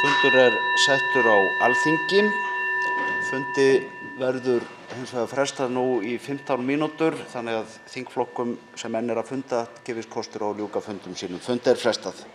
Fundur er settur á Alþingi. Fundi verður hins vegar frestað nú í 15 mínútur þannig að þingflokkum sem enn eru að funda gefist kostur á að ljúka fundum sínum. Fundi er frestað.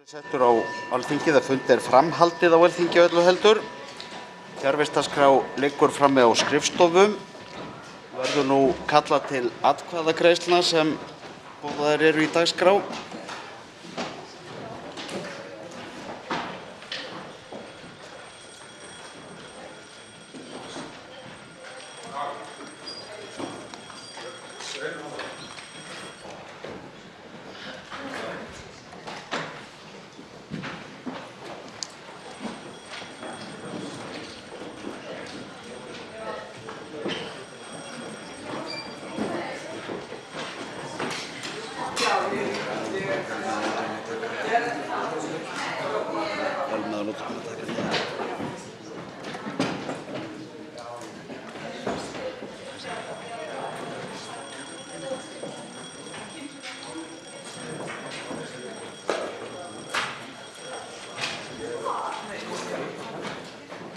Settur á Alþingi, það fundi framhaldið á Alþingi öllu heldur. Fjarvistarskrá liggur frammi á skrifstofu. Verður nú kallað til atkvæðagreiðslna sem boðaðar eru í dagskrá.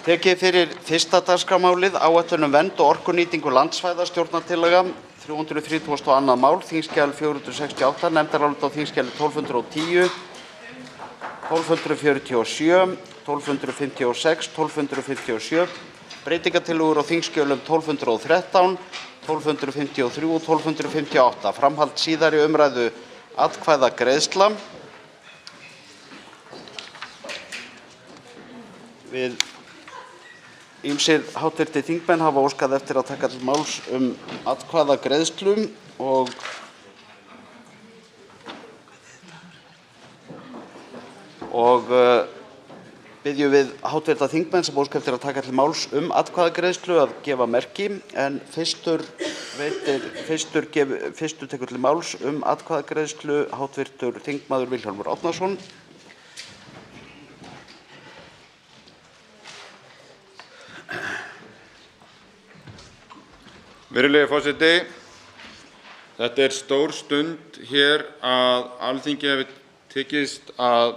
Tekið fyrir fyrsta dagskrármálið, áætlun vernd og orkunýtingu landsvæða, stjórnartillaga, 332. mál, þingskjal 468, nefndarálit á þingskjali 1210, 1247, 1256, 1257, breytingartillögur á þingskjölum 1213, 1253 og 1258, framhald síðari umræðu atkvæðagreiðsla. Við ýmsir hv. þingmenn hafa óskað eftir að taka til máls atkvæðagreiðslu og biðjum við hv. þingmenn sem óska eftir að taka til máls atkvæðagreiðslu að gefa merki, en fyrstur tekur til máls atkvæðagreiðslu hv. þingmaður Vilhjálmur Árnason. Virðulegi forseti, þetta stór stund hér að Alþingi hefur tekist að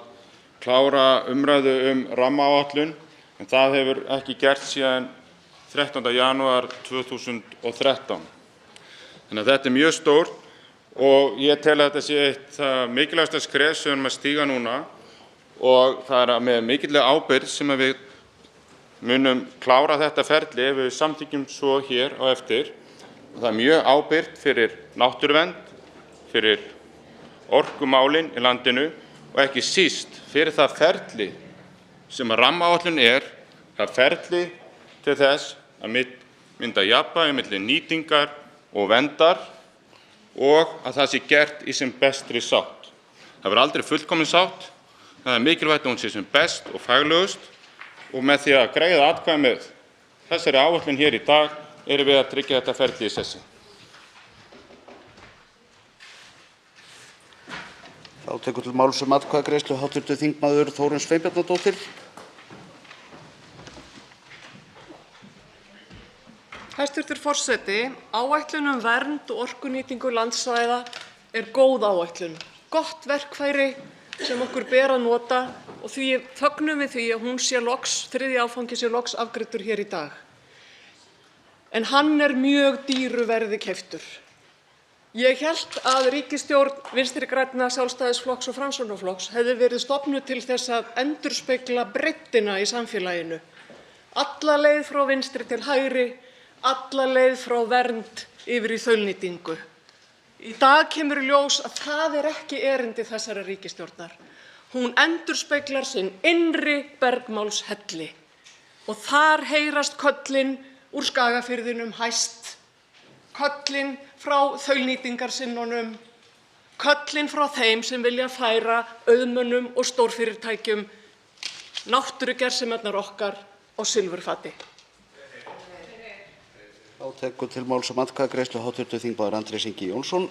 klára umræðu rammaáætlun, en það hefur ekki gerst síðan 13. janúar 2013. Þannig að þetta mjög stórt og ég tel að þetta sé eitt það mikilvægasta skref sem við erum að stíga núna, og það með mikilli ábyrgð sem við munum klára þetta ferli ef við samþykkjum svo hér á eftir. Það mjög ábyrgt fyrir náttúruvernd, fyrir orkumálin í landinu og ekki síst fyrir það ferli sem rammaáætlun það ferli til þess að mynda jafnvægi milli nýtingar og verndar og að það sé gert í sem bestri sátt. Það verður aldrei fullkomin sátt, það mikilvægt að hún sé sem best og faglegust, og með því að greiða atkvæði með þessari áætlun hér í dag erum við að tryggja þetta ferli í sessi. Þá tekur til máls atkvæðagreiðslu hv. þingmaður Þórunn Sveinbjarnardóttir. Hæstv. forseti, áætlun vernd og orkunýtingu landsvæða góð áætlun, gott verkfæri sem okkur ber að nota, og því fögnum við því að hún sé loks, þriðji áfangi sé loks afgreiddur hér í dag. En hann mjög dýru verði keyptur. Ég hélt að ríkisstjórn Vinstri grænna, Sjálfstæðisflokks og Framsóknarflokks hefði verið stofnuð til þess að endurspegla breiddina í samfélaginu. Alla leið frá vinstri til hægri, alla leið frá vernd yfir í þaulnýtingu. Í dag kemur í ljós að það ekki erindi þessarar ríkisstjórnar. Hún endurspeglar sinn innri bergmálshelli og þar heyrast köllin úr Skagafirðinum hæst, köllin frá þaulnýtingarsinnunum, köllin frá þeim sem vilja færa auðmönnum og stórfyrirtækjum náttúrugersemarnar okkar á silfurfati. Þá tekur til máls atkvæðagreiðslu hv. þingmaður Andrés Ingi Jónsson.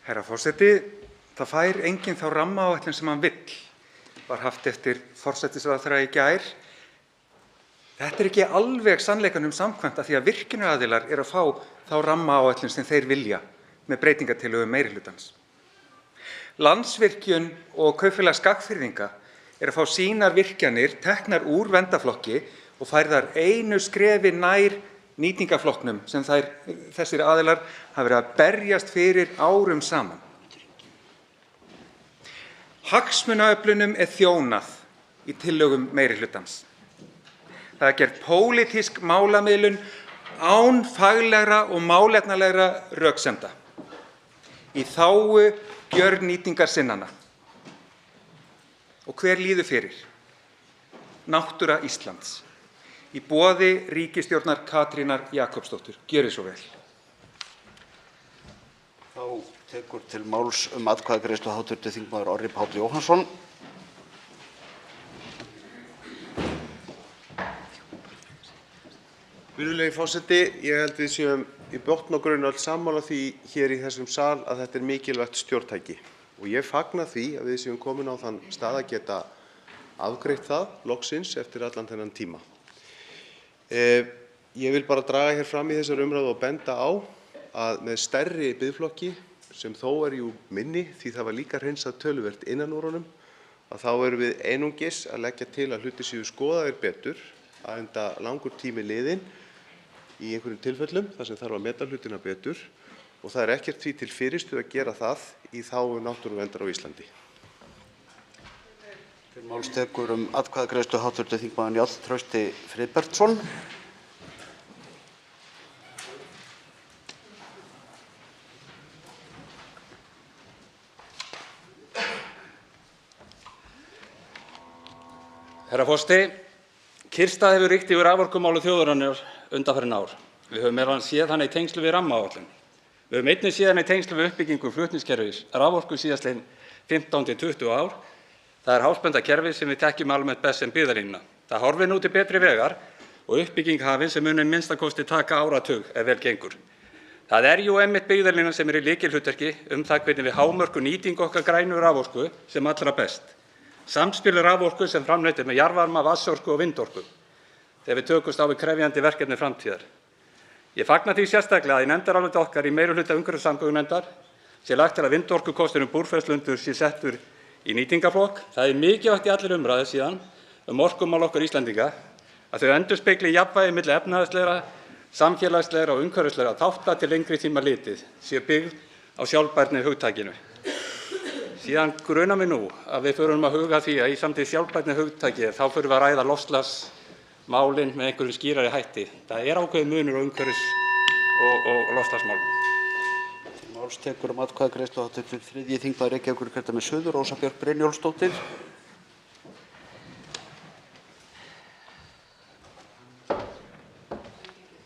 Herra forseti, það fær enginn þá rammaáætlun sem hann vill, var haft eftir forsætisráðherra í gær. Þetta ekki alveg sannleikanum samkvæmt, af því að virkjunaraðilar að fá þá rammaáætlun sem þeir vilja með breytingartillögum meirihlutans. Landsvirkjun og Kaupfélag Skagfirðinga að fá sínar virkjanir teknar úr verndarflokki og færðar einu skrefi nær nýtingarflokknum sem þessir aðilar hafa verið að berjast fyrir árum saman. Hagsmunaöflunum þjónað í tillögum meirihlutans. Það gerð pólitísk málamiðlun án faglegra og málefnalegra röksemda í þágu gjörnýtingarsinnanna. Og hver líður fyrir? Náttúra Íslands. Í boði ríkisstjórnar Katrínar Jakobsdóttur. Gjörið svo vel. Þá tekur til máls atkvæðagreiðslu hv. þingmaður Orri Páll Jóhannsson. Virðulegi forseti, ég held við séum í botn og grunn öll sammála því hér í þessum sal að þetta mikilvægt stjórntæki. Og ég fagna því að við séum komin á þann stað að geta afgreitt það loksins eftir allan þennan tíma. Ég vil bara draga hér fram í þessari umræðu og benda á að með stærri biðflokki, sem þó jú minni því það var líka hreinsað töluvert innan úr honum, að þá erum við einungis að leggja til að hlutir séu skoðaðir betur, að enda langur tími liðinn í einhverjum tilfellum þar sem þarf að meta hlutina betur og það ekkert því til fyrirstöðu að gera það í þágu náttúruverndar á Íslandi. Til máls tekur atkvæðagreiðslu hv. þingmaður Njáll Trausti Friðbertsson. Herra forseti, kyrrstaða hefur ríkt yfir raforkumáli þjóðarinnar undanfarin ár. Við höfum meðal annars séð hana í tengslum við rammaáætlun. Við höfum einnig séð hana í tengslum við uppbyggingu flutningskerfis raforku síðastliðin 15 til 20 ár. Það háspendakerfi sem við þekkjum almennt best sem byggðalínuna. Það horfir nú til betri vegar og uppbygging hafin sem mun minnstakosti taka áratug ef vel gengur. Það jú einmitt byggðalínan sem í lykilhlutverki það hvernig við hámörkum nýtingu okkar grænu raforku sem allra best. Samspil raforku sem framleidd með jarðvarma, vatnsorku og vindorku þegar við tökumst á við krefjandi verkefni framtíðar. Ég fagna því sérstaklega að í nefndaráliti okkar í meirihluta umhverfis- og samgöngunefndar sé lagt til að vindorkukosturinn Búrfellslundur sé settur í nýtingarflokk. Það mikilvægt í allri umræðu síðan orkumál okkar Íslendinga að þau endurspegli jafnvægi milli efnahagslegra, samfélagslegra og umhverfislegra þátta til lengri tíma litið, séu byggð á sjálfbærni hugtakinu. Síðan grunar mig nú að við förum að huga því að í samtíð sjálfbærni hugtaki þá förum við að ræða loftslagsmálin með einhverjum skýrari hætti. Það ákveðinn munur á umhverfis- og loftslagsmálum. Til máls tekur atkvæðagreiðslu hv. 3. þingmaður Reykjavíkurkjördæmis suður, Rósa Björk Brynjólfsdóttir.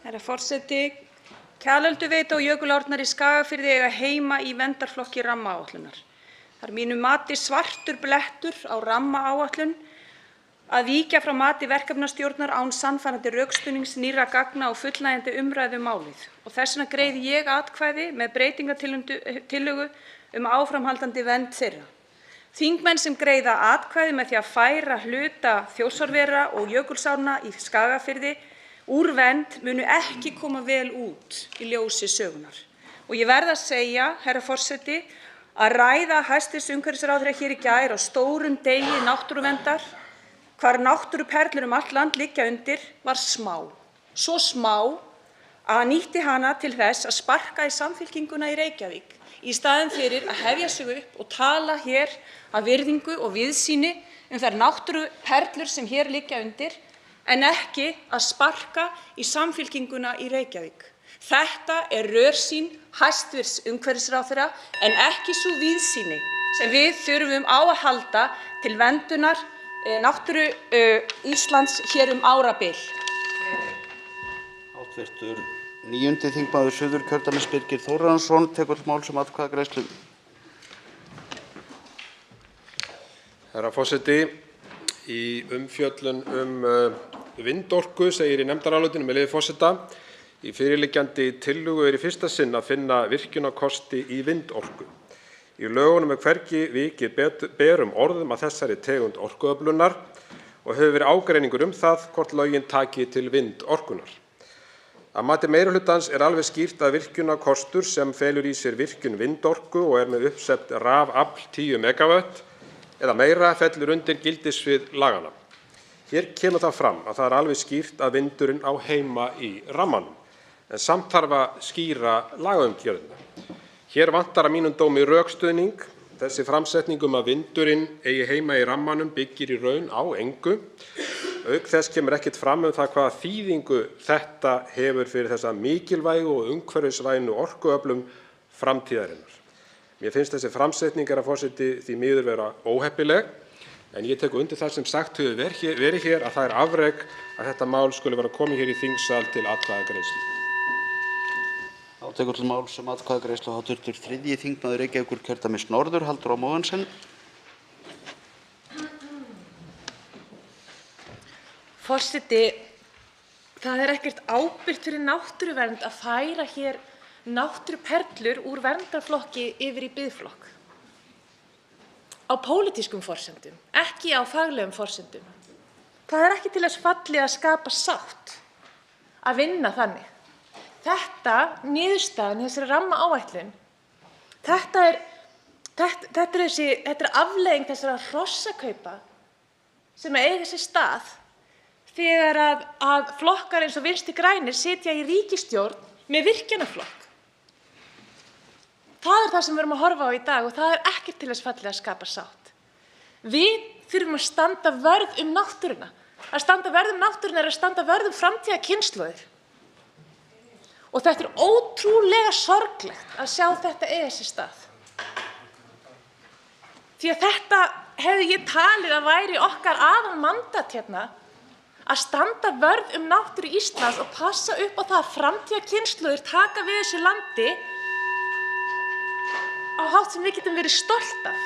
Herra forseti, Kjalölduveita og jökulárnar í Skagafirði eiga heima í verndarflokki rammaáætlunar. Það mínu mati svartur blettur á rammaáætlun að víkja frá mati verkefnastjórnar án sannfærandi rökstuðnings, nýrra gagna og fullnægjandi umræðu málið. Og þess vegna greiði ég atkvæði með breytingartillögu áframhaldandi vernd þeirra. Þingmenn sem greiða atkvæði með því að færa hluta Þjórsárvera og Jökulsánna í Skagafirði úr vernd munu ekki koma vel út í ljósi sögunar. Og ég verð að segja, herra forseti, að ræða hæstv. Umhverfisráðherra hér í gær á stórum degi náttúruverndar, hvar náttúruperlur allt land liggja undir, var smá. Svo smá að hann nýtti hana til þess að sparka í Samfylkinguna í Reykjavík í staðinn fyrir að hefja sig upp og tala hér af virðingu og víðsýni þær náttúruperlur sem hér liggja undir, en ekki að sparka í Samfylkinguna í Reykjavík. Þetta rörsýn hæstv. Umhverfisráðherra en ekki sú víðsýni sem við þurfum á að halda til verndunar náttúru Íslands hér árabil. Hv. 9. þingmaður Suðurkjördæmis Birgir Þórarinsson tekur til máls atkvæðagreiðslu. Herra forseti, í umfjöllun vindorku segir í nefndarálitinu með leyfi forseta: Í fyrirliggjandi tillögu í fyrsta sinn að finna virkjunarkosti í vindorku. Í lögunum hvergi vikið berum orðum að þessari tegund orkuöflunar og hefur verið ágreiningur það hvort lögin taki til vindorkunar. Að mati meirihlutans alveg skýrt að virkjunarkostur sem felur í sér virkjun vindorku og með uppsett rafafl 10 megawatt eða meira fellur undir gildissvið laganna. Hér kemur það fram að það alveg skýrt að vindurinn á heima í rammanum. en samt þarf að skýra lagaumgjörðina. Hér vantar að mínum dómi rökstuðning. Þessi framsetning að vindurinn eigi heima í rammanum byggir í raun á engu. Auk þess kemur ekkert fram það hvaða þýðingu þetta hefur fyrir þessa mikilvægu og umhverfisvænu orkuöflum framtíðarinnar. Mér finnst þessi framsetning, herra forseti, því miður vera óheppileg, en ég tek undir það sem sagt hefur verið hér að það er afrek að þetta mál skuli vera komið hér í þingsal til atkvæðagreiðslu. Þá tekur til máls um atkvæðagreiðslu hv. 3. þingmaður Reykjavíkurkjördæmis norður, Halldór Á Mogensen. Forseti, það er ekkert ábyrgt fyrir náttúruvernd að færa hér náttúruperlur úr verndarflokki yfir í biðflokk. Á pólitískum forsendum, ekki á faglegum forsendum. Það er ekki til þess fallið að skapa sátt að vinna þannig. Þetta, niðurstaðan í þessari rammaáætlun, þetta er afleiðing þessara hrossakaupa sem eiga sér stað þegar að flokkar eins og Vinstri grænir sitja í ríkisstjórn með virkjunarflokk. Það er það sem við erum að horfa á í dag og það er ekkert til þess fallið að skapa sátt. Við þurfum að standa vörð um náttúruna. Að standa vörð um náttúruna er að standa vörð um framtíðarkynslóðir. Og þetta er ótrúlega sorglegt að sjá þetta eiga sér stað. Því að þetta hefði ég talið að væri okkar aðalmandat hérna, að standa vörð um náttúru Íslands og passa upp á það að framtíðarkynslóðir taka við þessu landi á hátt sem við getum verið stolt af.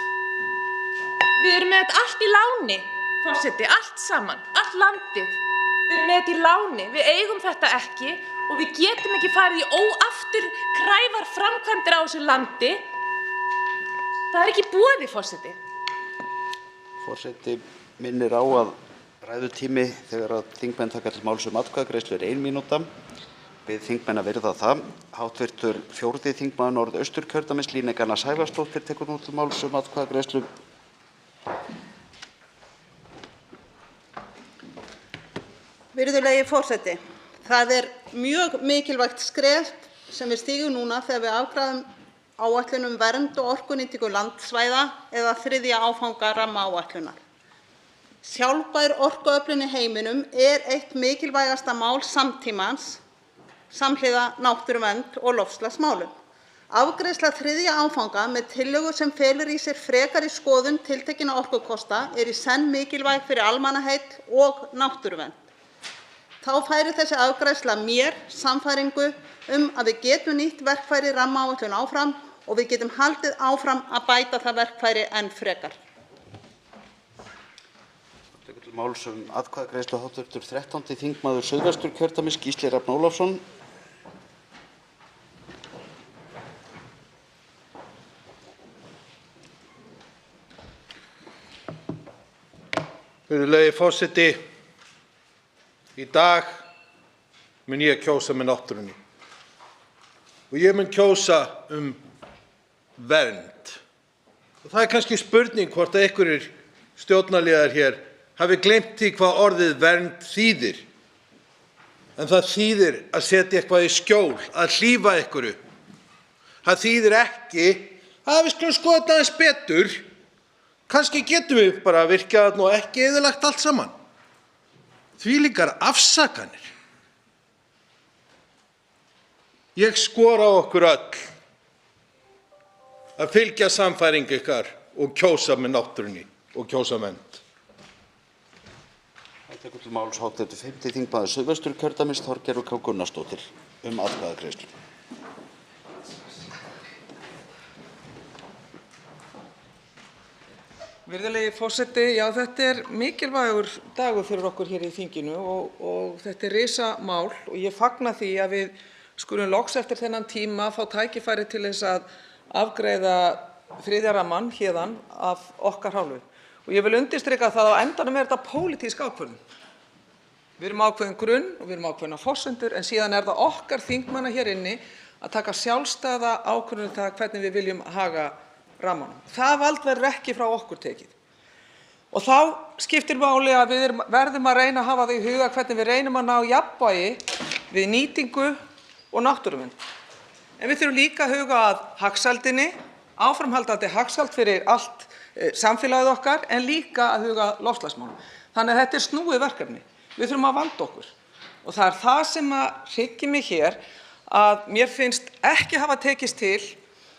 Við erum með þetta allt í láni, forseti, allt saman, allt landið. Við erum með þetta í láni, við eigum þetta ekki og við getum ekki farið í óafturkræfar framkvæmdir á þessu landi. Það er ekki í boði, forseti. Forseti minnir á að ræðutími þegar að þingmenn taka til máls um atkvæðagreiðslu er 1 mínúta. Bið þingmenn að virða það. Hv. 4. þingmaður Norðausturkjördæmis, Líneik Anna Sævarsdóttir, tekur nú til máls um atkvæðagreiðslu. Virðulegi forseti, það er mjög mikilvægt skref sem við stígum núna þegar við afgreiðum áætlun um vernd og orkunýtingu landsvæða eða 3. áfanga rammaáætlunar. Sjálfbær orkuöflun í heiminum er eitt mikilvægasta mál samtímans samhliða náttúruvernd og loftslagsmálum. Afgreiðsla 3. áfanga með tillögu sem felur í sér frekari skoðun tiltekinna orkukosta er í senn mikilvæg fyrir almannaheill og náttúruvernd. Þá færir þessi afgreiðsla mér sannfæringu að við getum nýtt verkfæri rammaáætlun áfram og við getum haldið áfram að bæta það verkfæri enn frekar. Tekur til máls um atkvæðagreiðslu hv. 13. þingmaður Suðvesturkjördæmis, Gísli Rafn Ólafsson. Virðulegi forseti, í dag mun ég kjósa með náttúrunni og ég mun kjósa vernd. Og það er kannski spurning hvort einhverjir stjórnarliðar hér hafi gleymt því hvað orðið vernd þýðir. En það þýðir að setja eitthvað í skjól, að hlífa einhverju. Það þýðir ekki að við skulum skoða þetta aðeins betur. Kannski getum við bara virkað þarna og ekki eyðilagt allt saman. Þvílíkar afsakanir. Ég skora á okkur öll að fylgja sannfæringu ykkar og kjósa með náttúrunni og kjósa vernd. Það tekur til máls hv. 5. þingmaður Suðvesturkjördæmis, Þorgerður K. Gunnarsdóttir, atkvæðagreiðslu. Virðulegi forseti, já, þetta er mikilvægur dagur fyrir okkur hér í þinginu og þetta er risamál og ég fagna því að við skulum loks eftir þennan tíma fá tækifæri til þess að afgreiða 3. rammann héðan af okkar hálfu. Og ég vil undirstrika það að á endanum er þetta pólitísk ákvörðun. Við erum ákveðin grunn og við erum ákveðin forsendur en síðan er það okkar þingmanna hér inni að taka sjálfstæða ákvörðun um það hvernig við viljum haga rammanum. Það vald verður ekki frá okkur tekið. Og þá skiptir máli að við verðum að reyna að hafa það í huga hvernig við reynum að ná jafnvægi við nýtingu og náttúruvernd. En við þurfum líka að huga að hagsældinni, áframhaldandi hagsæld fyrir allt samfélagið okkar, en líka að huga að loftslagsmálum. Þannig að þetta er snúið verkefni. Við þurfum að vanda okkur. Og það er það sem hryggir mig hér, að mér finnst ekki hafa tekist til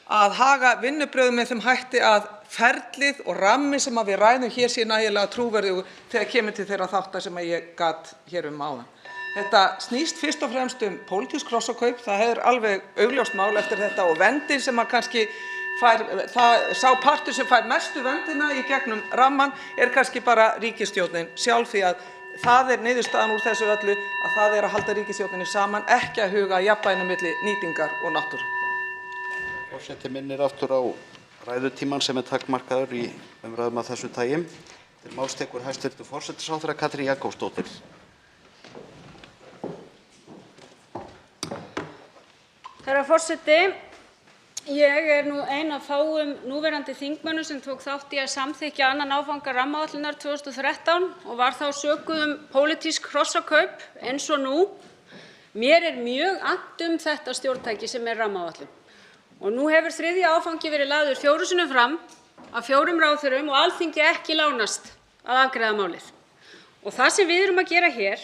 að haga vinnubrögðum með þeim hætti að ferlið og rammi sem við ræðum hér sé nægilega trúverðugur þegar kemur til þeirra þátta sem ég gat hér áðan. Þetta snýst fyrst og fremst pólitísk hrossakaup, það er alveg augljóst mál eftir þetta, og verndin sem kannski sá partur sem fær mestu verndina í gegnum rammann er kannski bara ríkisstjórnin sjálf, því að það er niðurstaðan úr þessu öllu, að það er að halda ríkisstjórninni saman, ekki að huga að jafnvæginu milli nýtingar og náttúru. Forseti minnir aftur á ræðutímann sem er takmarkaður í umræðum af þessu tagi. Til máls tekur hæstv. Forsætisráðherra Katrín Jakobsdóttir. Herra forseti, ég er nú ein af fáum núverandi þingmönnum sem tók þátt í að samþykkja annan áfanga rammaáætlunar 2013 og var þá sökuð pólitísk hrossakaup eins og nú. Mér er mjög annt þetta stjórntæki sem er rammaáætlun. Og nú hefur þriðji áfangi verið lagður 4 sinnum fram af 4 ráðherrum og Alþingi ekki lánast að afgreiða málið. Og það sem við erum að gera hér,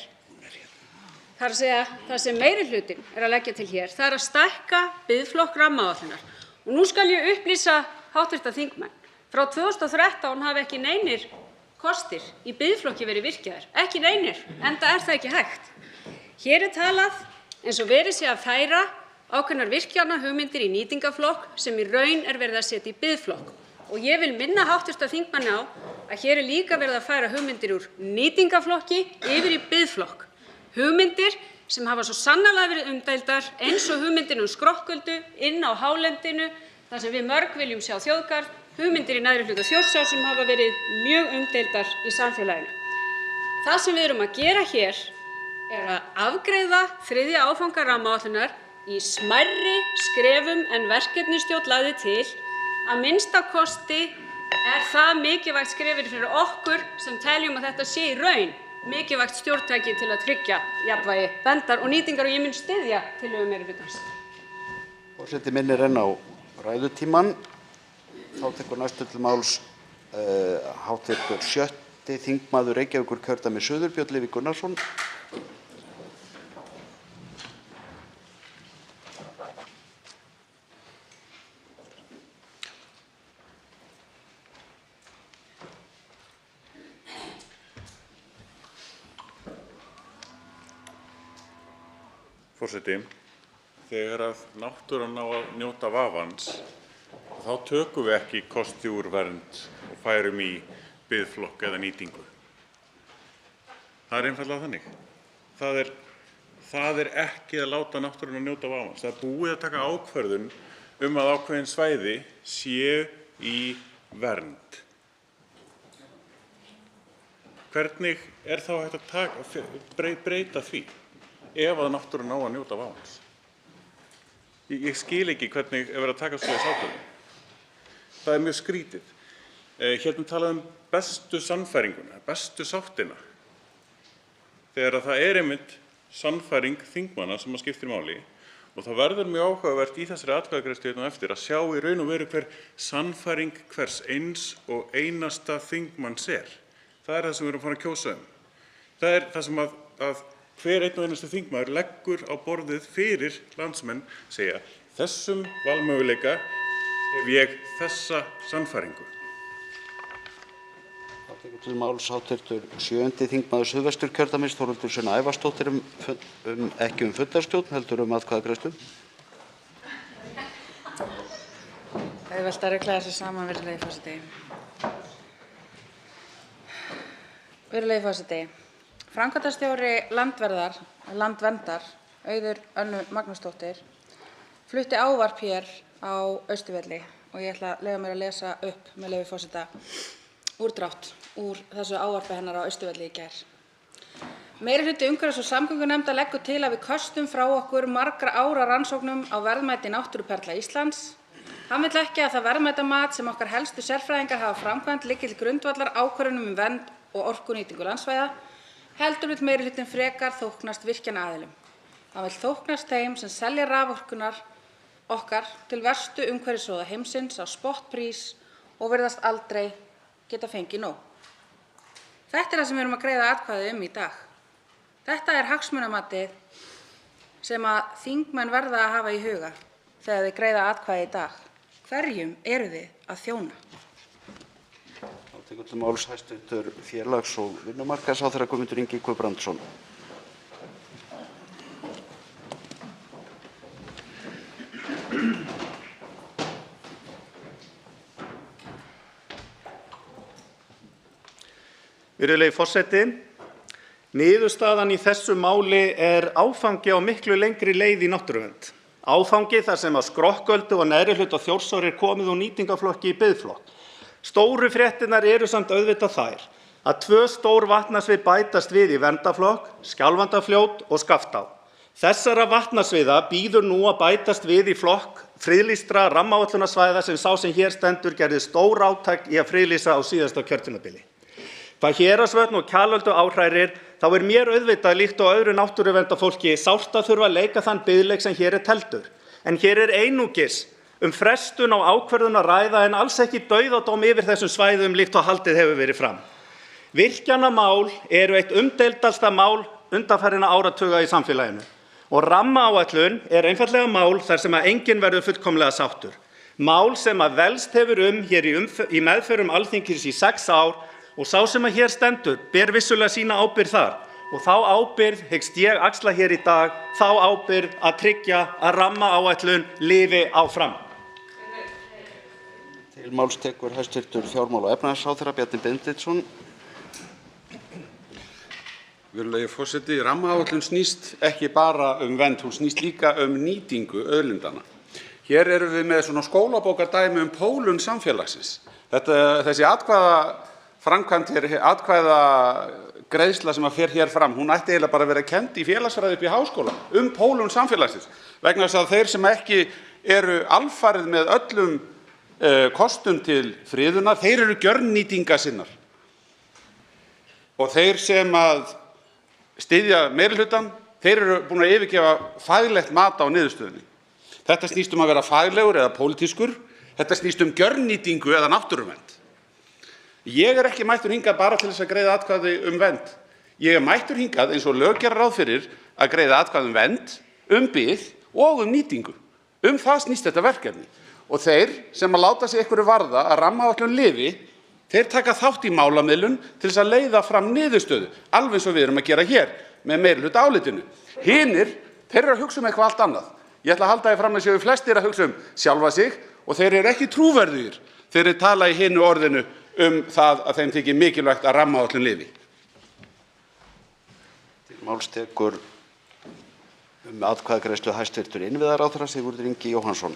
það sem meirihlutinn er að leggja til hér, það er að stækka biðflokk rammaáætlunar. Og nú skal ég upplýsa hv. þingmenn. Frá 2013 hafa ekki neinir kostir í biðflokki verið virkjaðir. Ekki neinir, enda er það ekki hægt. Hér er talað eins og verið sé að færa ákveðnar virkjanahugmyndir í nýtingarflokk sem í raun er verið að setja í biðflokk. Og ég vil minna hv. þingmanni á að hér er líka verið að færa hugmyndir úr nýtingarflokki yfir í biðflokk. Hugmyndir sem hafa svo sannarlega verið umdeildar, eins og hugmyndir skrokköldu inn á hálendinu, þar sem við mörg viljum sjá þjóðgarð, hugmyndir í neðri hluta Þjórsár sem hafa verið mjög umdeildar í samfélaginu. Það sem við erum að gera hér er að afgreiða þriðja áfanga rammaáætlunar í smærri skrefum en verkefnisstjórn lagði til. Að minnsta kosti er það mikilvægt skrefið fyrir okkur sem teljum að þetta sé í raun mikilvægt stjórntæki til að tryggja jafnvægi verndar og nýtingar, og ég mun styðja tillögu meirihlutans. Forseti minnir enn á ræðutímann. Þá tekur næstu til máls hv. 7. þingmaður Reykjavíkurkjördæmis suður, Björn Leví Gunnarsson. Forseti, þegar náttúran á að njóta vafans, þá tökum við ekki kosti úr vernd og færum í biðflokk eða nýtingu. Það er einfaldlega þannig. Það er ekki að láta náttúruna njóta vafans. Það er búið að taka ákvörðun að ákveðin svæði séu í vernd. Hvernig er þá hægt að breyta því ef að náttúran á að njóta vafans? Ég skil ekki hvernig er verið að taka svoleiðis ákvörðun. Það er mjög skrítið. Hérna talað bestu sannfæringuna, bestu sáttina. Þegar það er einmitt sannfæring þingmanna sem skiptir máli, og það verður mjög áhugavert í þessari atkvæðagreiðslu hérna á eftir að sjá í raun og veru hver sannfæring hvers eins og einasta þingmanns er. Það er það sem við erum að fara að kjósa Það er það sem að hver einn og einasta þingmaður leggur á borðið fyrir landsmenn, segja þessum valmöguleika hef ég þessa sannfæringu. Þá tekur til máls hv. 7. þingmaður Suðvesturkjördæmis, Þórhildur Sunna Ævarsdóttir, ekki fundarstjórn heldur atkvæðagreiðslu. Auðvelt að regla þessu saman, virðulegi forseti. Virðulegi forseti. Framkvæmdastjóri Landverndar, Auður Önnu Magnúsdóttir, flutti ávarp hér á Austurvelli og ég ætla að leyfa mér að lesa upp, með leyfi forseta, úrdrátt úr þessu ávarpi hennar á Austurvelli í gær. Meirihluti umhverfis- og samgöngunefndar leggur til að við köstum frá okkur margra ára rannsóknum á verðmæti náttúruperla Íslands. Hann vill ekki að það verðmætamat sem okkar helstu sérfræðingar hafa framkvæmt liggi til grundvallar ákvörðunum vernd og orkunýtingu landsvæða, heldur vill meirihlutinn frekar þóknast virkjunaraðilum. Hann vill þóknast þeim sem selja raforkunar okkar til verstu umhverfissóða heimsins á spottprís og virðast aldrei geta fengið nóg. Þetta er það sem við erum að greiða atkvæði í dag. Þetta er hagsmunamatið sem að þingmenn verða að hafa í huga þegar þið greiða atkvæði í dag. Hverjum eru þið að þjóna? Þá tekur til máls hæstv. Félags- og vinnumarkaðsráðherra Guðmundur Ingi Guðbrandsson. Virðulegi forseti, niðurstaðan í þessu máli er áfangi á miklu lengri leið í náttúruvernd. Áfangi þar sem að Skrokköldu og neðri hluta Þjórsár er komið úr nýtingarflokki í biðflokk. Stóru fréttirnar eru samt auðvitað þær að 2 stór vatnasvið bætast við í verndarflokk, Skjálfandafljót og Skaftá. Þessara vatnasviða bíður nú að bætast við í flokk friðlýstra rammaáætlunarsvæða sem sá sem hér stendur gerði stórátak í að friðlýsa á síðasta kjörtímabili. Hvað Héraðsvötn og Kjalöldu áhrærir, þá er mér auðvitað líkt og öðru náttúruverndarfólki sárt að þurfa að leika þann biðleik sem hér er teldur. En hér er einungis frestun á ákvörðun að ræða en alls ekki dauðadóm yfir þessum svæðum líkt og haldið hefur verið fram. Virkjanamál eru eitt umdeildasta mál undanfarinna áratuga í samfélaginu og rammaáætlun er einfaldlega mál þar sem að enginn verður fullkomlega sáttur. Mál sem að velst hefur hér í meðförum Alþingis í 6 ár og sá sem að hér stendur ber vissulega sína ábyrgð þar og þá ábyrgð hyggst ég axla hér í dag, þá ábyrgð að tryggja að rammaáætlun lifi áfram. Til máls tekur hæstv. fjármála- og efnahagsráðherra Bjarni Benediktsson. Virðulegi forseti, rammaáætlun snýst ekki bara vernd, hún snýst líka nýtingu auðlindanna. Hér erum við með svona skólabókardæmi pólun samfélagsins. Þessi framkvæmd hér, atkvæðagreiðsla sem fer hér fram, hún ætti eiginlega bara að vera kennd í félagsfræði upp í háskóla pólun samfélagsins. Vegna þess að þeir sem ekki eru alfarið með öllum kostum til friðunar, þeir eru gjörnýtingasinnar. Og þeir sem að styðja meirihlutann, þeir eru búin að yfirgefa faglegt mat á niðurstöðunni. Þetta snýst að vera faglegur eða pólitískur. Þetta snýst gjörnýtingu eða náttúruvernd. Ég er ekki mættur hingað bara til þess að greiða atkvæði vernd. Ég er mættur hingað eins og lög gera ráð fyrir að greiða atkvæði vernd, bið og nýtingu. Það snýst þetta verkefni. Og þeir sem að láta sig einhverju varða að rammaáætlun lifi, þeir taka þátt í málamiðlun til þess að leiða fram niðurstöðu, alveg eins og við erum að gera hér með meirihlutaálitinu. Hinir, þeir eru að hugsa eitthvað allt annað. Ég ætla að halda því fram að séu flestir að hugsa sjálfa sig og þeir eru ekki trúverðugir þegar þeir tala í hinu orðinu það að þeim þykir mikilvægt að rammaáætlun lifi. Til máls tekur atkvæðagreiðslu hæstv. Innviðaráðherra Sigurður Ingi Jóhannsson.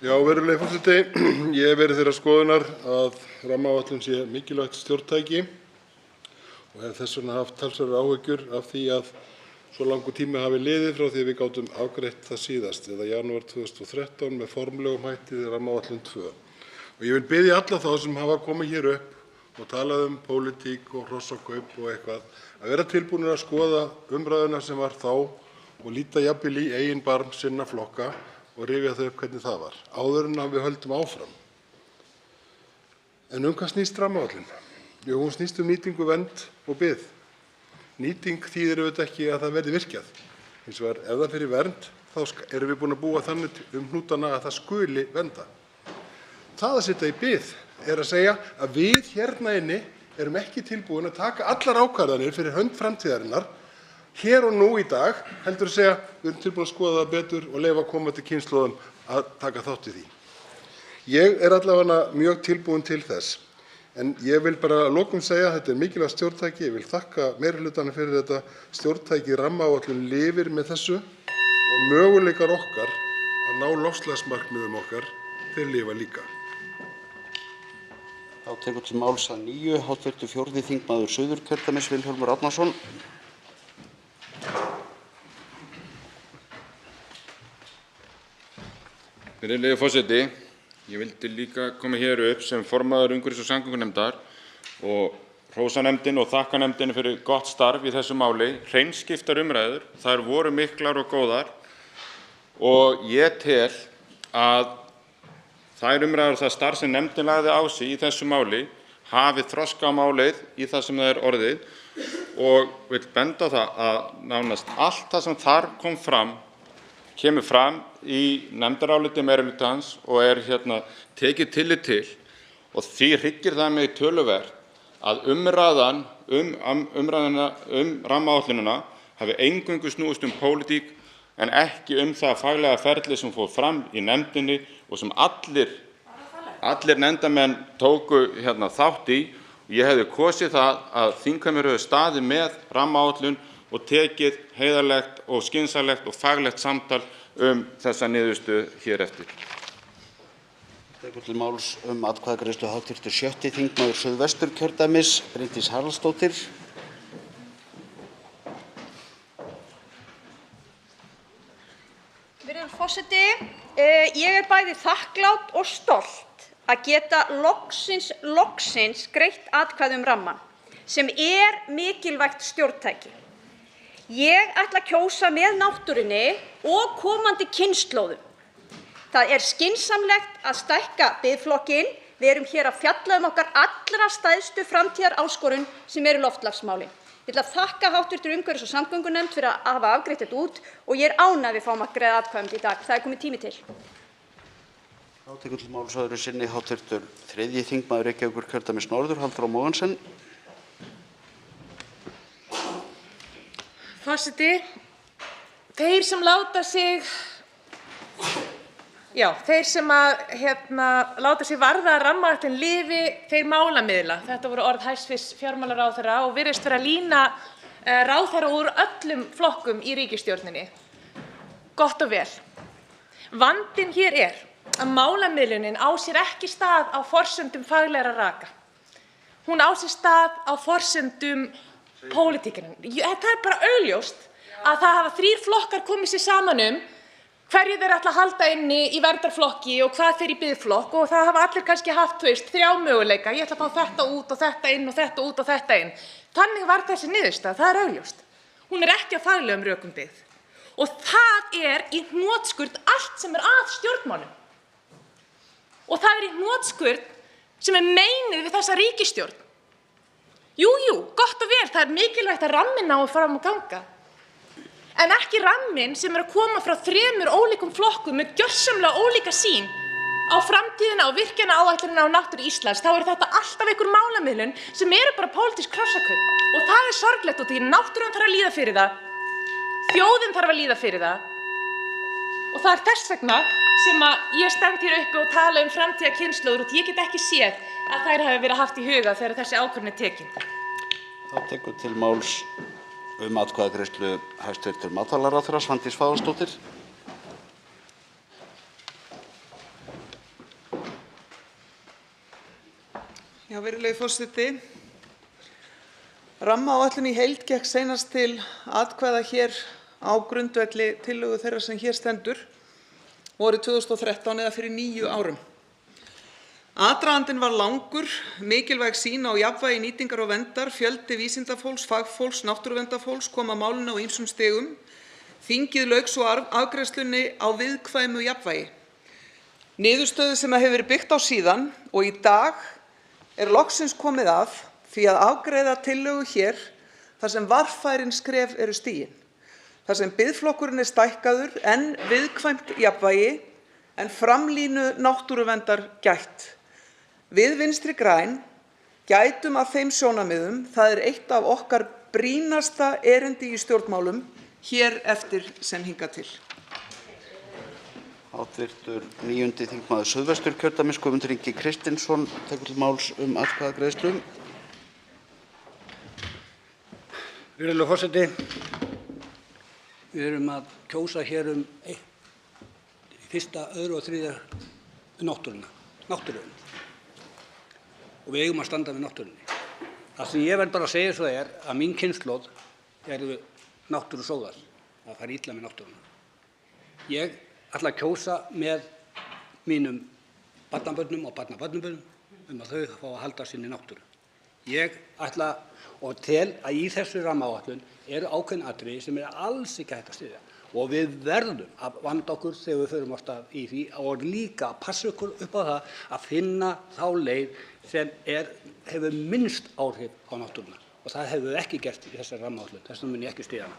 Já, virðulegi forseti, ég hef verið þeirrar skoðunar að rammaáætlun sé mikilvægt stjórntæki og hef þess vegna haft talsverðar áhyggjur af því að svo langur tími hafi liðið frá því að við gátum afgreitt það síðast, eða janúar 2013 með formlegum hætti rammaáætlun 2. Og ég vil biðja alla þá sem hafa komið hér upp og talað pólitík og hrossakaup og eitthvað að vera tilbúnir að skoða umræðuna sem var þá og líta jafnvel í eigin barm sinna flokka og rifja þau upp hvernig það var, áður en við höldum áfram. En hvað snýst rammaáætlun? Jú, hún snýst nýtingu, vernd og bið. Nýting þýðir auðvitað ekki að það verði virkjað. Hins vegar, ef það fer í vernd, þá erum við búin að búa þannig hnútana að það skuli vernda. Það að sitja í bið er að segja að við hérna inni erum ekki tilbúin að taka allar ákvarðanir fyrir hönd framtíðarinnar hér og nú í dag, heldur að segja við erum tilbúin að skoða það betur og leyfa komandi kynslóðum að taka þátt í því. Ég er allavega mjög tilbúin til þess, en ég vil bara að lokum segja að þetta er mikilvægt stjórntæki. Ég vil þakka meirihlutanum fyrir þetta stjórntæki. Rammaáætlun lifir með þessu og möguleikar okkar að ná loftslagsmarkmiðum okkar, þeir lifa líka. Þá tekur til máls að nýju hv. 4. þingmaður Suðurkjördæmis Vilhjálmur Árnason. Virðulegi forseti. Ég vildi líka koma hér upp sem formaður umhverfis- og samgöngunefndar og hrósa nefndinni og þakka nefndinni fyrir gott starf í þessu máli. Hreinskiptar umræður, þær voru miklar og góðar og ég tel að þær umræður og það starf sem nefndin lagði á sig í þessu máli hafi þroskað málið í það sem það er orðið og vil benda á það að nánast allt það sem þar kom fram kemur fram í nefndaráliti meirihlutans og er tekið tillit til og því hryggir það mig töluvert að umræðan um rammaáætlunina hafi eingöngu snúist pólitík en ekki það faglega ferli sem fór fram í nefndinni og sem allir nefndarmenn tóku þátt í. Ég hefði kosið það að þingheimur hefði staðið með rammaáætlun og tekið heiðarlegt og skynsamlegt og faglegt samtal þessa niðurstöðu hér eftir. Tekur til máls atkvæðagreiðslu hv. 6. þingmaður Suðvesturkjördæmis, Bryndís Haraldsdóttir. Virðulegur forseti, ég er bæði þakklát og stolt að geta loksins greitt atkvæði rammann, sem er mikilvægt stjórntæki. Ég ætla að kjósa með náttúrunni og komandi kynslóðum. Það er skynsamlegt að stækka biðflokkinn. Við erum hér að fjalla okkar allra stærstu framtíðaráskorun sem eru loftslagsmálin. Ég ætla að þakka hv. umhverfis- og samgöngunefnd fyrir að hafa afgreitt þetta út og ég er ánægð að við fáum að greiða atkvæði í dag. Það er kominn tími til. Þá tekur til máls öðru sinni hv. 3. þingmaður Reykjavíkurkjördæmis norður, Halldór Mogensen. Forseti, þeir sem láta sig varða að rammaáætlun lifi, þeir málamiðla. Þetta voru orð hæstv. fjármálaráðherra og virðist vera að lína ráðherra úr öllum flokkum í ríkisstjórninni. Gott og vel. Vandinn hér er að málamiðlunin á sér ekki stað á forsendum faglegra raka. Hún á sér stað á forsendum pólitíkinnar. Það er bara augljóst að það hafa 3 flokkar komið sér saman hverju þeir ætla að halda inni í verndarflokki og hvað fer í biðflokk og það hafa allir kannski haft 3 möguleika. Ég ætla að fá þetta út og þetta inn og þetta út og þetta inn. Þannig var þessi niðurstaða, það er augljóst. Hún er ekki á faglegum rökum byggð. Og það er í hnotskurn allt sem er að stjórnmálum. Og það er í hnotskurn sem er meinið við þessa ríkisstjórn. Jú, gott og vel, það er mikilvægt að ramminn nái fram að ganga. En ekki ramminn sem er að koma frá 3 ólíkum flokkum með gjörsamlega ólíka sýn á framtíðina og virkjunaráætlunina á náttúru Íslands. Þá er þetta alltaf einhver málamiðlun sem eru bara pólitísk hrossakaup. Og það er sorglegt og því náttúran þarf að líða fyrir það. Þjóðin þarf að líða fyrir það. Og það er þess vegna sem ég stend hér uppi og tala framtíðarkynslóðir og ég get ekki séð að þær hafi verið haft í huga þegar þessi ákvörðun er tekin. Það tekur til máls atkvæðagreiðslu hæstv. matvælaráðherra Svandís Svavarsdóttir. Já, virðulegi forseti. Rammaáætlun í heild gekk seinast til atkvæða hér á grundvelli tillögu þeirra sem hér stendur vorið 2013 eða fyrir 9 árum. Aðdragandinn var langur, mikilvæg sýn á jafnvægi nýtingar og verndar, fjöldi vísindafólks, fagfólks, náttúruverndafólks kom að málinu á ýmsum stigum. Þingið lauk svo afgreiðslunni á viðkvæmu jafnvægi. Niðurstöðu sem hefur verið byggt á síðan og í dag er loksins komið að því að afgreiða tillögu hér þar sem varfærin skref eru stigin. Þar sem biðflokkurinn er stækkaður en viðkvæmt jafnvægi en framlínu náttúruverndar gætt. Við Vinstri græn gætum að þeim sjónarmiðum. Það er eitt af okkar brýnasta erindi í stjórnmálum hér eftir sem hingað til. Hv. 9. þingmaður Suðvesturkjördæmis, Guðmundur Ingi Kristinsson, tekur til máls atkvæðagreiðslu. Virðulegur forseti, við erum að kjósa hér fyrsta, öðru og þriðja náttúruna. Og við eigum að standa með náttúrunni. Það sem ég verð bara að segja svo er að mín kynslóð eru náttúrusóðar. Það fari illa með náttúruna. Ég ætla að kjósa með mínum barnabörnum og barnabörnum að þau fá að halda sinni náttúru. Ég ætla og tel að í þessu rammaáætlun eru ákveðin atriði sem alls ekki hægt að styðja og við verðum að vanda okkur þegar við förum af stað í því og líka að passa okkur upp á það að finna þá leið sem hefur minnst áhrif á náttúruna og það hefur við ekki gert í þessari rammaáætlun. Þess vegna mun ég ekki styðja hana.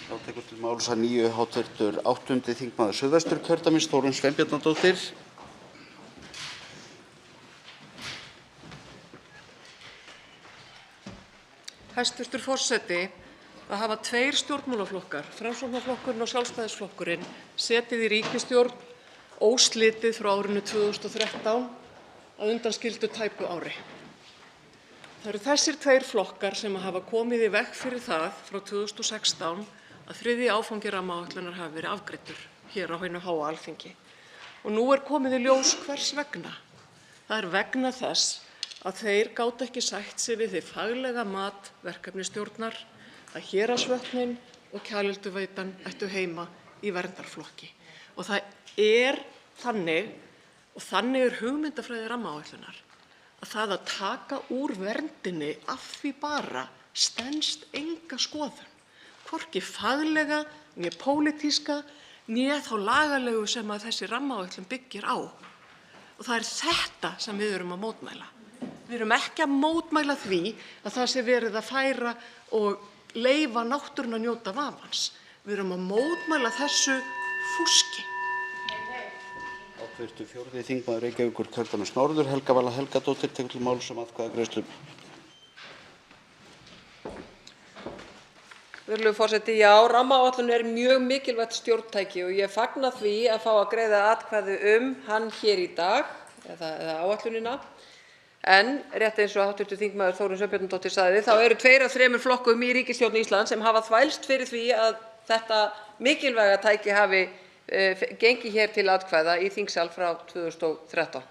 Þá tekur til máls að nýju hv. 8. þingmaður Suðvesturkjördæmis, Þórunn Sveinbjarnardóttir. Hæstv. forseti, það hafa tveir stjórnmálaflokkar, Framsóknarflokkurinn og Sjálfstæðisflokkurinn, setið í ríkisstjórn óslitið frá árinu 2013 að undanskildu tæpu ári. Það eru þessir tveir flokkar sem hafa komið í veg fyrir það frá 2016 að þriðji áfangi rammaáætlunar hafi verið afgreiddur hér á hinu háa Alþingi. Og nú er komið í ljós hvers vegna. Það er vegna þess að þeir gátu ekki sætt sig við hið faglega mat verkefnisstjórnar að Héraðsvötnin og Kjalölduveitan ættu heima í verndarflokki. Og það er þannig, og þannig er hugmyndafræði rammaáætlunar, að það að taka úr verndinni af því bara stenst enga skoðun, hvorki faglega, né pólitíska, né þá lagalegu sem að þessi rammaáætlun byggir á. Og það er þetta sem við erum að mótmæla. Við erum ekki að mótmæla því að það sé verið að færa og leyfa náttúruna að njóta vafans. Við erum að mótmæla þessu fúski. Hv. 4. þingmaður Reykjavíkurkjördæmis norður, Helga Vala Helgadóttir, tekur til máls atkvæðagreiðslu. Virðulegur forseti, já, rammaáætlun er mjög mikilvægt stjórntæki og ég fagna því að fá að greiða atkvæði hann hér í dag, eða áætlunina. En rétt eins og hv. þingmaður Þórunn Sveinbjarnardóttir sagði, þá eru 2 af 3 flokkum í ríkisstjórn Íslands sem hafa þvælst fyrir því að þetta mikilvæga tæki hafi gengið hér til atkvæða í þingsal frá 2013.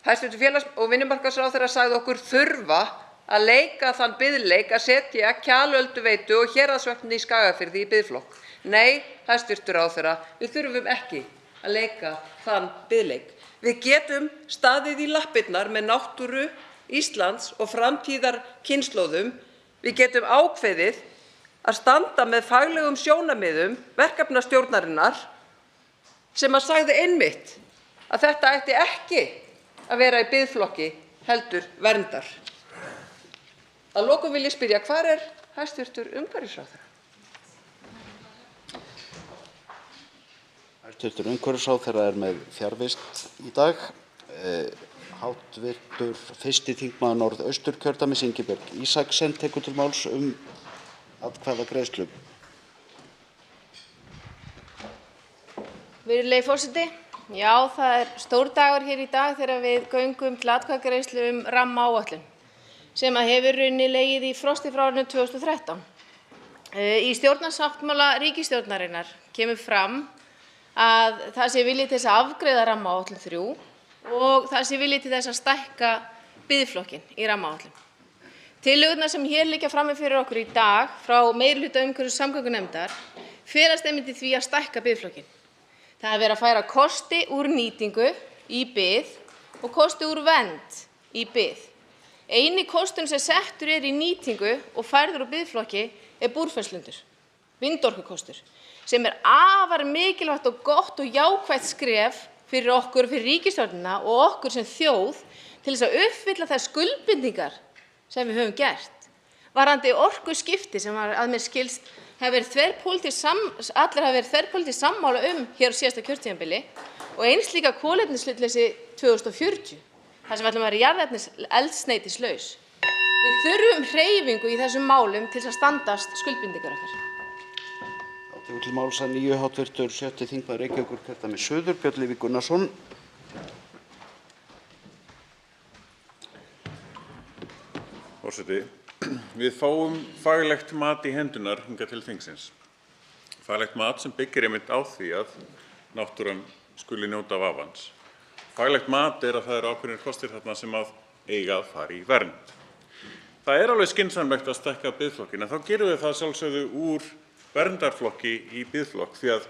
Hæstv. félags- og vinnumarkaðsráðherra sagði okkur þurfa að leika þann biðleik að setja Kjalölduveitu og Héraðsvötnin í Skagafirði í biðflokk. Nei, hæstv. ráðherra, við þurfum ekki að leika þann biðleik. Við getum staðið í lappirnar með náttúru Íslands og framtíðarkynslóðum. Við getum ákveðið að standa með faglegum sjónarmiðum verkefnastjórnarinnar sem að sagði einmitt að þetta ætti ekki að vera í biðflokki heldur verndar. Að lokum vil ég spyrja, hvar er hæstv. umhverfisráðherra? Hæstv. umhverfisráðherra er með fjarvist í dag. Hv. 1. þingmaður Norðausturkjördæmis, Ingibjörg Isaksen, tekur til máls atkvæðagreiðslu. Virðulegi forseti, já, það er stór dagur hér í dag þegar við göngum til atkvæðagreiðslu rammaáætlun sem hefur í rauninni legið í frosti frá árinu 2013. Í stjórnarsáttmála ríkisstjórnarinnar kemur fram að það sé vilji til þess að afgreiða rammaáætlun 3 og það sé vilji til þess að stækka biðflokkinn í rammaáætlun. Tillögurnar sem hér liggja frammi fyrir okkur í dag frá meirihluta umhverfis- og samgöngunefndar felast einmitt í því að stækka biðflokkinn. Það er verið að færa kosti úr nýtingu í bið og kosti úr vernd í bið. Eini kosturinn sem settur í nýtingu og færður úr biðflokki er búrfellslundur, vindorkukostur, sem er afar mikilvægt og gott og jákvætt skref fyrir okkur, fyrir ríkisstjórnina og okkur sem þjóð til þess að uppfylla þær skuldbindingar sem við höfum gert. Varðandi orkuskipti sem að mér skilst allir hafa verið þverpólitískt sammála hér á síðasta kjörtímabili og eins líka kolefnishlutleysi 2040, þar sem við ætlum að vera jarðefniseldsneytislaus. Við þurfum hreyfingu í þessum málum til þess að standast skuldbindingar okkar. Tekur til máls að nýju hv. 6. þingmaður Reykjavíkurkjördæmis suður, Björn Leví Gunnarsson. Forseti, við fáum faglegt mat í hendunar hingað til þingsins. Faglegt mat sem byggir einmitt á því að náttúran skuli njóta vafans. Faglegt mat er að það eru ákveðnir kostir þarna sem að eiga að fara í vernd. Það er alveg skynsamlegt að stækka biðflokkinn, en þá gerum við það sjálfsögðu úr verndarflokki í biðflokk því að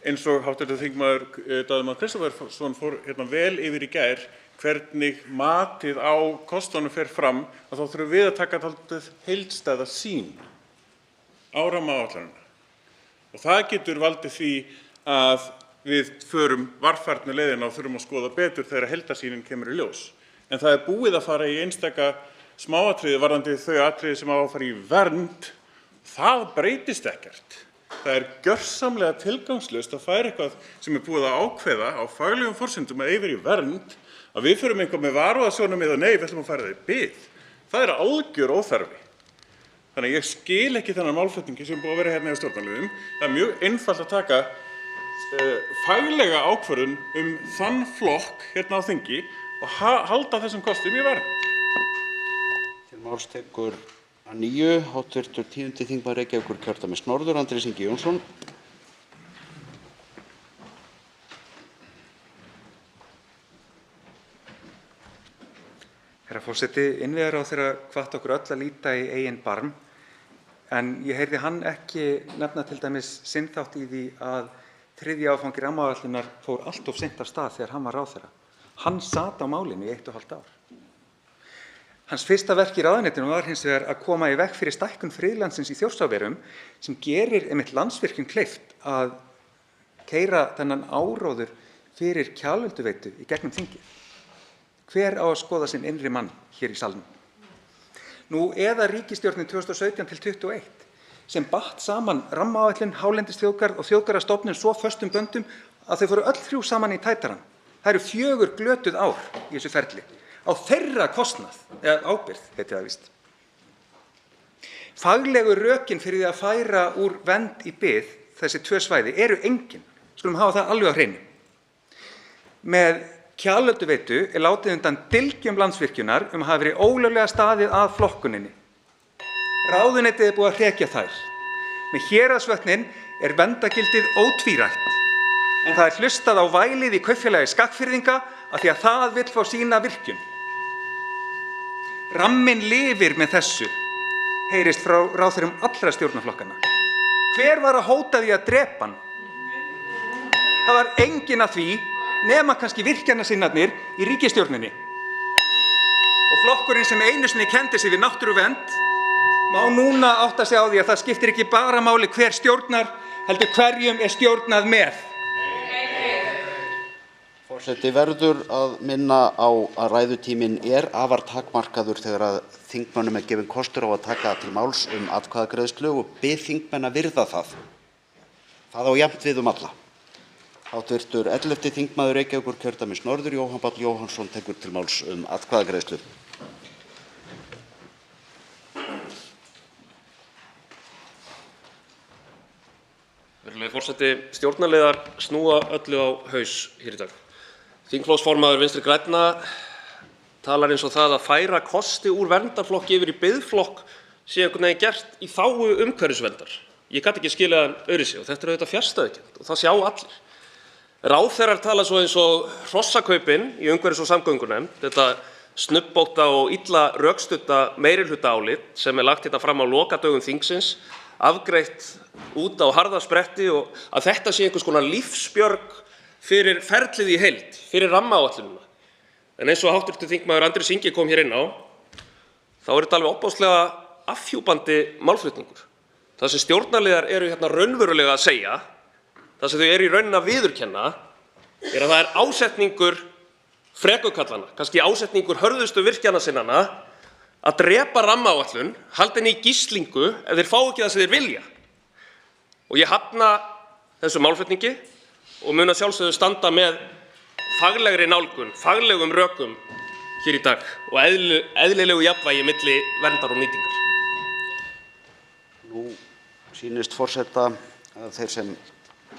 eins og hv. þingmaður Daði Már Kristófersson fór vel yfir í gær, hvernig matið á kostunum fer fram, að þá þurfum við að taka dálítið heildstæða sýn á rammaáætlunina. Og það getur valdið því að við förum varfærnu leiðina og þurfum að skoða betur þegar heildarsýnin kemur í ljós. En það búið að fara í einstaka smáatriði varðandi þau atriði sem á að fara í vernd. Það breytist ekkert. Það gjörsamlega tilgangslaust að færa eitthvað sem búið að ákveða á faglegum forsendum að yfir í vernd, að við förum eitthvað með varúðarsjónarmið og nei, við ætlum að færa það í bið. Það algjör óþarfi. Þannig að ég skil ekki þennan málflutningi sem búið að vera hérna í stjórnarliðum. Það mjög einfalt að taka faglega ákvörðun þann flokk hérna á þingi og halda þessum kostum í vernd. Til máls tekur að nýju hv. 10. þingmaður Reykjavíkurkjördæmis norður, Andrés Ingi Jónsson. Herra forseti, innviðaráðherra hvatti okkur öll að líta í eigin barm, en ég heyrði hann ekki nefna til dæmis sinn þátt í því að þriðji áfangi rammaáætlunar fór allt of seint af stað þegar hann var ráðherra. Hann sat á málinu í 1,5 ár. Hans fyrsta verk í ráðuneytinu var hins vegar að koma í veg fyrir stækkun friðlandsins í Þjórsárverum sem gerir einmitt Landsvirkjun kleift að keyra þennan áróður fyrir Kjalölduveitu í gegnum þingið. Hver á að skoða sinn innri mann hér í salnum? Nú eða ríkisstjórnin 2017 til 2021 sem batt saman rammaáætlun, hálendisþjóðgarð og þjóðgarðastofnun svo föstum böndum að þau fóru öll þrjú saman í tætarann. Það eru 4 glötuð ár í þessu ferli. Á þeirra kostnað, eða ábyrgð, heiti það víst. Faglegu rökin fyrir því að færa úr vernd í bið þessi 2 svæði eru engin. Skulum hafa það alveg á hreinu. Með Kjalölduveitu látið undan dylgjum Landsvirkjunar að hafa verið ólöglega staðið að flokkuninni. Ráðuneytið búið að hrekja þær. Með héraðsvötnin verndargildið ótvírætt, en það hlustað á vælið í kaupfélagi Skagfirðinga af því að það vill fá sína virkjun. Ramminn lifir með þessu, heyrist frá ráðherrum allra stjórnarflokkanna. Hver var að hóta því að drepa hann? Það var enginn að því nema kannski virkjanasinnarnir í ríkisstjórninni. Og flokkurinn sem einu sinni kenndi sig við náttúruvernd má núna átta sig á því að það skiptir ekki bara máli hver stjórnar, heldur hverjum stjórnað með. Forseti verður að minna á að ræðutíminn afar takmarkaður þegar að þingmönnum gefinn kostur á að taka til máls atkvæðagreiðslu og bið þingmenn að virða það. Það á jafnt við alla. Hv. 11. þingmaður Reykjavíkurkjördæmis norður, Jóhann Páll Jóhannsson, tekur til máls atkvæðagreiðslu. Virðulegi forseti, stjórnarliðar snúa öllu á haus hér í dag. Þingflokksformaður Vinstri grænna talar eins og það að færa kosti úr verndarflokki yfir í biðflokk sé einhvern veginn gert í þágu umhverfisverndar. Ég gat ekki skilið hann öðruvísi og þetta auðvitað fjarstæðukennt og það sjá allir. Ráðherrar tala svo eins og hrossakaupin í umhverfis- og samgöngunefnd, þetta snubbótta og illa rökstudda meirihlutaálit sem lagt hérna fram á lokadögum þingsins, afgreitt út á harða spretti og að þetta sé einhvers konar lífsbjörg fyrir ferlið í heild, fyrir rammaáætlunina. En eins og hv. þingmaður Andrés Ingi kom hér inn á, þá þetta alveg ofboðslega afhjúpandi málflutningur. Það sem stjórnarliðar eru hérna raunverulega að segja, það sem þau eru í rauninni að viðurkenna, að það ásetningur frekukallana, kannski ásetningur hörðustu virkjanasinnanna, að drepa rammaáætlun, halda henni í gíslingu ef þeir fá ekki það sem þeir vilja. Og ég hafna þessu málflutningi og mun að sjálfsögðu standa með faglegri nálgun, faglegum rökum hér í dag og eðlilegu jafnvægi milli verndar og nýtingar. Nú sýnist forseta að þeir sem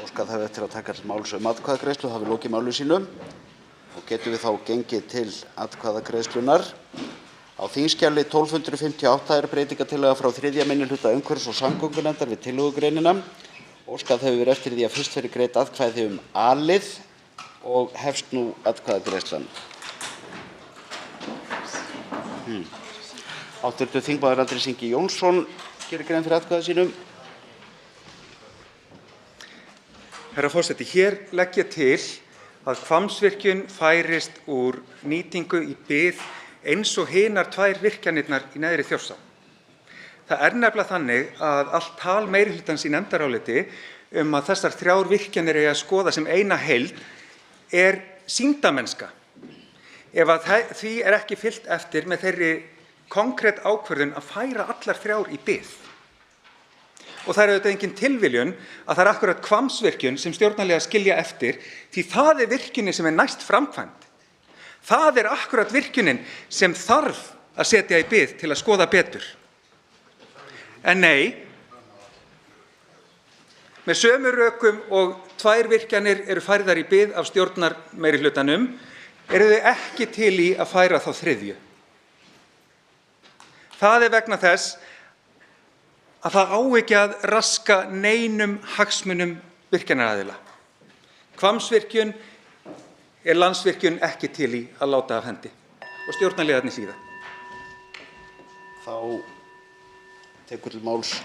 óskað hafa eftir að taka til máls atkvæðagreiðslu hafi lokið máli sínu og getum við þá gengið til atkvæðagreiðslunnar. Á þingskjali 1258 breytingartillaga frá 3. minnihluta umhverfis- og samgöngunefndar við tillögugreinina. Óskað hefur verið eftir því að fyrst verði greidd atkvæði A-lið og hefst nú atkvæðagreiðslan. Hv. þingmaður Andrés Ingi Jónsson gerir grein fyrir atkvæði sínum. Herra forseti, hér legg ég til að Hvammsvirkjun færist úr nýtingu í bið eins og hinar 2 virkjanirnar í Neðri Þjórsá. Það er nefnilega þannig að allt tal meirihlutans í nefndaráliti að þessar 3 virkjanir eigi að skoða sem eina heild er sýndarmennska. Ef að því er ekki fylgt eftir með þeirri konkrét ákvörðun að færa allar 3 í bið. Og það er auðvitað engin tilviljun að það er akkúrat Hvammsvirkjun sem stjórnarliðar skilja eftir, því það er virkjunin sem er næst framkvæmd. Það er akkúrat virkjunin sem þarf að setja í bið til að skoða betur. En nei, með sömu rökum og 2 virkjanir eru færðar í bið af stjórnarmeirihlutanum, eru þau ekki til í að færa þá 3. Það er vegna þess að það á ekki að raska neinum hagsmunum virkjanaraðila. Hvammsvirkjun er Landsvirkjun ekki til í að láta af hendi og stjórnarliðarnir síðan. Þá tekur til máls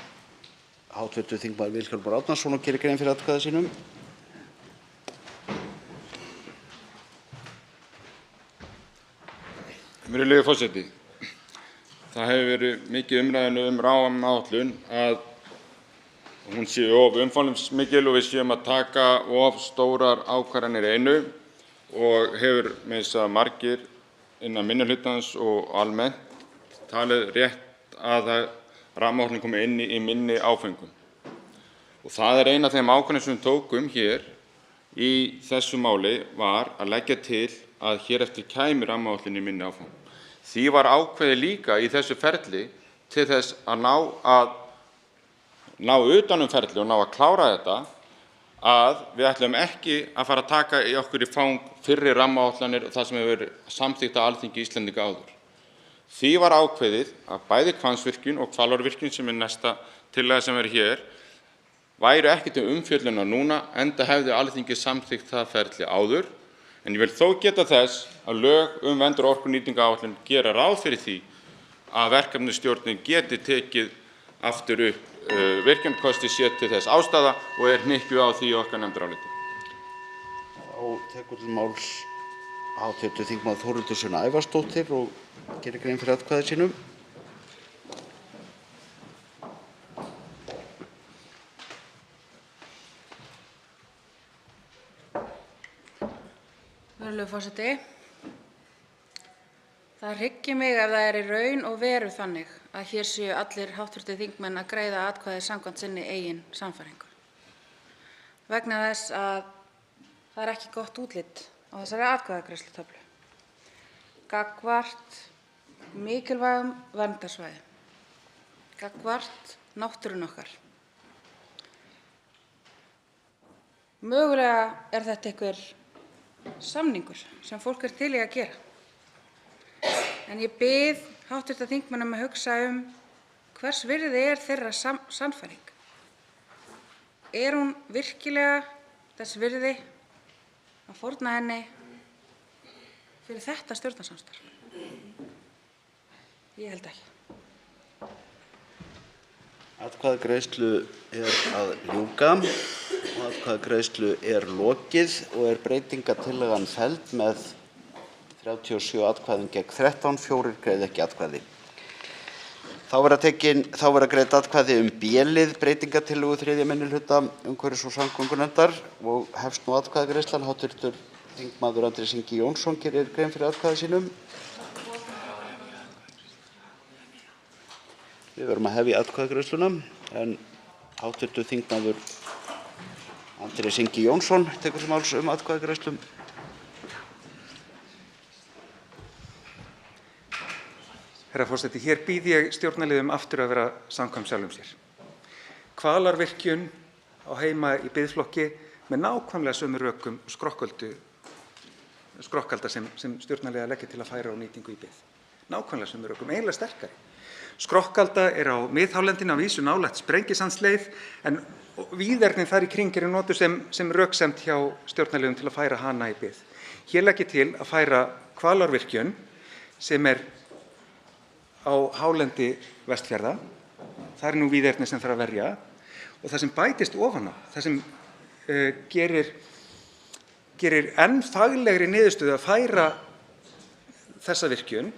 hv. þingmaður Vilhjálmur Árnason og gerir grein fyrir atkvæði sínum. Virðulegi forseti. Það hefur verið mikið umræðinu rammaáætlun að hún sé of umfangsmikil og við séum að taka of stórar ákvarðanir í einu og hefur með þess að margir innan minnihlutans og almennt talið rétt að rammaáætlun komi inn í minni áföngum. Og það er ein af þeim ákvörðunum sem við tókum hér í þessu máli var að leggja til að hér eftir kæmi rammaáætlun í minni áföngum. Því var ákveðið líka í þessu ferli til þess að ná utan ferli og ná að klára þetta að við ætlum ekki að fara að taka í okkur í fang fyrri rammaáætlanir og það sem hefur verið samþykkt af Alþingi Íslendinga áður. Því var ákveðið að bæði Hvammsvirkjun og Hvalárvirkjun sem er næsta tillaga sem er hér væru ekki til umfjöllunar núna enda hefði Alþingi samþykkt það ferli áður. En ég vil þó geta þess að lög verndar- og orkunýtingaráætlun gera ráð fyrir því að verkefnisstjórnin geti tekið aftur upp virkjunarkosti sé til þess ástæða og er hnykkju á því í okkar nefndaráliti. Þá tekur til máls hv. þingmaður Þórhildur Sunna Ævarsdóttir og gerir grein fyrir atkvæði sínum. Virðulegur forseti. Það hryggir mig ef það er í raun og veru þannig að hér séu allir hv. þingmenn að greiða atkvæði samkvæmt sinni eigin sannfæringu. Vegna þess að það er ekki gott útlit á þessari atkvæðagreiðslutöflu gagnvart mikilvægum verndarsvæðum, gagnvart náttúrunni okkar. Mögulega er þetta einhver samningur sem fólk er til í að gera. En ég bið hv. þingmenn að hugsa hvers virði er þeirra sannfæring. Er hún virkilega þess virði að fórna henni fyrir þetta stjórnarsamstarf? Ég held ekki. Atkvæðagreiðslu er að ljúka. Atkvæðagreiðslu er lokið og er breytingartillagan felld með 37 atkvæðum gegn 13, 4 greiða ekki atkvæði. Þá verða greidd atkvæði B-lið breytingartillögu 3. minnihluta umhverfis- og samgöngunefndar og hefst nú atkvæðagreiðslan. Hv. þingmaður Andrés Ingi Jónsson gerir grein fyrir atkvæði sínum. Við verðum að hefja atkvæðagreiðsluna en hv. þingmaður Andrés Ingi Jónsson tekur til máls atkvæðagreiðslu. Herra forseti, hér býð ég stjórnarliðum aftur að vera samkvæm sjálfum sér. Hvalárvirkjun á heima í biðflokki með nákvæmlega sömu rökum skrokkalda sem stjórnarliðar leggja til að færa á nýtingu í bið. Nákvæmlega sömu rökum, eiginlega sterkari. Skrokkalda er á miðhálendinu á vísu nálægt Sprengisandsleið en víðernin þar í kring eru notuð sem röksemd hjá stjórnarliðum til að færa hana í bið. Hér legg ég til að færa Hvalárvirkjun sem er á hálendi Vestfjarða. Það er nú víðerni sem þarf að verja og það sem bætist ofan á, það sem gerir enn faglegri niðurstöðu að færa þessa virkjun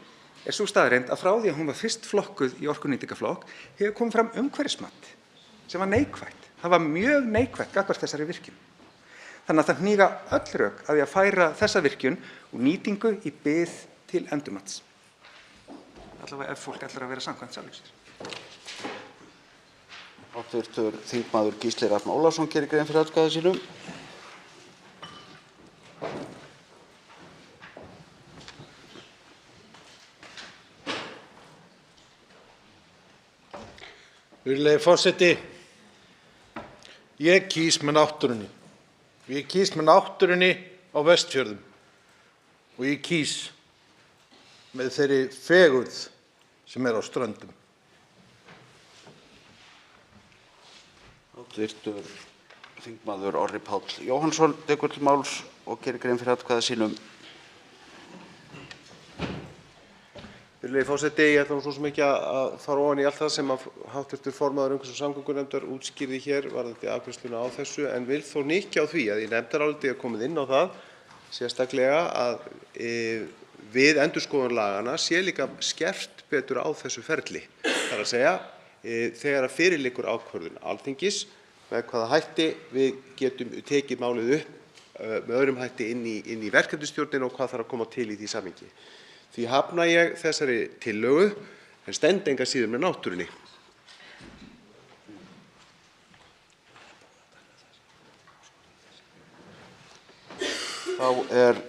er sú staðreynd að frá því að hún var fyrst flokkuð í orkunýtingarflokk hefur komið fram umhverfismat sem var neikvætt. Það var mjög neikvætt gagnvart þessari virkjun. Þannig að það hníga öll rök að því að færa þessa virkjun úr nýtingu í bið til endurmats. Allavega ef fólk ætlar að vera samkvæmt sjálfu sér. Hv. þingmaður Gísli Rafn Ólafsson gerir grein fyrir atkvæði sínu. Virðulegi forseti, ég kýs með náttúrunni. Ég kýs með náttúrunni á Vestfjörðum og ég kýs með þeirri fegurð sem er á ströndum. Hv. þingmaður Orri Páll Jóhannsson tekur til máls og gerir grein fyrir atkvæði sínum. Virðulegi forseti, ég ætla svo sem ekki að fara ofan í allt það sem hv. formaður umhverfis- og samgöngunefndar útskýrði hér varðandi afgreiðsluna á þessu, en vil þó hnykkja á því að í nefndaráliti er komið inn á það sérstaklega að við endurskoðun laganna sé líka skerpt betur á þessu ferli. Það er að segja, þegar að fyrir liggur ákvörðun Alþingis með hvaða hætti við getum tekið málið upp með öðrum hætti inn í verkefnisstjórnina og hvað þarf að koma til í því samhengi. Því hafna ég þessari tillögu en stend engu að síður með náttúrunni. Þá er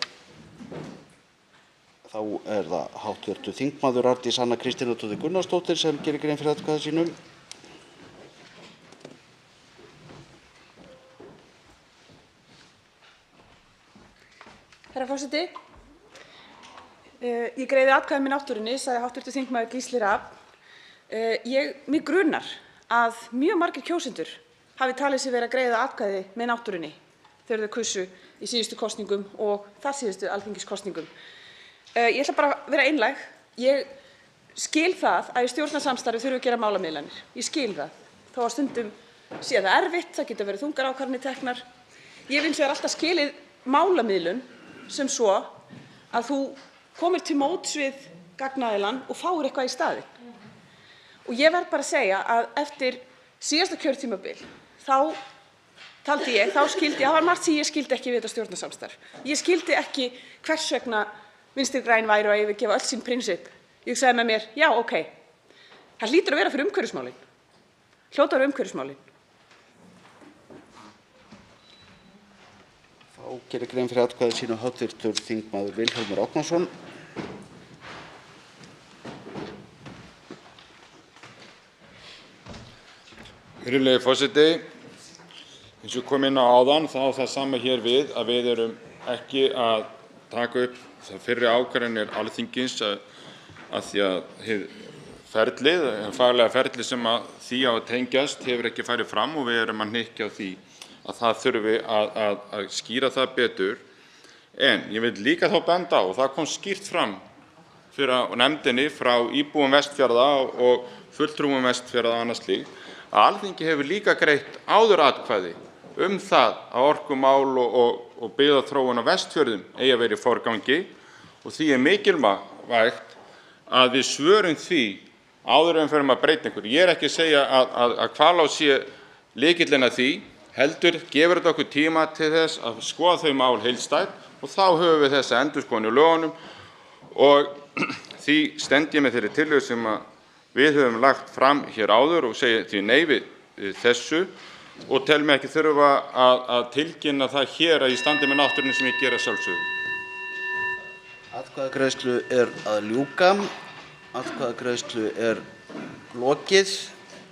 það hv. þingmaður Arndís Anna Kristínardóttir Gunnarsdóttir sem gerir grein fyrir atkvæði sínum. Herra forseti, ég greiði atkvæði með náttúrunni, sagði hv. þingmaður Gísli Rafn. Mig grunar að mjög margir kjósendur hafi talið sig vera að greiða atkvæði með náttúrunni þegar þau kusu í síðustu kosningum og þarsíðustu alþingiskosningum. Ég ætla bara að vera einlæg. Ég skil það að í stjórnarsamstarfi þurfi að gera málamiðlanir. Ég skil það. Þó að stundum sé það erfitt, það geta verið þungar ákvarðanir teknar. Ég hef hins vegar alltaf skilið málamiðlun sem svo að þú komir til móts við gagnaðilann og fáir eitthvað í staðinn. Og ég verð bara að segja að eftir síðasta kjörtímabil þá skildi ég, það var margt sem ég skildi ekki við þetta stjórnarsamstarf. Ég skildi ekki hvers vegna Vinstri græn væru að yfirgefa öll sín prinsipp. Ég sagði með mér, já, ok, það hlýtur að vera fyrir umhverfismálin. Hljóta að vera umhverfismálin. Þá gerir grein fyrir atkvæði sínu hv. þingmaður Vilhjálmur Árnason. Virðulegi forseti, eins og kom inn á áðan þá á það sama hér við að við erum ekki að taka upp það fyrri ákvarðanir Alþingis að því að ferlið, faglega ferlið sem að því á að tengjast hefur ekki farið fram og við erum að hnykkja á því að það þurfi að skýra það betur. En ég vil líka þá benda á, og það kom skýrt fram fyrir nefndinni frá íbúum Vestfjarða og fulltrúum Vestfjarða og annað slíkt, að Alþingi hefur líka greitt áður atkvæði það að orkumál og byggðaþróun á Vestfjörðum eigi að vera í forgangi og því er mikilvægt að við svörum því áður en við förum að breyta einhverju. Ég er ekki að segja að Hvalá sé lykillinn að því, heldur gefur þetta okkur tíma til þess að skoða þau mál heildstætt og þá höfum við þessa endurskoðun í lögunum og því stend ég með þeirri tillögu sem við höfum lagt fram hér áður og segi því nei við þessu og tel mig ekki þurfa að tilkynna það hér að ég standi með náttúrunni sem ég gera sjálfsögðu. Atkvæðagreiðslu er að ljúka. Atkvæðagreiðslu er lokið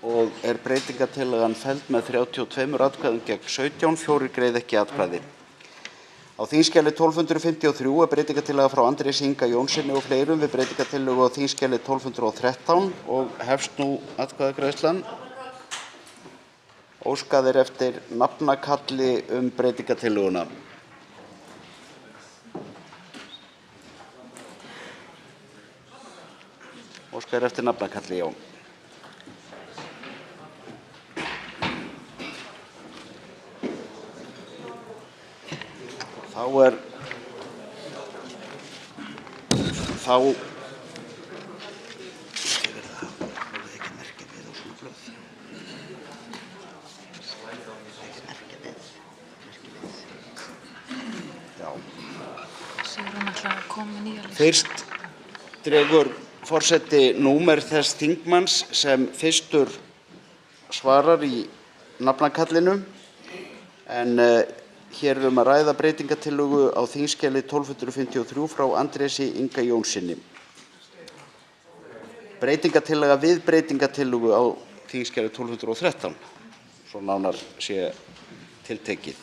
og er breytingartillagan felld með 32 atkvæðum gegn 17, 4 greiða ekki atkvæði. Á þingskjali 1253 er breytingartillaga frá Andrési Inga Jónssyni og fleirum við breytingartillögu á þingskjali 1213 og hefst nú atkvæðagreiðslan. Óskað er eftir nafnakalli breytingartillöguna. Óskað er eftir nafnakalli, já. Fyrst dregur forseti númer þess þingmanns sem fyrstur svarar í nafnakallinu, en hér er að ræða breytingartillögu á þingskjali 1253 frá Andrési Inga Jónssyni. Breytingartillaga við breytingartillögu á þingskjali 1213, svo nánar sé tiltekið.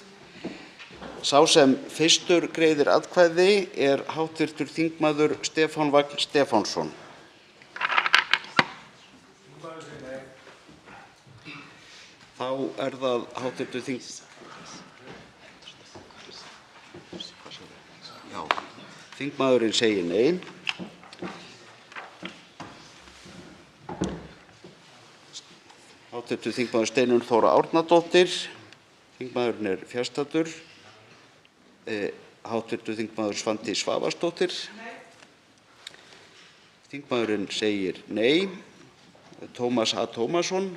Sá sem fyrstur greiðir atkvæði er hv. þingmaður Stefán Vagn Stefánsson. Þá er það hv. Þingmaðurinn segir nei. Hv. þingmaður Steinunn Þóra Árnadóttir. Þingmaðurinn er fjarstaddur. Hv. þingmaður Svandís Svavarsdóttir. Þingmaðurinn segir nei. Tómas A. Tómasson.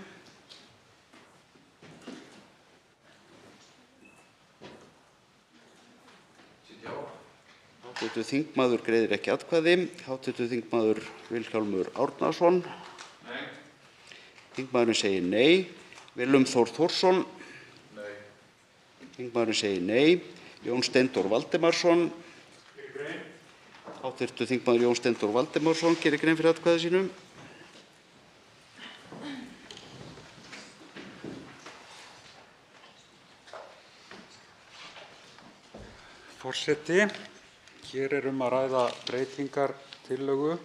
Hv. þingmaður greiðir ekki atkvæði. Hv. þingmaður Vilhjálmur Árnason. Nei. Þingmaðurinn segir nei. Willum Þór Þórsson. Nei. Þingmaðurinn segir nei. Jón Steindór Valdimarsson. Hv. þingmaður Jón Steindór Valdimarsson gerir grein fyrir atkvæði sínu. Forseti, hér er að ræða breytingartillögu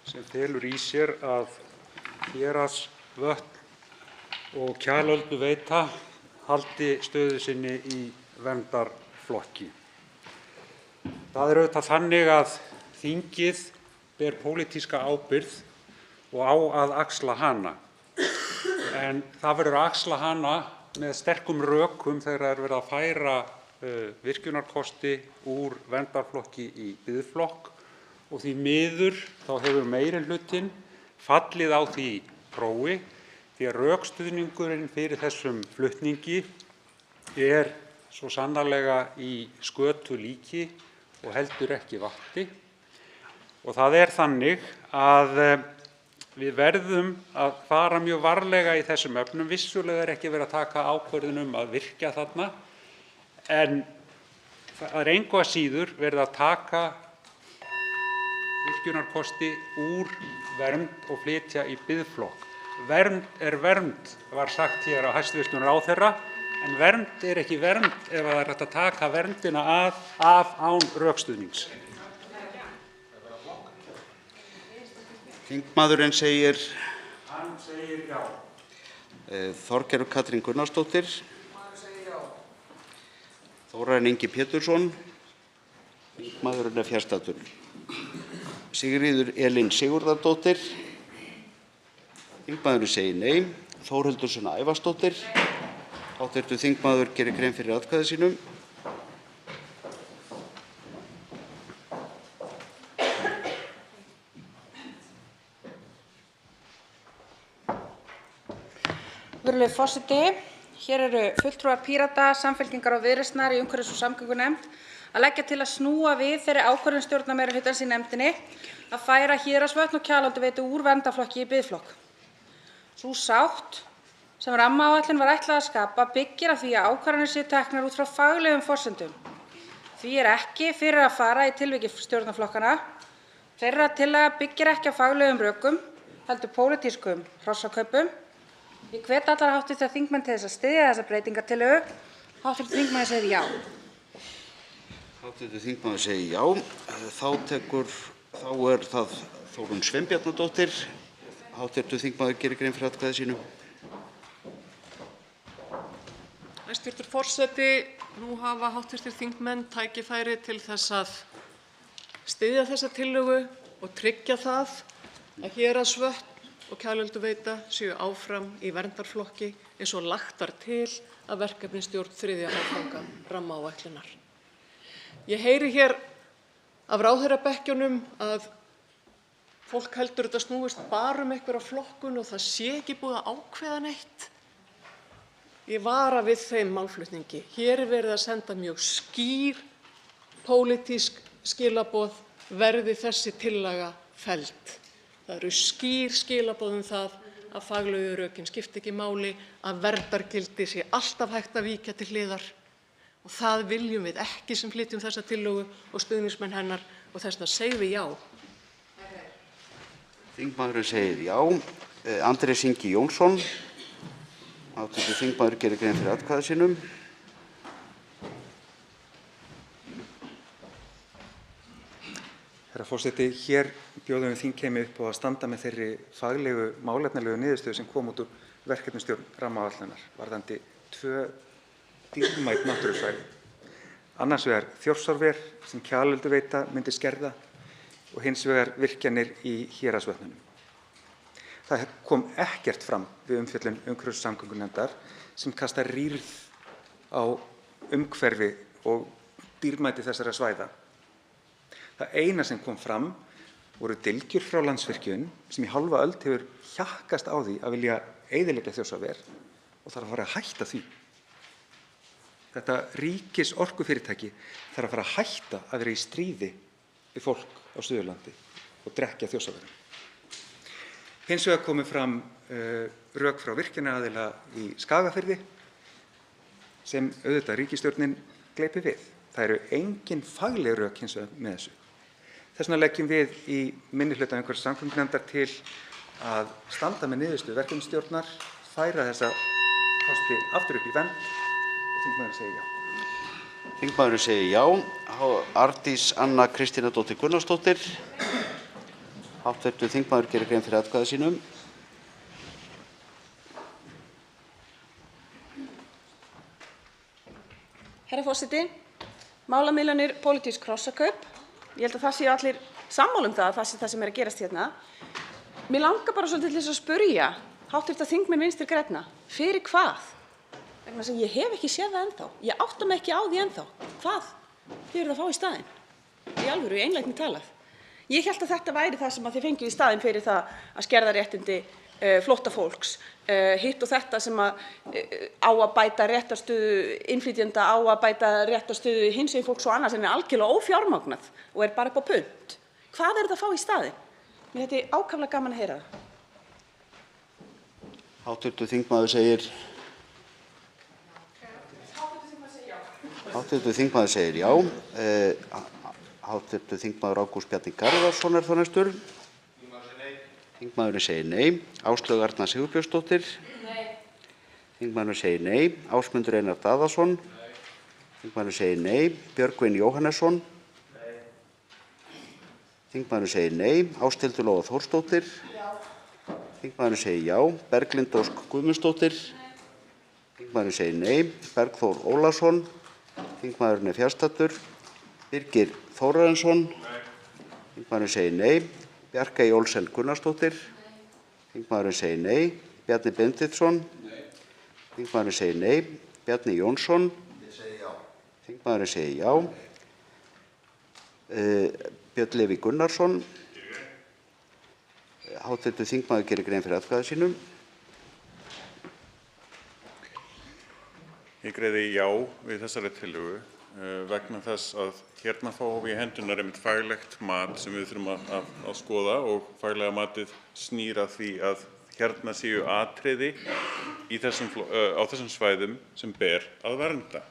sem felur í sér að Héraðsvötn og Kjalölduveita haldi stöðu sinni í verndarflokki. Það er auðvitað þannig að þingið ber pólitíska ábyrgð og á að axla hana. En það verður að axla hana með sterkum rökum þegar verið að færa virkjunarkosti úr verndarflokki í biðflokk, og því miður þá hefur meirihlutinn fallið á því prófi, því að rökstuðningurinn fyrir þessum flutningi er svo sannarlega í skötu líki og heldur ekki vatti. Og það er þannig að við verðum að fara mjög varlega í þessum efnum. Vissulega er ekki verið að taka ákvörðun að virkja þarna, en það er engu að síður verið að taka virkjunarkosti úr vernd og flytja í biðflokk. Vernd er vernd, var sagt hér á hæstv. Ráðherra, en vernd er ekki vernd ef það er hægt að taka verndina af án rökstuðnings. Þingmaðurinn segir Hann segir já. Þorgerður Katrín Gunnarsdóttir. Hann segir já. Þórarinn Ingi Pétursson. Þingmaðurinn er fjarstaddur. Sigríður Elín Sigurðardóttir. Þingmaðurinn segir nei. Þórhildur Sunna Ævarsdóttir. Hv. þingmaður gerir grein fyrir atkvæði sínu. Virðulegur forseti, hér eru fulltrúar Pírata, Samfylkingar og Viðreisnar í umhverfis- og samgöngunefnd að leggja til að snúa við þeirri ákvörðun stjórnarmeirihlutans í nefndinni að færa Héraðsvötn og Kjalölduveitu úr verndarflokki í biðflokk. Sú sátt sem rammaáætlun var ætlað að skapa byggir á því að ákvarðanir séu teknar út frá faglegum forsendum. Því er ekki fyrir að fara í tilviki stjórnarflokkanna. Þeirra tillaga byggir ekki á faglegum rökum, heldur pólitískum hrossakaupum. Ég hvet allar hv. þingmenn til þess að styðja þessa breytingartillögu. Hv. þingmaður segir já. Hv. þingmaður segir já. Þá er það Þórunn Sveinbjarnardóttir. Hv. þingmaður gerir grein fyrir atkvæði sínu. Hæstv. forseti, nú hafa hv. þingmenn tækifæri til þess að styðja þessa tillögu og tryggja það að Héraðsvötn og Kjalölduveita séu áfram í verndarflokki eins og lagt var til af verkefnisstjórn 3. áfanga rammaáætlunar. Ég heyri hér af ráðherrabekkjunum að fólk heldur þetta snúist bara um einhverja flokkun og það sé ekki búið að ákveða neitt. Ég vara við þeim málflutningi. Hér er verið að senda mjög skýr pólitísk skilaboð verði þessi tillaga felld. Það eru skýr skilaboð um það að faglegu rökin skipti ekki máli, að verndargildi sé alltaf hægt að víkja til hliðar. Og það viljum við ekki sem flytjum þessa tillögu og stuðningsmenn hennar og þess vegna segjum við já. Þingmaðurinn segir já. Andrés Ingi Jónsson. Hv. þingmaður gerir grein fyrir atkvæði sínum. Herra forseti, hér bjóðum við þingheimi upp á að standa með þeirri faglegu málefnalegu niðurstöðu sem kom út úr verkefnisstjórn rammaáætlunar varðandi 2 dýrmæt náttúrusvæði. Annars vegar Þjórsárver sem Kjalölduveita myndi skerða og hins vegar virkjanir í Héraðsvötnunum. Það kom ekkert fram við umfjöllun umhverfis- og samgöngunefndar sem kastar rýrð á umhverfi og dýrmæti þessara svæða. Það eina sem kom fram voru dylgjur frá Landsvirkjun sem í hálfa öld hefur hjakkast á því að vilja eyðileggja Þjórsárver og þarf að fara að hætta því. Þetta ríkisorkufyrirtæki þarf að fara að hætta að vera í stríði við fólk á Suðurlandi og drekkja Þjórsárverum. Hins vegar komu fram rök frá virkjunaraðila í Skagafirði sem auðvitað ríkisstjórnin gleypir við. Það eru engin fagleg rök hins vegar með þessu. Þess vegna leggjum við í minnihluta umhverfis- og samgöngunefndar til að standa með niðurstöðu verkefnisstjórnar, færa þessa kosti aftur upp í vernd og þingmaðurinn segir já. Þingmaðurinn segir já. Arndís Anna Kristínardóttir Gunnarsdóttir. Hv. þingmaður gerir grein fyrir atkvæði sínum. Herra forseti, málamiðlanir, pólitísk hrossakaup. Ég held að það séu allir sammála um það sé það sem er að gerast hérna. Mér langar bara svolítið til þess að spyrja hv. þingmenn Vinstri grænna, fyrir hvað? Vegna þess að ég hef ekki séð það ennþá. Ég átta mig ekki á því ennþá. Hvað þið eruð að fá í staðinn? Í alvöru, í einlægni talað. Ég hélt að þetta væri það sem þið fenguð í staðinn fyrir það að skerða réttindi flóttafólks, hitt og þetta sem á að bæta réttarstöðu innflytjenda, á að bæta réttarstöðu hinsegin fólks og annað sem er algjörlega ófjármagnað og er bara upp á punt. Hvað er þetta að fá í staðinn? Mér þetta er ákaflega gaman að heyra það. Hv. þingmaður segir Hv. þingmaður segir já. Hv. þingmaður Ágúst Bjarni Garðarsson er þá næstur. Þingmaðurinn segir nei. Áslaug Arna Sigurbjörnsdóttir. Nei. Þingmaðurinn segir nei. Ásmundur Einar Daðason. Þingmaðurinn segir nei. Björgvin Jóhannesson. Nei. Þingmaðurinn segir nei. Ásthildur Lóa Þórsdóttir. Já. Þingmaðurinn segir já. Berglind Ósk Guðmundsdóttir. Þingmaðurinn segir nei. Bergþór Ólason. Þingmaðurinn er fjarstaddur. Birgir Þórarinsson. Þingmaðurinn segir nei. Bjarkey Olsen Gunnarsdóttir. Þingmaðurinn segir nei. Bjarni Benediktsson. Þingmaðurinn segir nei. Bjarni Jónsson. Þingmaðurinn segir já. Björn Leví Gunnarsson. Hv. þingmaður gerir grein fyrir atkvæði sínum. Ég greiði já við þessari tillögu vegna þess að hérna fáum við í hendurnar einmitt faglegt mat sem við þurfum að skoða og faglega matið snýr að því að hérna séu atriði á þessum svæðum sem ber að vernda.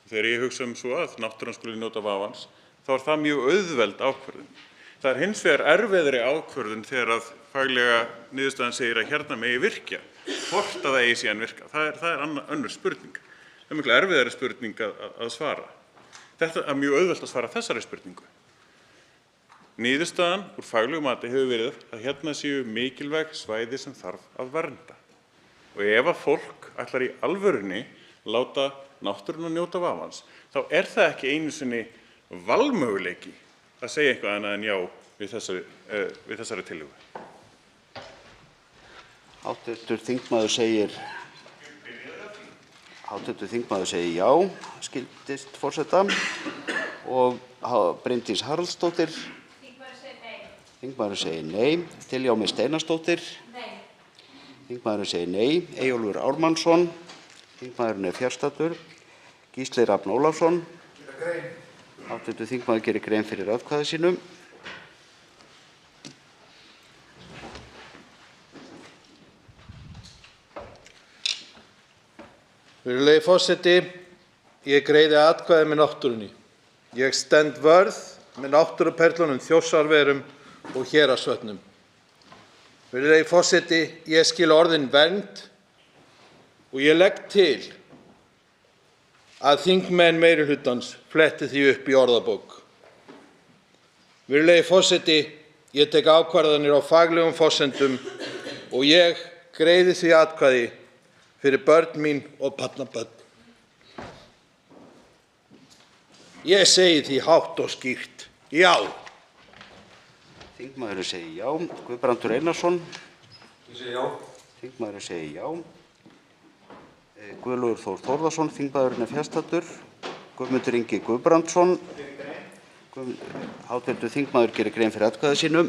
Þegar ég hugsa svo að náttúran skuli njóta vafans, þá er það mjög auðveld ákvörðun. Það er hins vegar erfiðri ákvörðun þegar að faglega niðurstaðan segir að hérna megi virkja, hvort að það eigi síðan virka. Það er önnur spurning. Það er miklu erfiðari spurning að svara. Þetta er mjög auðvelt að svara þessari spurningu. Niðurstaðan úr faglegu mati hefur verið að hérna séu mikilvæg svæði sem þarf að vernda. Og ef að fólk ætlar í alvörunni láta náttúruna njóta vafans, þá er það ekki einu sinni valmöguleiki að segja eitthvað annað en já við þessari tillögu. Hv. þingmaður segir já, skildist forseta. og Bryndís Haraldsdóttir. Þingmaðurinn segir nei. Diljá Mist Einarsdóttir. Þingmaðurinn segir nei. Eyjólfur Ármannsson. Þingmaðurinn er fjarstaddur. Gísli Rafn Ólafsson. Hv. þingmaður gerir grein fyrir atkvæði sínu. Virðulegi forseti, ég greiði atkvæði með náttúrunni. Ég stend vörð með náttúruperlunum Þjórsárverum og Héraðsvötnum. Virðulegi forseti, ég skil orðin vernd og ég legg til að þingmenn meirihlutans fletti því upp í orðabók. Virðulegi forseti, ég tek ákvarðanir á faglegum forsendum og ég greiði því atkvæði fyrir börn mín og barnabörn. Ég segi því hátt og skýrt, já. Þingmaðurinn segir já. Guðbrandur Einarsson. Ég segi já. Þingmaðurinn segir já. Guðlaugur Þór Þórðarson, þingmaðurinn er fjarstaddur. Guðmundur Ingi Guðbrandsson. Hv. þingmaður gerir grein fyrir atkvæði sínu.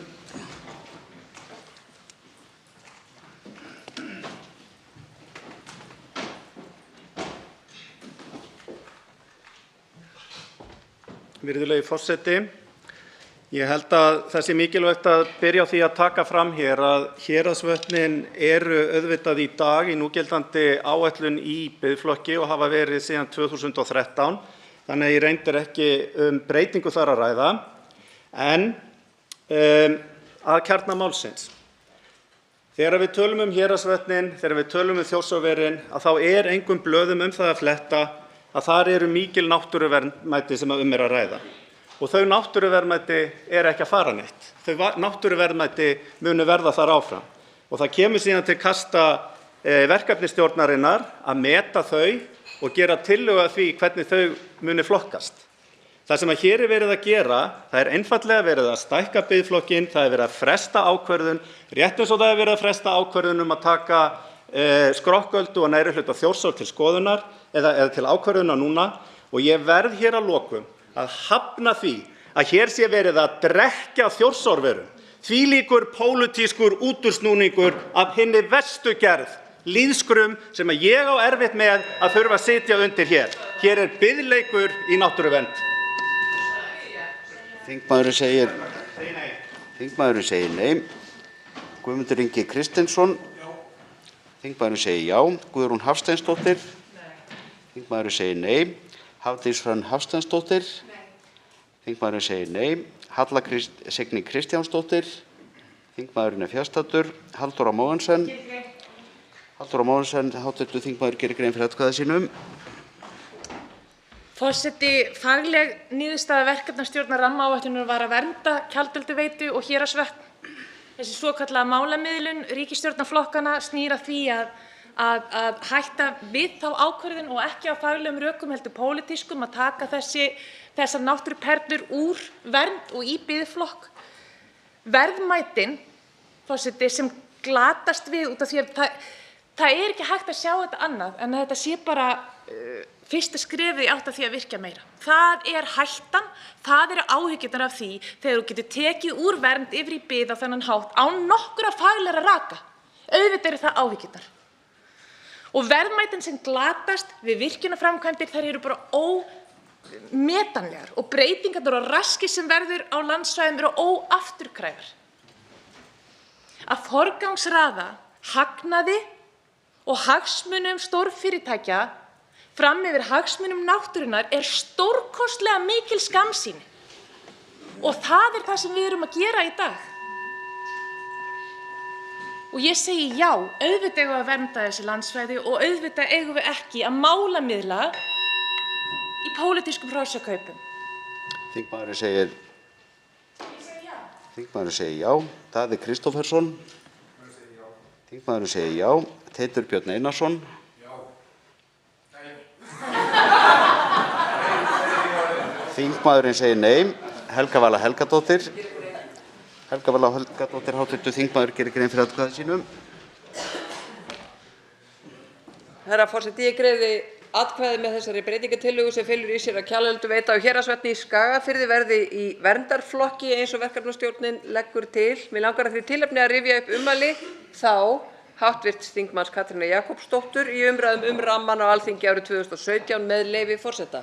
Virðulegi forseti, ég held að það sé mikilvægt að byrja á því að taka fram hér að héraðsvötnin eru auðvitað í dag í núgildandi áætlun í biðflokki og hafa verið síðan 2013, þannig að ég reyndir ekki breytingu þar að ræða. En að kjarna málsins. Þegar við tölum héraðsvötnin, þegar við tölum Þjórsárverin, að þá er engum blöðum það að fletta að þar eru mikil náttúruverðmæti sem er að ræða. Og þau náttúruverðmæti ekki að fara neitt. Þau náttúruverðmæti munu verða þar áfram. Og það kemur síðan til kasta verkefnisstjórnarinnar að meta þau og gera tillögu að því hvernig þau muni flokkast. Það sem hér er verið að gera, það er einfaldlega verið að stækka biðflokkinn, það er verið að fresta ákvörðun, rétt eins og það er verið að fresta ákvörðun að taka Skrokköldu og neðri hluta Þjórsár til skoðunar eða til ákvörðunar núna, og ég verð hér að lokum að hafna því að hér sé verið að drekkja Þjórsárverum. Þvílíkur pólitískur útúrsnúningur af hinni verstu gerð, lýðskrum sem ég á erfitt með að þurfa að sitja undir hér. Hér er biðleikur í náttúruvernd. Þingmaðurinn segir nei. Guðmundur Ingi Kristinsson. Þingmaðurinn segir já. Guðrún Hafsteinsdóttir. Þingmaðurinn segir nei. Hafdís Hrönn Hafsteinsdóttir. Þingmaðurinn segir nei. Halla Signý Kristjánsdóttir. Þingmaðurinn er fjarstaddur. Halldóra Mogensen. Halldóra Mogensen, hv. þingmaður gerir grein fyrir atkvæði sínu. Forseti, fagleg niðurstaða verkefnastjórnar rammaáætlunar var að vernda Kjaldelduveitu og Héraðsvötn. Þessi svokallaða málamiðlun ríkisstjórnarflokkanna snýr að því að hætta við þá ákvörðun og ekki á faglegum rökum heldur pólitískum að taka þessar náttúruperlur úr vernd og í biðflokk. Verðmætin, forseti, sem glatast við út af því að það er ekki hægt að sjá þetta annað en að þetta sé bara fyrsta skrefið í átt að því að virkja meira. Það er hættan, það eru áhyggjurnar af því þegar þú getur tekið úr vernd yfir í bið á þennan hátt án nokkurra faglegra raka. Auðvitað eru það áhyggjurnar. Og verðmætin sem glatast við virkjunarframkvæmdir, þær eru bara ómetanlegar og breytingarnar og raskið sem verður á landsvæðum eru óafturkræfar. Að forgangsraða hagnaði og hagsmunum stórfyrirtækja fram yfir hagsmunum náttúrunnar er stórkostlega mikil skammsýni. Og það er það sem við erum að gera í dag. Og ég segi já, auðvitað eigum við að vernda þessi landsvæði og auðvitað eigum við ekki að málamiðla í pólitískum hrossakaupum. Þingmaðurinn segir já. Daði Kristófersson. Þingmaðurinn segir já. Teitur Björn Einarsson. Þingmaðurinn segir nei. Helga Vala Helgadóttir. Helga Vala Helgadóttir, hv. þingmaður gerir grein fyrir atkvæði sínu. Herra forseti, ég greiði atkvæði með þessari breytingartillögu sem felur í sér að Kjalölduveita og Héraðsvatn í Skagafirði verði í verndarflokki eins og verkefnastjórnin leggur til. Mig langar að því tilefni að rifja upp ummæli þá hv. þingmanns Katrínar Jakobsdóttur í umræðum um rammann á Alþingi árið 2017 með leyfi forseta.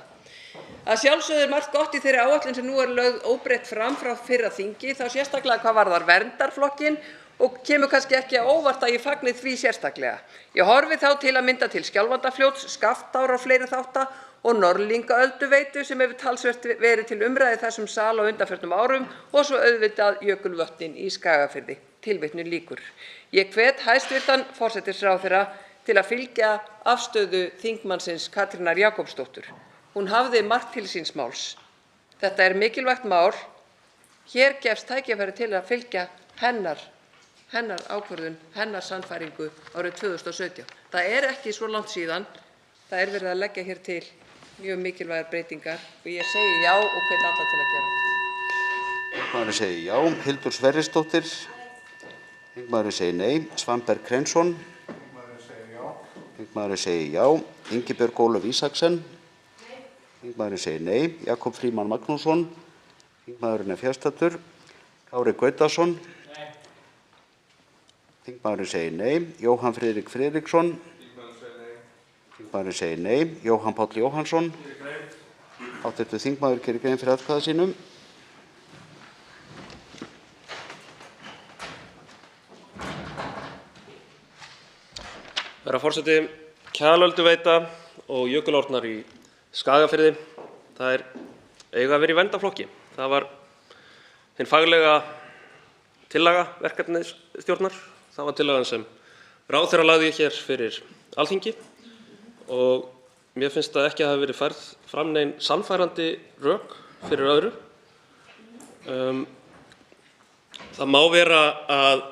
Að sjálfsögðu er margt gott í þeirri áætlun sem nú er lögð óbreytt fram frá fyrra þingi, þá sérstaklega hvað varðar verndarflokkinn, og kemur kannski ekki á óvart að ég fagni því sérstaklega. Ég horfi þá til að mynda til Skjálfandafljóts, Skaftár og fleiri þátta og Norðlingaölduveitu sem hefur talsvert verið til umræðu í þessum sal á undanförnum árum og svo auðvitað Jökulvötnin í Skagafirði. Tilvitnun lýkur. Ég hvet hæstv. forsætisráðherra til að fylgja afstöðu þingmannsins Katrínar Jakobsdóttur. Hún hafði margt til síns máls. Þetta er mikilvægt mál. Hér gefst tækifæri til að fylgja hennar ákvörðun, hennar sannfæringu árið 2017. Það er ekki svo langt síðan. Það er verið að leggja hér til mjög mikilvægar breytingar og ég segi já og hvet alla til að gera. Þingmaðurinn segir já. Hildur Sverrisdóttir. Þingmaðurinn segir nei. Svanberg Hreinsson. Þingmaðurinn segir já. Ingibjörg Ólöf Isaksen. Þingmaðurinn segir nei. Jakob Frímann Magnússon. Þingmaðurinn er fjarstaddur. Kári Gautason. Þingmaðurinn segir nei. Jóhann Friðrik Friðriksson. Þingmaðurinn segir nei. Jóhann Páll Jóhannsson. Hv. þingmaður gerir grein fyrir atkvæði sínum. Herra forseti, Kjalölduveita og Jökulárnar í Skagafirði, það eiga að vera í verndarflokki. Það var hin faglega tillaga verkefnisstjórnar. Það var tillagan sem ráðherra lagði hér fyrir Alþingi og mér finnst það ekki að hafa verið færð fram nein sannfærandi rök fyrir öðru. Það má vera að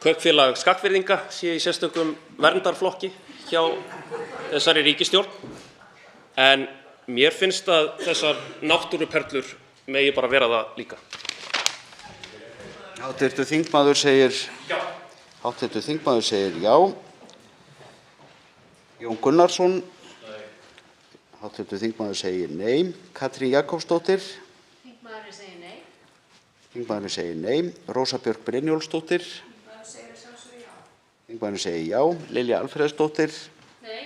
Kaupfélag Skagfirðinga sé í sérstökum verndarflokki hjá þessari ríkisstjórn, en mér finnst að þessar náttúruperlur megi bara vera það líka. Hv. þingmaður segir já. Jón Gunnarsson. Hv. þingmaður segir nei. Katrín Jakobsdóttir. Þingmaðurinn segir nei. Þingmaðurinn segir nei. Rósa Björk Brynjólfsdóttir. Þingmaðurinn segir já. Lilja Alfreðsdóttir. Nei.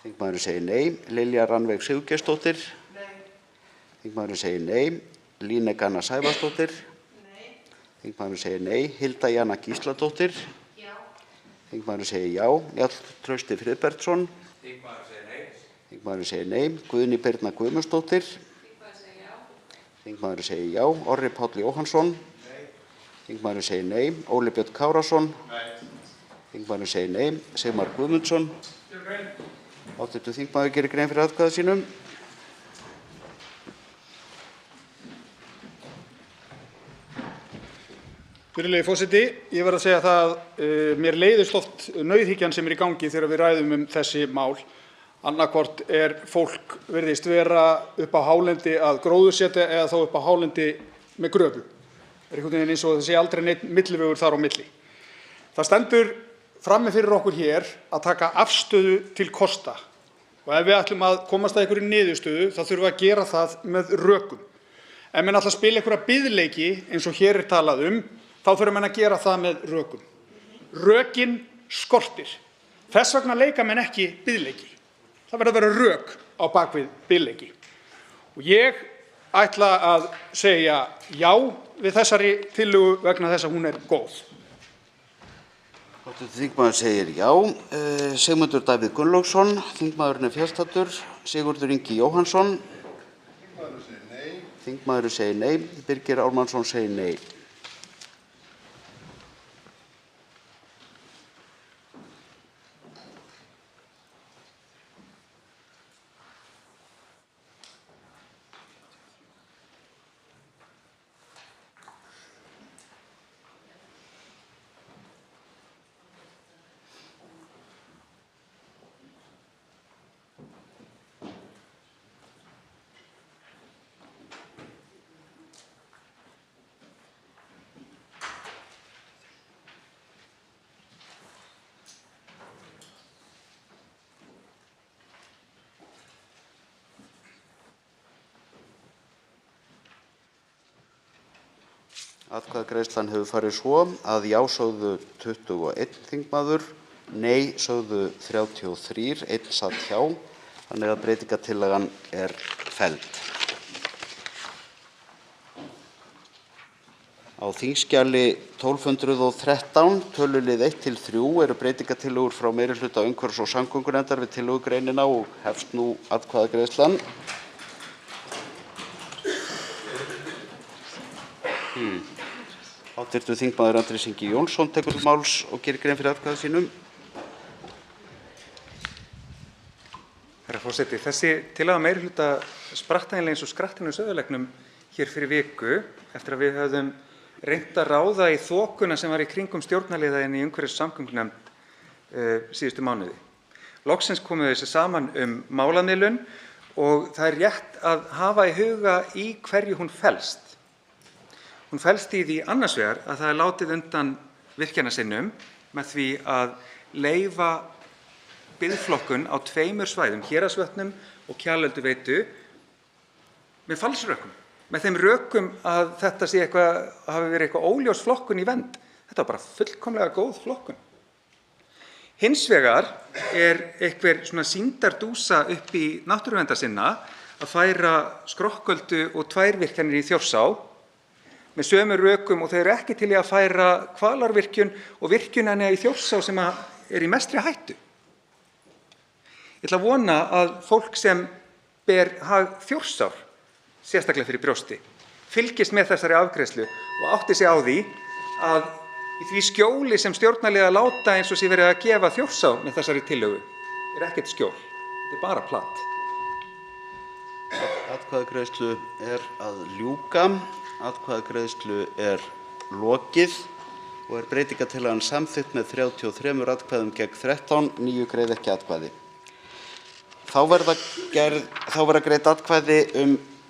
Þingmaðurinn segir nei. Lilja Rannveig Sigurgeirsdóttir. Nei. Þingmaðurinn segir nei. Líneik Anna Sævarsdóttir. Nei. Þingmaðurinn segir nei. Hilda Jana Gísladóttir. Já. Þingmaðurinn segir já. Njáll Trausti Friðbertsson. Þingmaðurinn segir nei. Þingmaðurinn segir nei. Guðný Birna Guðmundsdóttir. Þingmaðurinn segir já. Þingmaðurinn segir já. Orri Páll Jóhannsson. Nei. Þingmaðurinn segir nei. Óli Björn Kárason. Nei. Þingmaðurinn segir nei. Sigmar Guðmundsson. Hv. þingmaður gerir grein fyrir atkvæði sínum. Virðulegi forseti, ég verð að segja það að mér leiðist oft nauðhyggjan sem er í gangi þegar við ræðum þessi mál. Annaðhvort fólk virðist vera upp á hálendi að gróðursetja eða þá upp á hálendi með gröfu. Það einhvern veginn eins og það sé aldrei neinn millivegur þar á milli. Það stendur frammi fyrir okkur hér að taka afstöðu til kosta. Og ef við ætlum að komast að einhverju niðurstöðu þá þurfum við að gera það með rökum. Ef menn ætla að spila einhverja biðleiki eins og hér er talað þá þurfum menn að gera það með rökum. Rökin skortir. Þess vegna leika menn ekki biðleiki. Það verður að vera rök á bakvið biðleiki. Og ég ætla að segja já við þessari tillögu vegna þess að hún er góð. Hv. þingmaður segir já. Sigmundur Davíð Gunnlaugsson. Þingmaðurinn er fjarstaddur. Sigurður Ingi Jóhannsson. Þingmaðurinn segir nei. Birgir Ármannsson segir nei. Atkvæðagreiðslan hefur farið svo að já sögðu 21 þingmaður, nei sögðu 33, einn sat hjá, þannig að breytingartillagan er felld. Á þingskjali 1213, tölulið 1–3, eru breytingartillögur frá meirihluta umhverfis- og samgöngunefndar við tillögugreinina og hefst nú atkvæðagreiðslan. Hv. þingmaður Andrés Ingi Jónsson tekur til máls og gerir grein fyrir atkvæði sínum. Herra forseti, þessi tillaga meirihluta spratt eiginlega eins og skrattinn úr sauðarleggnum hér fyrir viku eftir að við höfðum reynt að ráða í þokuna sem var í kringum stjórnarliðaðinn í umhverfis- og samgöngunefnd síðustu mánuði. Loksins komu þessi saman málamiðlun og það er rétt að hafa í huga í hverju hún felst. Hún felst í því annars vegar að það er látið undan virkjanasinnum með því að leyfa biðflokkun á 2 svæðum, Héraðsvötnum og Kjalelduveitu, með falsrökum. Með þeim rökum að þetta hafi verið eitthvað óljós flokkun í vernd. Þetta var bara fullkomlega góð flokkun. Hins vegar er einhver svona sýndardúsa upp í náttúruverndarsinna að færa Skrokköldu og 2 virkjanir í Þjórsá með sömu rökum og þau eru ekki til í að færa Hvalárvirkjun og virkjunina í Þjórsá sem er í mestri hættu. Ég ætla að vona að fólk sem ber hag Þjórsár sérstaklega fyrir brjósti, fylgist með þessari afgreiðslu og átti sig á því að í því skjóli sem stjórnarliðar láta eins og sé verið að gefa Þjórsá með þessari tillögu er ekkert skjól, þetta er bara platt. Atkvæðagreiðslu er að ljúka, atkvæðagreiðslu er lokið og er breytingartillagan samþykkt með 33 atkvæðum gegn 13, 9 greiða ekki atkvæði. Þá verða greidd atkvæði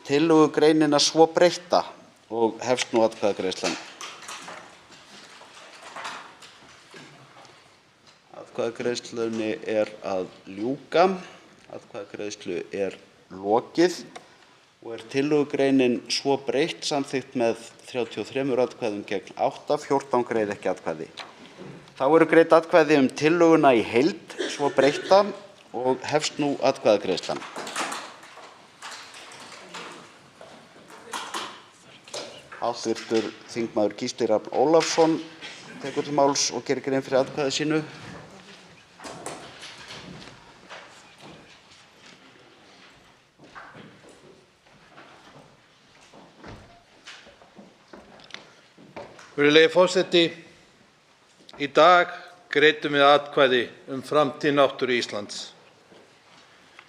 tillögugreinina svo breytta og hefst nú atkvæðagreiðslan. Atkvæðagreiðslunni er að ljúka, atkvæðagreiðslu er lokið og er tillögugreinin svo breytt samþykkt með 33 atkvæðum gegn 8, 14 greiða ekki atkvæði. Þá eru greidd atkvæði tillöguna í heild svo breytta og hefst nú atkvæðagreiðslan. Hv. þingmaður Gísli Rafn Ólafsson tekur til máls og gerir grein fyrir atkvæði sínu. Virðulegi forseti, í dag greiddum við atkvæði framtíð náttúru Íslands.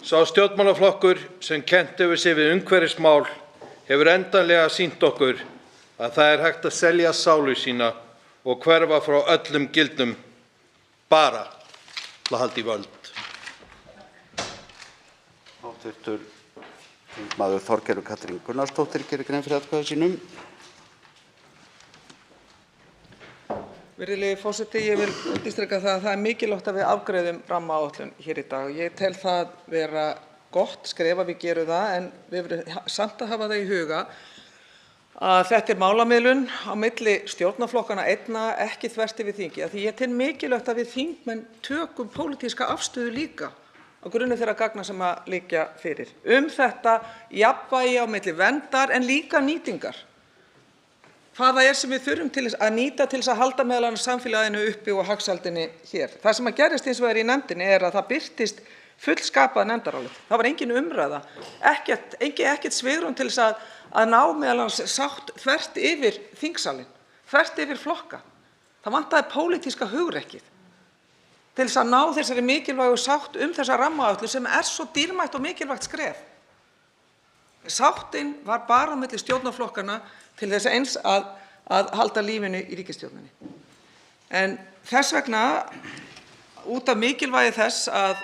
Sá stjórnmálaflokkur sem kennt hefur sig við umhverfismál hefur endanlega sýnt okkur að það er hægt að selja sálu sína og hverfa frá öllum gildum bara til að halda í völd. Hv. þingmaður Þorgerður Katrín Gunnarsdóttir gerir grein fyrir atkvæði sínum. Virðulegi forseti, ég vil undirstrika það að það er mikilvægt að við afgreiðum rammaáætlun hér í dag. Ég tel það vera gott skref að við gerum það, en við verðum samt að hafa það í huga að þetta er málamiðlun á milli stjórnarflokkanna einna, ekki þvert yfir þingi. Því ég tel mikilvægt að við þingmenn tökum pólitíska afstöðu líka á grunni þeirra gagna sem liggja fyrir. Þetta jafnvægi á milli verndar en líka nýtingar. Hvað það er sem við þurfum til að nýta til þess að halda meðal annars samfélaginu uppi og hagsældinni hér. Það sem gerist hins vegar í nefndinni er að það birtist fullskapað nefndarálit. Það var engin umræða, ekkert svigrúm til þess að ná meðal annars sátt þvert yfir þingsalinn, þvert yfir flokka. Það vantaði pólitíska hugrekkið til þess að ná þessari mikilvægu sátt þessa rammaáætlun sem er svo dýrmætt og mikilvægt skref. Sáttin var bara á milli stjórnarflokkanna til þess eins að halda lífinu í ríkisstjórninni. En þess vegna, út af mikilvægi þess að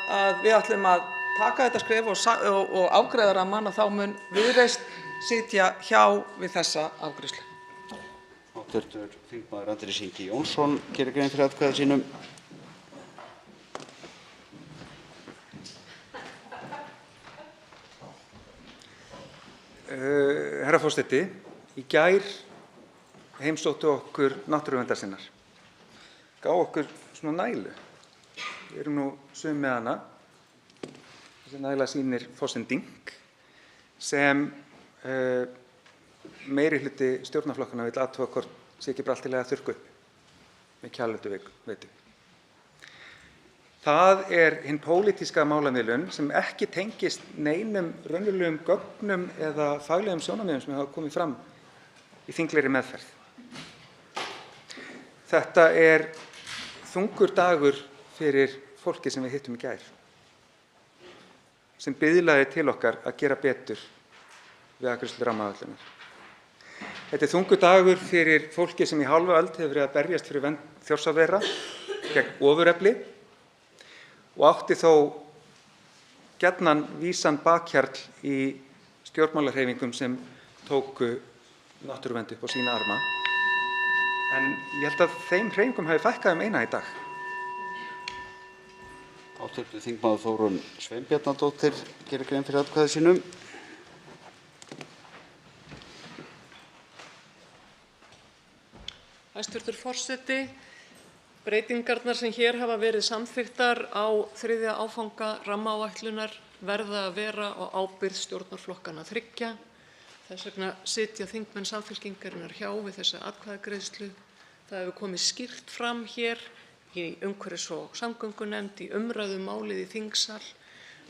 við ætlum að taka þetta skref og afgreiða rammann, þá mun Viðreisn sitja hjá við þessa afgreiðslu. Hv. þingmaður Andrés Ingi Jónsson gerir grein fyrir atkvæði sínum. Herra forseti, í gær heimsóttu okkur náttúruverndarsinnar, gáfu okkur svona nælu. Við erum nú sum með hana. Þessi næla sýnir fossinn Dynk sem meiri hluti stjórnarflokkanna vill athuga hvort sé ekki bara allt í lagi að þurrka upp með Kjalölduveitu. Það er hin pólitíska málamiðlun sem ekki tengist neinum raunverulegum gögnum eða faglegum sjónarmiðum sem hafa komið fram í þinglegri meðferð. Þetta er þungur dagur fyrir fólkið sem við hittum í gær, sem biðlaði til okkar að gera betur við afgreiðslu rammaáætlunar. Þetta er þungur dagur fyrir fólkið sem í hálfa öld hefur verið að berjast fyrir vernd Þjórsárvera gegn ofurefli og átti þó gjarnan vísan bakhjarl í stjórnmálahreyfingum sem tóku náttúruvernd upp á sína arma. En ég held að þeim hreyfingum hafi fækkað eina í dag. Hv. þingmaður Þórunn Sveinbjarnardóttir gerir grein fyrir atkvæði sínu. Hæstv. forseti. Breytingarnar sem hér hafa verið samþykktar á 3. áfanga rammaáætlunar verða að vera á ábyrgð stjórnarflokkanna 3. Þess vegna sitja þingmenn Samfylkingarinnar hjá við þessa atkvæðagreiðslu. Það hefur komið skýrt fram hér í umhverfis- og samgöngunefnd í umræðu um málið í þingsal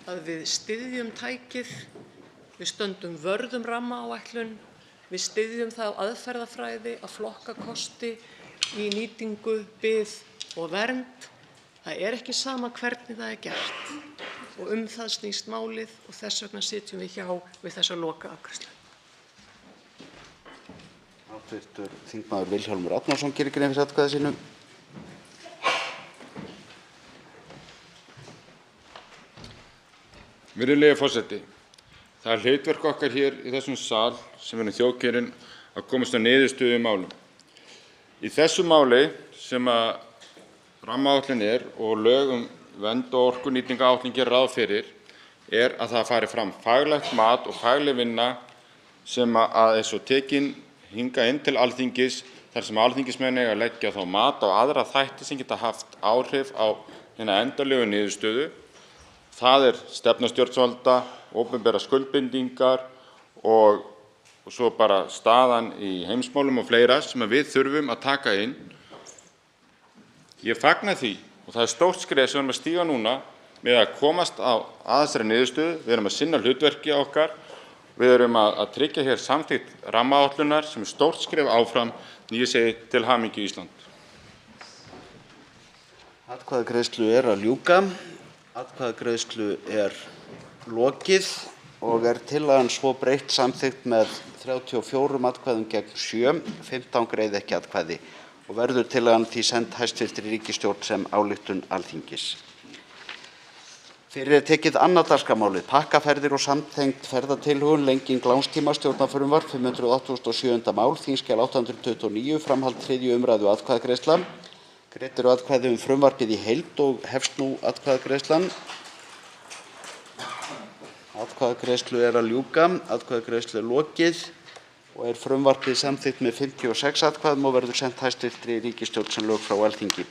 að við styðjum tækið, við stöndum vörð um rammaáætlun, við styðjum þá aðferðafræði að flokka kosti í nýtingu, bið og vernd. Það er ekki sama hvernig það er gert og það snýst málið og þess vegna sitjum við hjá við þessa lokaafgreiðslu. Hv. þingmaður Vilhjálmur Árnason gerir grein fyrir atkvæði sínu. Virðulegi forseti. Það er hlutverk okkar hér í þessum sal sem erum þjóðkjörin að komast að niðurstöðu í málum. Í þessu máli sem að rammaáætlun og lög um vernd og orkunýtingaráætlun gera ráð fyrir að það fari fram faglegt mat og fagleg vinna sem að er svo tekin hingað inn til Alþingis þar sem alþingismenn eiga að leggja þá mat á aðra þætti sem geta haft áhrif á hina endanlegu niðurstöðu. Það er stefna stjórnvalda, opinberar skuldbindingar og svo bara staðan í heimsmálum og fleira sem við þurfum að taka inn. Ég fagna því og það er stórt skref sem við erum að stíga núna með að komast að þessari niðurstöðu. Við erum að sinna hlutverki okkar. Við erum að tryggja hér samþykkt rammaáætlunar sem er stórt skref áfram. Ég segi til hamingju Ísland. Atkvæðagreiðslu er að ljúka. Atkvæðagreiðslu er lokið og er tillagan svo breytt samþykkt með 34 atkvæðum gegn 7, 15 greiða ekki atkvæði og verður tillagan því send hæstv. Ríkisstjórn sem ályktun Alþingis. Fyrir er tekið annað dagskrármálið, pakkaferðir og samtengd ferðatilhögun, lenging lánstíma, stjórnarfrumvarp 587. mál, þingskjal 829, framhald 3. umræðu atkvæðagreiðsla. Greidd eru atkvæði frumvarpið í heild og hefst nú atkvæðagreiðslan. Atkvæðagreiðslu er að ljúka, atkvæðagreiðslu er lokið og er frumvarpið samþykkt með 56 atkvæðum og verður sent hæstv. Ríkisstjórn sem lög frá Alþingi.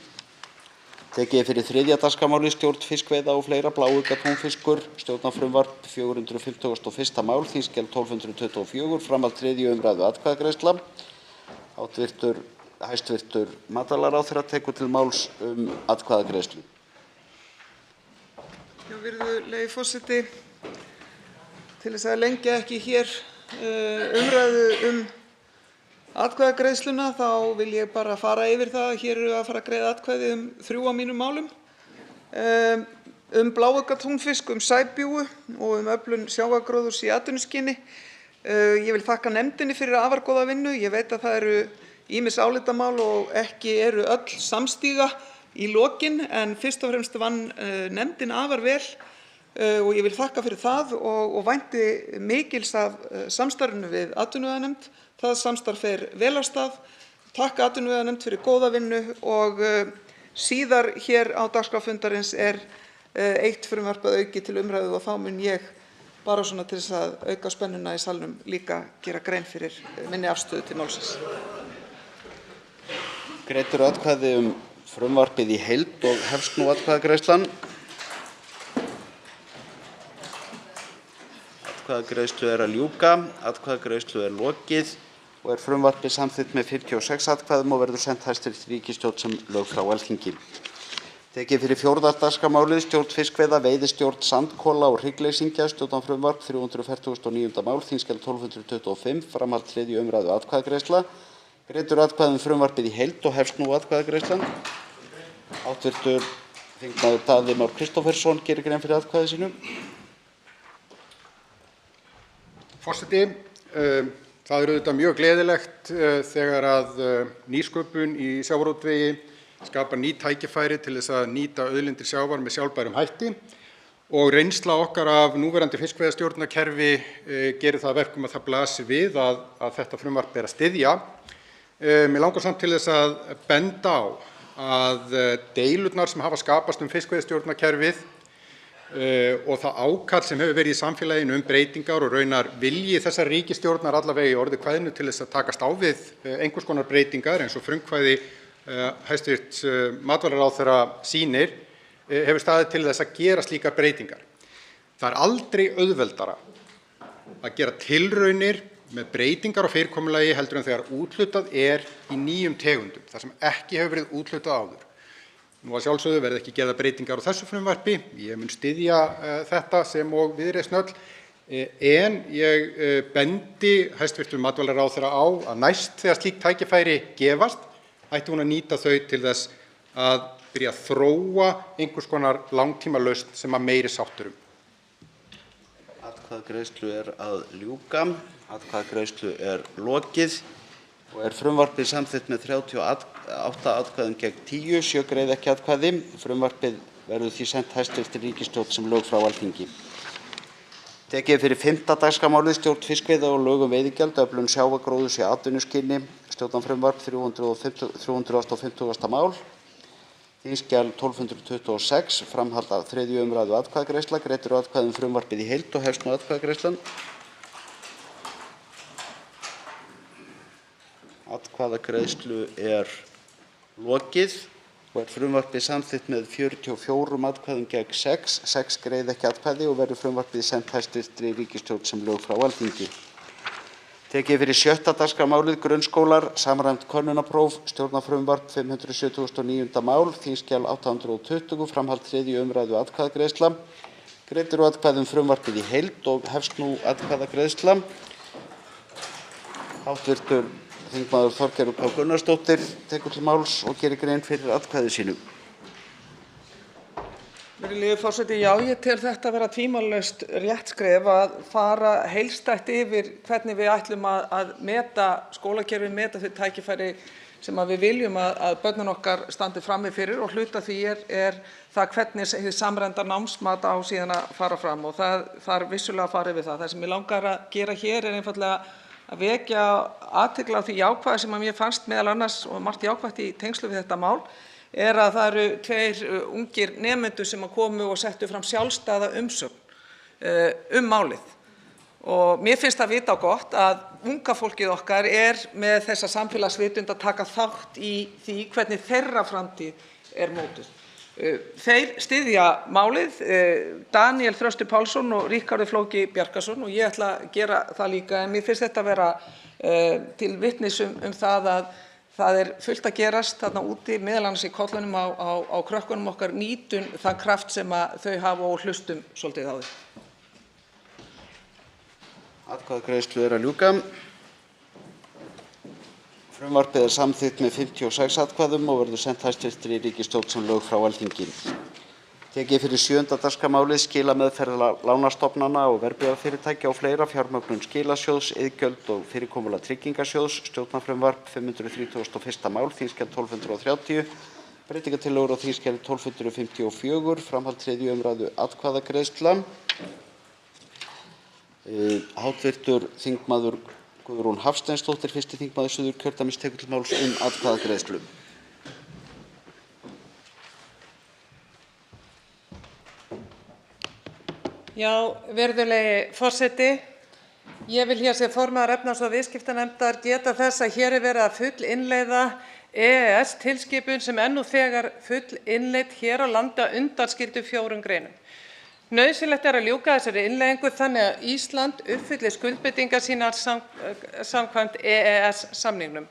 Tekið er fyrir 3. dagskrármálið, stjórn fiskveiða og fleira, bláauka túnfiskur, stjórnarfrumvarp 451. mál, þingskjal 1224, framhald 3. umræðu atkvæðagreiðsla. Hæstv. matvælaráðherra tekur til máls atkvæðagreiðslu. Virðulegi forseti, til þess að lengja ekki hér umræðu atkvæðagreiðsluna þá vil ég bara fara yfir það að hér eru að fara að greiða atkvæði 3 af mínum málum. Bláauka túnfisk, sæbjúgu og öflun sjávargróðurs í atvinnuskyni. Ég vil þakka nefndinni fyrir afar góða vinnu. Ég veit að það eru ýmis álitamál og ekki eru öll samstíga í lokin en fyrst og fremst vann nefndin afar vel og ég vil þakka fyrir það og vænti mikils af samstarfinu við atvinnuveganefnd. Það samstarf fer vel af stað. Takka atvinnuveganefnd fyrir góða vinnu og síðar hér á dagskrá fundarins er eitt frumvarp að auki til umræðu og þá mun ég bara svona til þess að auka spennuna í salnum líka gera grein fyrir minni afstöðu til málsins. Greidd eru atkvæði frumvarpið í heild og hefst nú atkvæðagreiðslan. Atkvæðagreiðslu er að ljúka. Atkvæðagreiðslu er lokið og er frumvarpið samþykkt með 56 atkvæðum og verður sent hæstv. Ríkisstjórn sem lög frá Alþingi. Tekið fyrir 4. dagskrármálið, stjórn fiskveiða, veiðistjórn sandkola og hryggleysingja, stjórnarfrumvarp 349. mál, þskj. 1225, framhald 3. umræðu atkvæðagreiðsla. Greidd eru atkvæði frumvarpið í heild og hefst nú atkvæðagreiðslan. Hv. þingmaður Daði Már Kristófersson gerir grein fyrir atkvæði sínu. Forseti, það er auðvitað mjög gleðilegt þegar að nýsköpun í sjávarútvegi skapar ný tækifæri til þess að nýta auðlindir sjávar með sjálfbærum hætti og reynsla okkar af núverandi fiskveiðistjórnarkerfi gerir það að verkum að það blasir við að þetta frumvarp er að styðja. Mig langar samt til þess að benda á að deilurnar sem hafa skapast fiskveiðistjórnarkerfið og það ákall sem hefur verið í samfélaginu breytingar og raunar vilji þessar ríkisstjórnar allavega í orði kveðnu til þess að takast á við einhvers konar breytingar eins og frumkvæði hæstv. Matvælaráðherra sýnir hefur staðið til þess að gera slíkar breytingar. Það er aldrei auðveldara að gera tilraunir með breytingar á fyrirkomulagi heldur en þegar úthlutað er í nýjum tegundum, þar sem ekki hefur verið úthlutað áður. Nú að sjálfsögðu verða ekki gerðar breytingar á þessu frumvarpi. Ég mun styðja þetta sem og Viðreisn öll, en ég bendi hæstv. Matvælaráðherra á að næst þegar slík tækifæri gefast ætti hún að nýta þau til þess að byrja að þróa einhvers konar langtímalausn sem að meiri sáttur Atkvæðagreiðslu er að ljúka. Atkvæðagreiðslu er lokið og er frumvarpið samþykkt með 38 atkvæðum gegn 10, 7 greiða ekki atkvæði. Frumvarpið verður því sent hæstv. Ríkisstjórn sem lög frá Alþingi. Tekið fyrir 5. dagskrármálið, stjórn fiskveiða og lög veiðigjald, öflun sjávargróðurs í atvinnuskyni, stjórnarfrumvarp 350. mál, þskj. 1226, framhald af 3. umræðu atkvæðagreiðsla. Greidd eru atkvæði frumvarpið í heild og hefst nú atkvæðagreiðslan. Atkvæðagreiðslu er lokið og er frumvarpið samþykkt með 44 atkvæðum gegn 6, 6 greiða ekki atkvæði og verður frumvarpið sent hæstv. Ríkisstjórn sem lög frá Alþingi. Tekið fyrir 6. dagskrármálið, grunnskólar, samræmt könnunarpróf, stjórnarfrumvarp 579. mál, þskj. 820, framhald 3. umræðu atkvæðagreiðsla. Greidd eru atkvæði frumvarpið í heild og hefst nú atkvæðagreiðsla. Hv. þingmaður Þorgerður K. Gunnarsdóttir tekur til máls og gerir grein fyrir atkvæði sínu. Virðulegi forseti, já, ég tel þetta vera tvímælalaust rétt skref að fara heildstætt yfir hvernig við ætlum að meta skólakerfið, meta þau tækifæri sem við viljum að börnin okkar standi frammi fyrir og hluti af því er það hvernig hið samræmda námsmat á síðan að fara fram og það þarf vissulega að fara yfir það. Það sem mig langar að gera hér er einfaldlega að vekja athygli á því jákvæða sem að mér fannst meðal annars og margt jákvætt í tengslum við þetta mál er að það eru 2 ungir nemendur sem komu og settu fram sjálfstæða umsögn málið. Og mér finnst það vita á gott að unga fólkið okkar er með þessa samfélagsvitund að taka þátt í því hvernig þeirra framtíð er mótuð. Þeir styðja málið, Daníel Þröstur Pálsson og Ríkharður Flóki Bjarkason og ég ætla að gera það líka en mér finnst þetta vera til vitnis það að það er fullt að gerast þarna úti, meðal annars í kollunum á krökkunum okkar, nýtum þann kraft sem að þau hafa og hlustum svolítið á þau. Atkvæðagreiðslu er að ljúka. Frumvarpið er samþykkt með 56 atkvæðum og verður sent hæstv. Ríkisstjórn sem lög frá Alþingi. Tekið fyrir 7. dagskrármálið, skilameðferð lánastofnana og verðbréfafyrirtækja og fleira, fjármögnun skilasjóðs, iðgjöld og fyrirkomulag tryggingasjóðs, stjórnarfrumvarp 531. mál, þskj. 1230, breytingartillögur á þskj. 1254, framhald 3. umræðu atkvæðagreiðsla. Hv. þingmaður Guðrún Hafsteinsdóttir, 1. þingmaður Suðurkjördæmis, tekur til máls atkvæðagreiðslu. Já, virðulegi forseti. Ég vil hér sem formaður efnahags- og viðskiptanefndar geta þess að hér er verið að fullinnleiða EES-tilskipun sem er nú þegar full innleidd hér á landi að undanskildum 4 greinum. Nauðsynlegt er að ljúka þessari innleiðingu þannig að Ísland uppfylli skuldbindingar sínar samkvæmt EES-samningnum.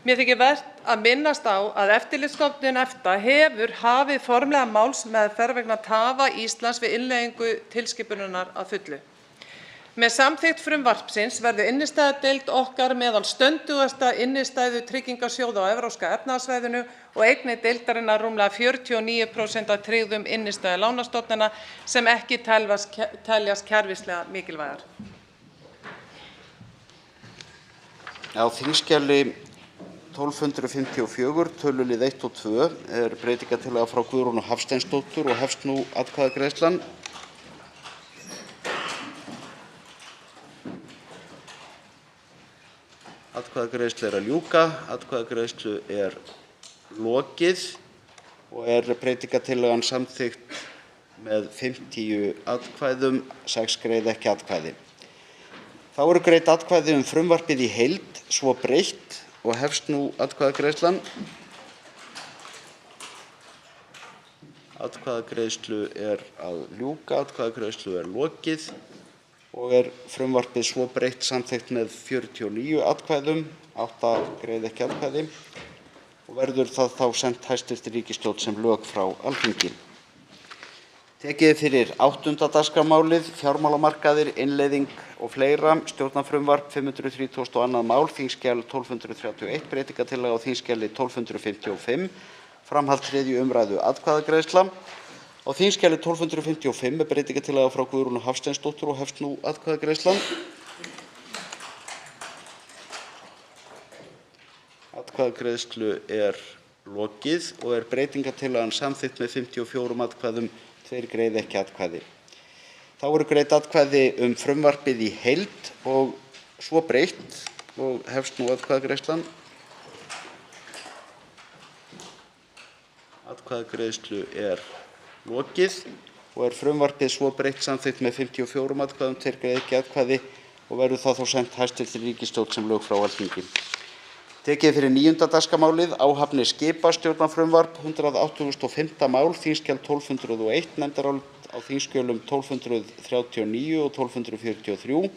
Mér þykir vert að minnast á að Eftirlitsstofnun EFTA hefur hafið formlega málsmeðferð vegna tafa Íslands við innleiðingu tilskipunarinnar að fullu. Með samþykkt frumvarpsins verður innistæðudeild okkar meðal stöndugasta innistæðutryggingasjóða á Evrópska efnahagssvæðinu og eignir deildarinnar rúmlega 49% af tryggðum innistæðu lánastofnana sem ekki teljast kerfislega mikilvægar. Á þingskjali 1254, tölulið 1 og 2, er breytingartillaga frá Guðrúnu Hafsteinsdóttur og hefst nú atkvæðagreiðslan. Atkvæðagreiðslu er að ljúka, atkvæðagreiðslu er lokið og er breytingartillagan samþykkt með 50 atkvæðum, 6 greiða ekki atkvæði. Þá eru greidd atkvæði frumvarpið í heild svo breytt og hefst nú atkvæðagreiðslan. Atkvæðagreiðslu er að ljúka, atkvæðagreiðslu er lokið og er frumvarpið svo breytt samþykkt með 49 atkvæðum, 8 greiða ekki atkvæði og verður það þá sent hæstv. Ríkisstjórn sem lög frá Alþingi. Tekið er fyrir 8. dagskrármálið, fjármálamarkaðir, innleiðing og fleira, stjórnarfrumvarp 532. mál, þingskjal 1231, breytingartillaga á þingskjali 1255, framhald 3. umræðu atkvæðagreiðsla. Á þingskjali 1255 er breytingartillaga frá Guðrúnu Hafsteinsdóttur og hefst nú atkvæðagreiðslan. Atkvæðagreiðslu er lokið og er breytingartillagan samþykkt með 54 atkvæðum, 2 greiða ekki atkvæði. Þá eru greidd atkvæði frumvarpið í heild og svo breytt og hefst nú atkvæðagreiðslan. Atkvæðagreiðslu er lokið og er frumvarpið svo breytt samþykkt með 54 atkvæðum, 2 greiða ekki atkvæði og verður það þá sent hæstv. Ríkisstjórn sem lög frá Alþingi. Tekið fyrir 9. dagskrármálið, áhafnir skipa, stjórnarfrumvarp 185. mál, þingskjal 1201, nefndarálit á þingskjölum 1239 og 1243,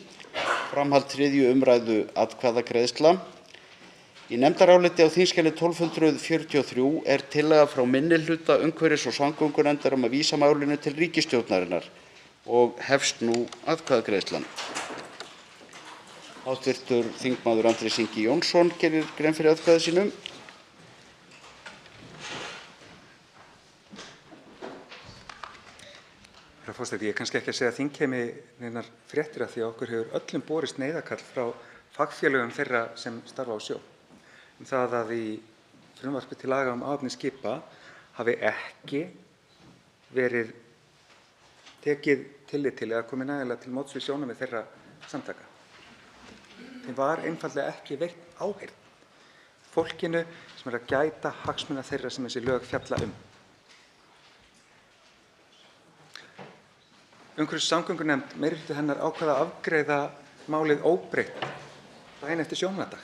framhald 3. umræðu atkvæðagreiðsla. Í nefndaráliti á þingskjali 1243 er tillaga frá minnihluta umhverfis- og samgöngunefndar að vísa málinu til ríkisstjórnarinnar og hefst nú atkvæðagreiðslan. Hv. þingmaður Andrés Ingi Jónsson gerir grein fyrir atkvæði sínu. Herra forseti, ég er kannski ekki að segja þingheimi neinar fréttir af því að okkur hefur öllum borist neyðarkall frá fagfélögum þeirra sem starfa á sjó það að í frumvarpi til laga áhafnir skipa hafi ekki verið tekið tillit til eða komið nægilega til móts við sjónarmið þeirra samtaka. Þeim var einfaldlega ekki veitt áheyrn, fólkinu sem er að gæta hagsmuna þeirra sem þessi lög fjalla Umhverfis- og samgöngunefnd, meirihluti hennar, ákvað að afgreiða málið óbreytt daginn eftir sjómannadag,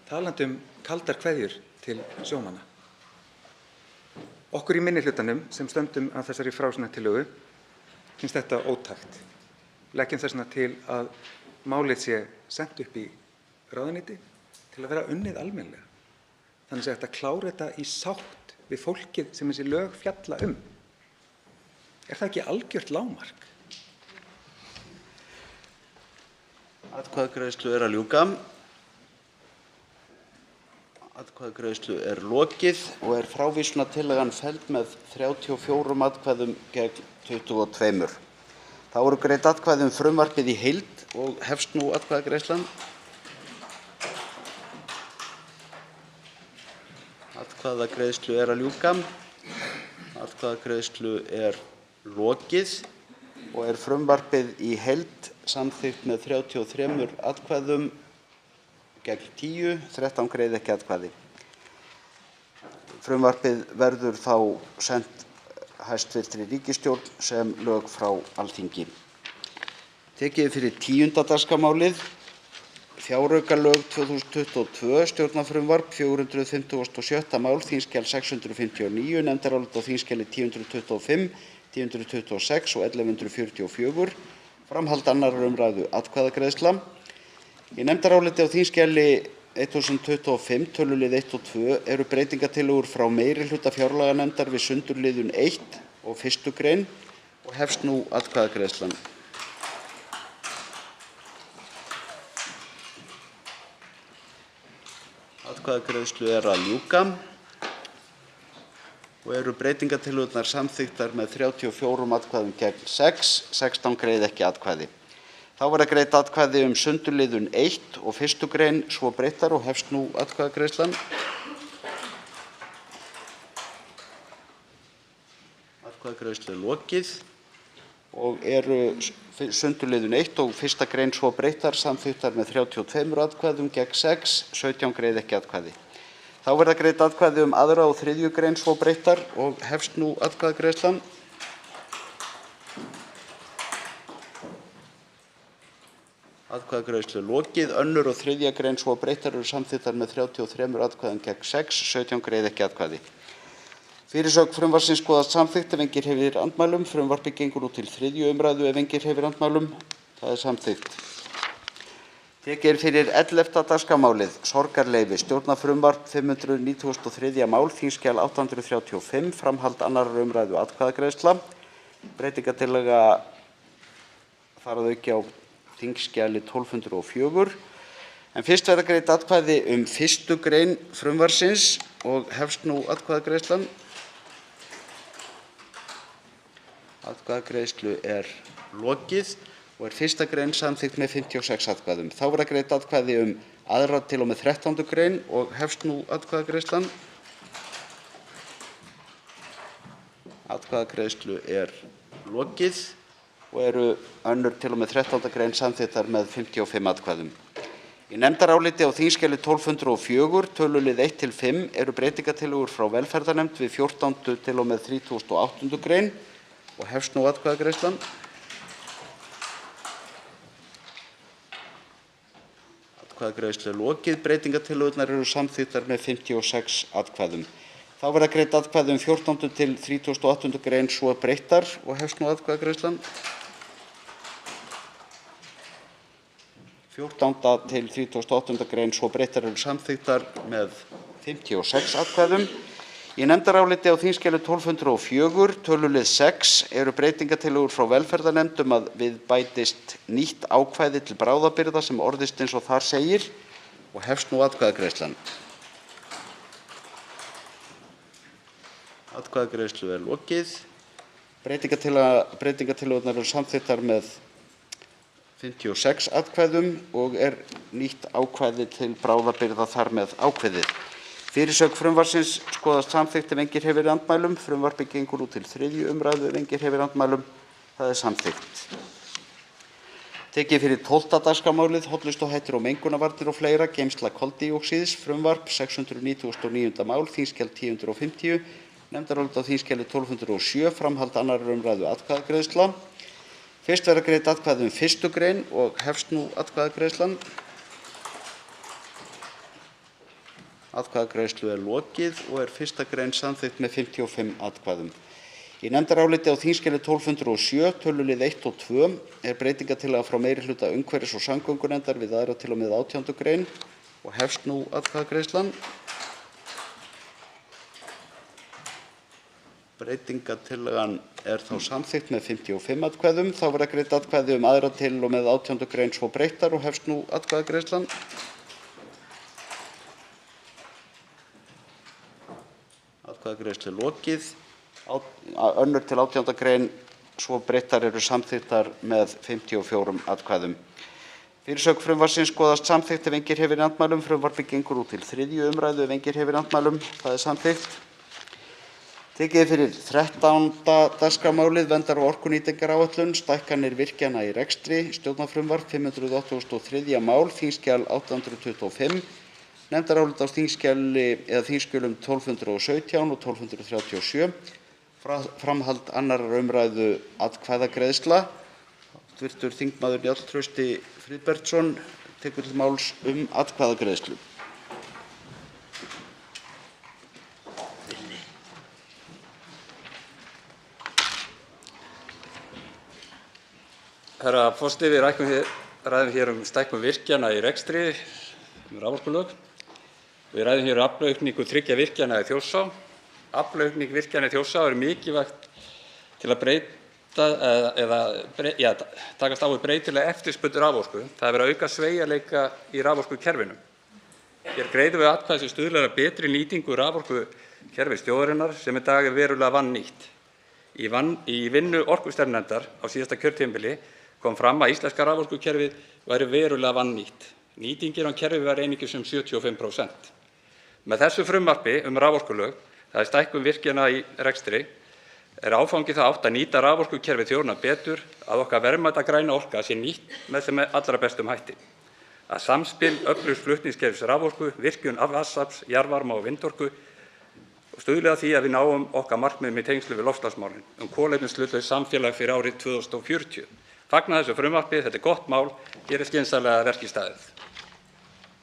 talandi kaldar kveðjur til sjómanna. Okkur í minnihlutanum sem stöndum að þessari frásagnartillögu finnst þetta ótækt. Leggjum þess vegna til að málið sé sent upp í ráðuneyti til að vera unnið almennilega. Þannig að þetta klára þetta í sátt við fólkið sem þessi lög fjalla Er það ekki algjört lágmark? Atkvæðagreiðslu er að ljúka. Atkvæðagreiðslu er lokið og er frávísunartillagan felld með 34 atkvæðum gegn 22. Þá eru greidd atkvæði frumvarpið í heild og hefst nú atkvæðagreiðslan. Atkvæðagreiðslu er að ljúka. Atkvæðagreiðslu er lokið og er frumvarpið í heild samþykkt með 33 atkvæðum gegn 10, 13 greiða ekki atkvæði. Frumvarpið verður þá sent hæstv. Ríkisstjórn sem lög frá Alþingi. Tekið fyrir 10. dagskrármálið, Fjáraukalög 2022, stjórnarfrumvarp 456. mál, þskj. 659, nefndarálit á þskj. 1025, 1026 og 1144, framhald 2. umræðu, atkvæðagreiðsla. Í nefndaráliti á þskj. 1025, tölulið 1 og 2, eru breytingartillögur frá meirihluta fjárlaganefndar við sundurliðun 1 og 1. grein og hefst nú atkvæðagreiðslan. Atkvæðagreiðslu er að ljúka og eru breytingartillögurnar samþykktar með 34 atkvæðum gegn 6, 16 greiða ekki atkvæði. Þá verða greidd atkvæði sundurliðun 1 og 1. grein svo breyttar og hefst nú atkvæðagreiðslan. Atkvæðagreiðslu er lokið og eru sundurliðun 1 og 1. grein svo breyttar samþykktar með 32 atkvæðum gegn 6, 17 greiða ekki atkvæði. Þá verða greidd atkvæði 2. og 3. grein svo breyttar og hefst nú atkvæðagreiðslan. Atkvæðagreiðslu er lokið. 2. og 3. grein svo breyttar eru samþykktar með 33 atkvæðum gegn 6, 17 greiða ekki atkvæði. Fyrirsögn frumvarpsins skoðast samþykkt ef enginn hreyfir andmælum. Frumvarpið gengur nú til 3. umræðu ef enginn hreyfir andmælum. Það er samþykkt. Tekið er fyrir 11. dagskrármálið, sorgarleyfi, stjórnarfrumvarp 593. mál, þskj. 835, framhald 2. umræðu, atkvæðagreiðsla. Breytingartillaga þar að auki á þingskjali 1204. En fyrst verða greidd atkvæði 1. grein frumvarpsins og hefst nú atkvæðagreiðslan. Atkvæðagreiðslu er lokið og er 1. grein samþykkt með 56 atkvæðum. Þá verða greidd atkvæði 2. til og með 13. grein og hefst nú atkvæðagreiðslan. Atkvæðagreiðslu er lokið og eru 2. til og með 13. grein samþykktar með 55 atkvæðum. Í nefndaráliti á þskj. 1204, tölulið 1 til 5, eru breytingartillögur frá velferðarnefnd við 14. til og með 38. grein og hefst nú atkvæðagreiðslan. Atkvæðagreiðslu er lokið. Breytingartillögurnar eru samþykktar með 56 atkvæðum. Þá verða greidd atkvæði 14. til 38. grein svo breyttar og hefst nú atkvæðagreiðslan. 14. til 38. grein svo breyttar eru samþykktar með 56 atkvæðum. Í nefndaráliti á þskj. 1204, tölulið 6, eru breytingartillögur frá velferðarnefnd að við bætist nýtt ákvæði til bráðabirgða sem orðist eins og þar segir og hefst nú atkvæðagreiðslan. Atkvæðagreiðslu er lokið. Breytingartillögurnar eru samþykktar með 56 atkvæðum og er nýtt ákvæði til bráðabirgða þar með ákveðið. Fyrirsögn frumvarpsins skoðast samþykkt ef enginn hreyfir andmælum. Frumvarpið gengur nú til 3. umræðu ef enginn hreyfir andmælum. Það er samþykkt. Tekið fyrir 12. dagskrármálið, hollustuhættir og mengunarvarnir og fleira, geymsla koldíoxíðs, frumvarp 699. mál, þskj. 1050, nefndarálit á þskj. 1207, framhald 2. umræðu, atkvæðagreiðsla. Fyrst verða greidd atkvæði 1. grein og hefst nú atkvæðagreiðslan. Atkvæðagreiðslu er lokið og er 1. grein samþykkt með 55 atkvæðum. Í nefndaráliti á þskj. 1207, tölulið 1 og 2, er breytingartillaga frá meirihluta umhverfis- og samgöngunefndar við 2. til og með 18. grein og hefst nú atkvæðagreiðslan. Breytingartillagan er þá samþykkt með 55 atkvæðum. Þá verða greidd atkvæði 2. til og með 18. grein svo breyttar og hefst nú atkvæðagreiðslan. Atkvæðagreiðslu er lokið. 2. til 18. grein svo breyttar eru samþykktar með 54 atkvæðum. Fyrirsögn frumvarpsins skoðast samþykkt ef enginn hreyfir andmælum. Frumvarpið gengur út til 3. umræðu ef enginn hreyfir andmælum. Það er samþykkt. Tekið er fyrir 13. dagskrármálið, verndar- og orkunýtingaráætlun, stækkanir virkjana í rekstri, stjórnarfrumvarp 583. mál, þskj. 825, nefndarálit á þingskjölum 1217 og 1237, framhald 2. umræðu, atkvæðagreiðsla. Hv. þingmaður Njáll Trausti Friðbertsson tekur til máls atkvæðagreiðslu. Herra forseti, við ræðum hér stækkun virkjana í rekstri, raforkulög. Við ræðum hér aflaaukningu 3 virkjana í Þjórsá. Aflaaukning virkjana í Þjórsá er mikilvægt til að takast á við breytilega eftirspurn raforku. Það er verið að auka sveigjanleika í raforkukerfinu. Hér greiðum við atkvæði sem stuðlar að betri nýtingu raforkukerfis þjóðarinnar sem í dag er verulega vannýtt. Í vinnu orkustefnunefndar á síðasta kjörtímabili kom fram að íslenska raforkukerfið væri verulega vannýtt. Nýtingin á kerfið var einungis 75%. Með þessu frumvarpi raforkulög, það er stækkun virkjana í rekstri, er áfangi það átt að nýta raforkukerfið þjóðarinnar betur, að okkar verðmæta græna orka sé nýtt með þeim allra bestum hætti. Að samspil öflugs flutningskerfis raforku, virkjun vatnsafls, jarðvarma og vindorku stuðli að því að við náum okkar markmiðum í tengslum við loftslagsmálin kolefnishlutlaust samfélag fyrir árið 2040. Fagna þessu frumvarpi, þetta er gott mál, hér er skynsamlega að verki staðið.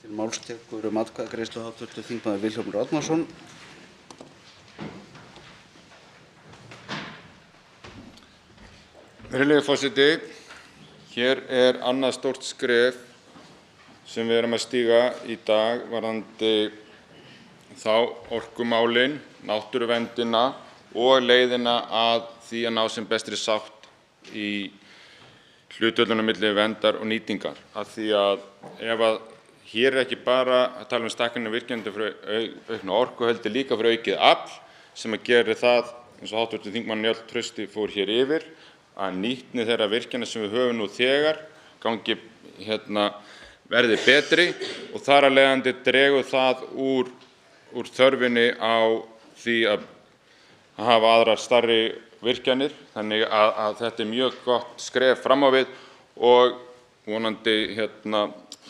Til máls tekur atkvæðagreiðslu hv. þingmaður Vilhjálmur Árnason. Virðulegi forseti, hér er annað stórt skref sem við erum að stíga í dag varðandi þá orkumálin, náttúruverndina og leiðina að því að ná sem bestri sátt í hlutföllunum milli verndar og nýtingar. Af því að ef að hér er ekki bara að tala stækkun virkjana fyrir aukna orku, heldur líka fyrir aukið afl sem að gera það, eins og hv. þingmaður Njáll Trausti fór hér yfir, að nýtni þeirra virkjana sem við höfum nú þegar gangi verði betri og þar af leiðandi dregur það úr þörfinni á því að hafa aðrar stærri virkjanir. Þannig að þetta er mjög gott skref fram á við og vonandi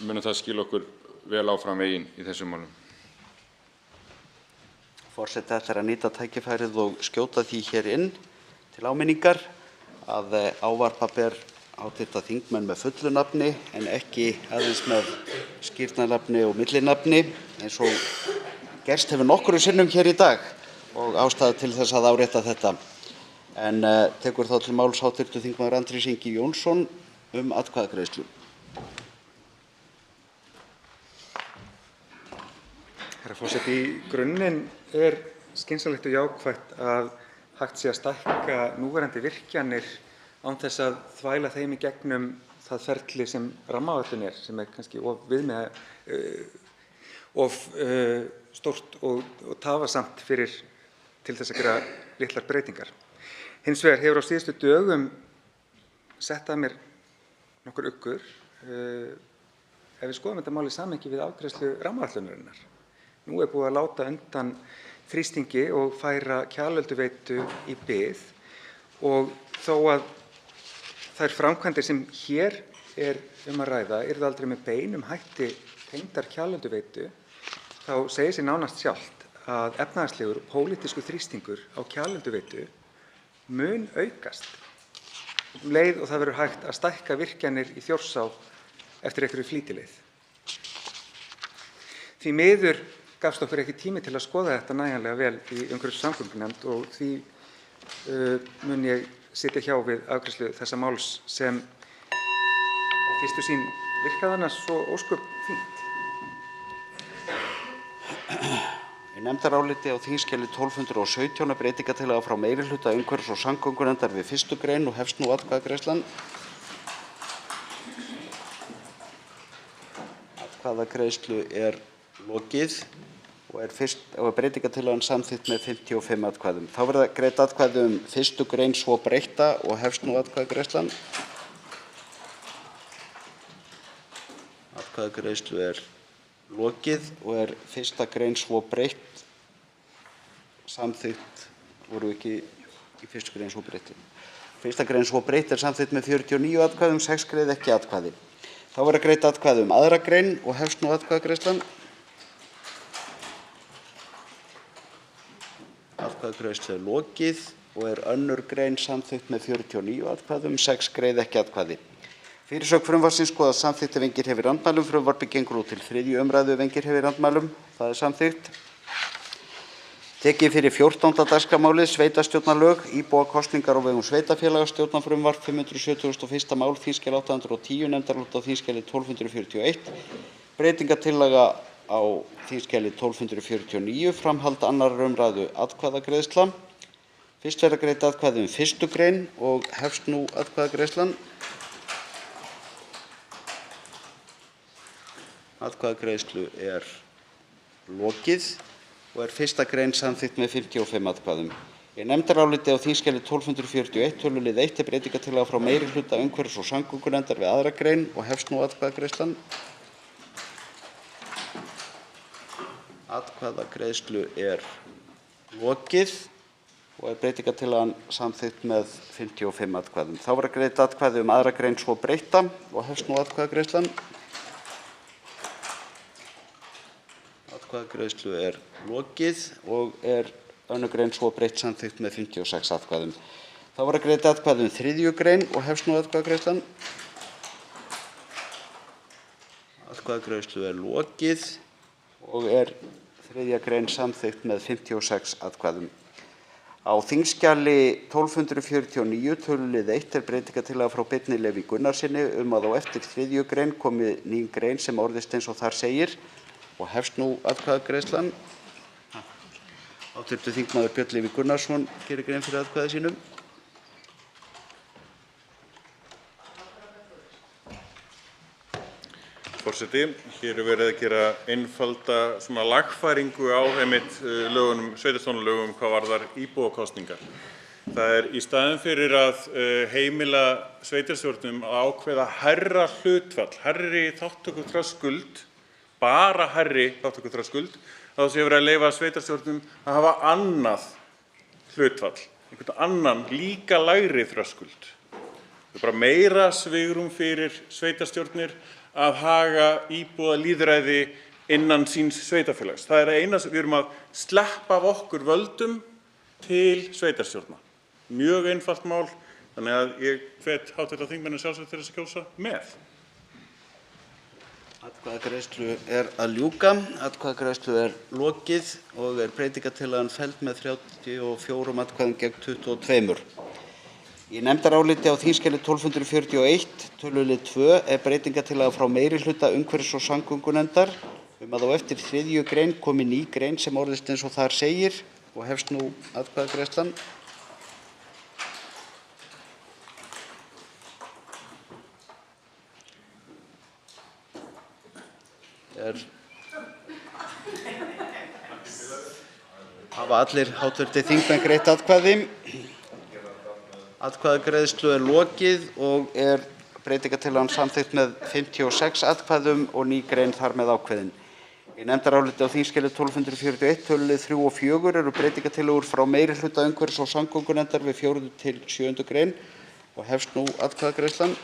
munum það skila okkur vel áfram veginn í þessum málum. Forseti ætlar að nýta tækifærið og skjóta því hér inn til áminningar að ávarpa ber hv. þingmenn með fullu nafni en ekki aðeins með skírnarnafni og millinafni eins og gerst hefur nokkrum sinnum hér í dag og ástæða til þess að árétta þetta. En tekur þá til máls hv. þingmaður Andrés Ingi Jónsson atkvæðagreiðslu. Herra forseti, í grunninn er skynsamlegt og jákvætt að hægt sé að stækka núverandi virkjanir án þess að þvæla þeim í gegnum það ferli sem rammaáætlun er, sem er kannski of stórt og tafasamt til þess að gera litlar breytingar. Hins vegar hefur á síðustu dögum sett að mér nokkur uggur ef við skoðum þetta mál í samhengi við afgreiðslu rammaáætlunarinnar. Nú er búið að láta undan þrýstingi og færa Kjalölduveitu í bið og þó að þær framkvæmdir sem hér er að ræða yrðu aldrei með beinum hætti tengdar Kjalölduveitu, þá segir sig nánast sjálft að efnahagslegur og pólitískur þrýstingur á Kjalölduveitu mun aukast leið og það verður hægt að stækka virkjanir í Þjórsá eftir einhverju flýtileið. Því miður gafst okkur ekki tími til að skoða þetta nægjanlega vel í umhverfis- og samgöngunefnd og því mun ég sitja hjá við afgreiðslu þessa máls sem á fyrstu sýn virkaði annars svo ósköp fínt. Í nefndaráliti á þingskjali 1217 breytingartillaga frá meirihluta umhverfis- og samgöngunefndar við 1. grein og hefst nú atkvæðagreiðslan. Atkvæðagreiðslu er lokið og er breytingartillagan samþykkt með 55 atkvæðum. Þá verða greidd atkvæði 1. grein svo breytta og hefst nú atkvæðagreiðslan. Atkvæðagreiðslu er lokið og er 1. grein svo breytt samþykkt, voru ekki í 1. grein svo breytt. 1. grein svo breytt er samþykkt með 49 atkvæðum, 6 greið ekki atkvæði. Þá verða greidd atkvæði 2. grein og hefst nú atkvæðagreiðslan. Atkvæðagreiðslu er lokið og er 2. grein samþykkt með 49 atkvæðum, 6 greið ekki atkvæði. Fyrirsögn frumvarpsins skoðast samþykkt ef enginn hreyfir andmælum. Frumvarpið gengur út til 3. umræðu ef enginn hreyfir andmælum. Það er samþykkt. Tekið fyrir 14. dagskrármálið, sveitarstjórnarlög, íbúakosningar á vegum sveitarfélaga, stjórnarfrumvarp 571. mál, þskj. 810, nefndarálit á þskj. 1241, breytingartillaga á þskj. 1249, framhald 2. umræðu, atkvæðagreiðsla. Fyrst verða greidd atkvæði 1. grein og hefst nú atkvæðagreiðslan. Atkvæðagreiðslu er lokið og er 1. grein samþykkt með 55 atkvæðum. Í nefndaráliti á þskj. 1241 tölulið 1 er breytingartillaga frá meirihluta umhverfis- og samgöngunefndar við 2. grein og hefst nú atkvæðagreiðslan. Atkvæðagreiðslu er lokið og er breytingartillagan samþykkt með 55 atkvæðum. Þá verða greidd atkvæði 2. grein svo breytta og hefst nú atkvæðagreiðslan. Atkvæðagreiðslu er lokið og er 2. grein svo breytt samþykkt með 56 atkvæðum. Þá verða greidd atkvæði 3. grein og hefst nú atkvæðagreiðslan. Atkvæðagreiðslu er lokið og er 3. grein samþykkt með 56 atkvæðum. Á þingskjali 1249 tölulið 1 er breytingartillaga frá Birni Leví Gunnarssyni að á eftir 3. grein komi ný grein sem orðist eins og þar segir og hefst nú atkvæðagreiðslan. Hv. þingmaður Björn Leví Gunnarsson gerir grein fyrir atkvæði sínum. Forseti, hér er verið að gera einfalda lagfæringu á sveitarstjórnarlögum hvað varðar íbúakosningar. Það er í staðinn fyrir að heimila sveitarstjórnum að ákveða hærra hlutfall, hærri þátttökuþröskuld, bara hærri þátttökuþröskuld, þá sé verið að leyfa sveitarstjórnum að hafa annað hlutfall, einhvern annan líka lægri þröskuld. Það er bara meira svigrúm fyrir sveitarstjórnir að haga íbúalýðræði innan síns sveitarfélags. Það er eina sem við erum að sleppa af okkur völdum til sveitarstjórna. Mjög einfalt mál, þannig að ég hvet hv. þingmenn sjálfsagt til þess að kjósa með. Atkvæðagreiðslu er að ljúka. Atkvæðagreiðslu er lokið og er breytingartillagan felld með 34 atkvæðum gegn 22. Í nefndaráliti á þingskjali 1241 tölulið 2 er breytingartillaga frá meirihluta umhverfis- og samgöngunefndar að á eftir 3. grein komi ný grein sem orðist eins og þar segir og hefst nú atkvæðagreiðslan. Hafa allir hv. þingmenn greitt atkvæði? Atkvæðagreiðslu er lokið og er breytingartillagan samþykkt með 56 atkvæðum og ný grein þar með ákveðin. Í nefndaráliti á þingskjali 1241 tölulið 3 og 4 eru breytingartillögur frá meirihluta umhverfis- og samgöngunefndar við 4. til 7. grein og hefst nú atkvæðagreiðslan.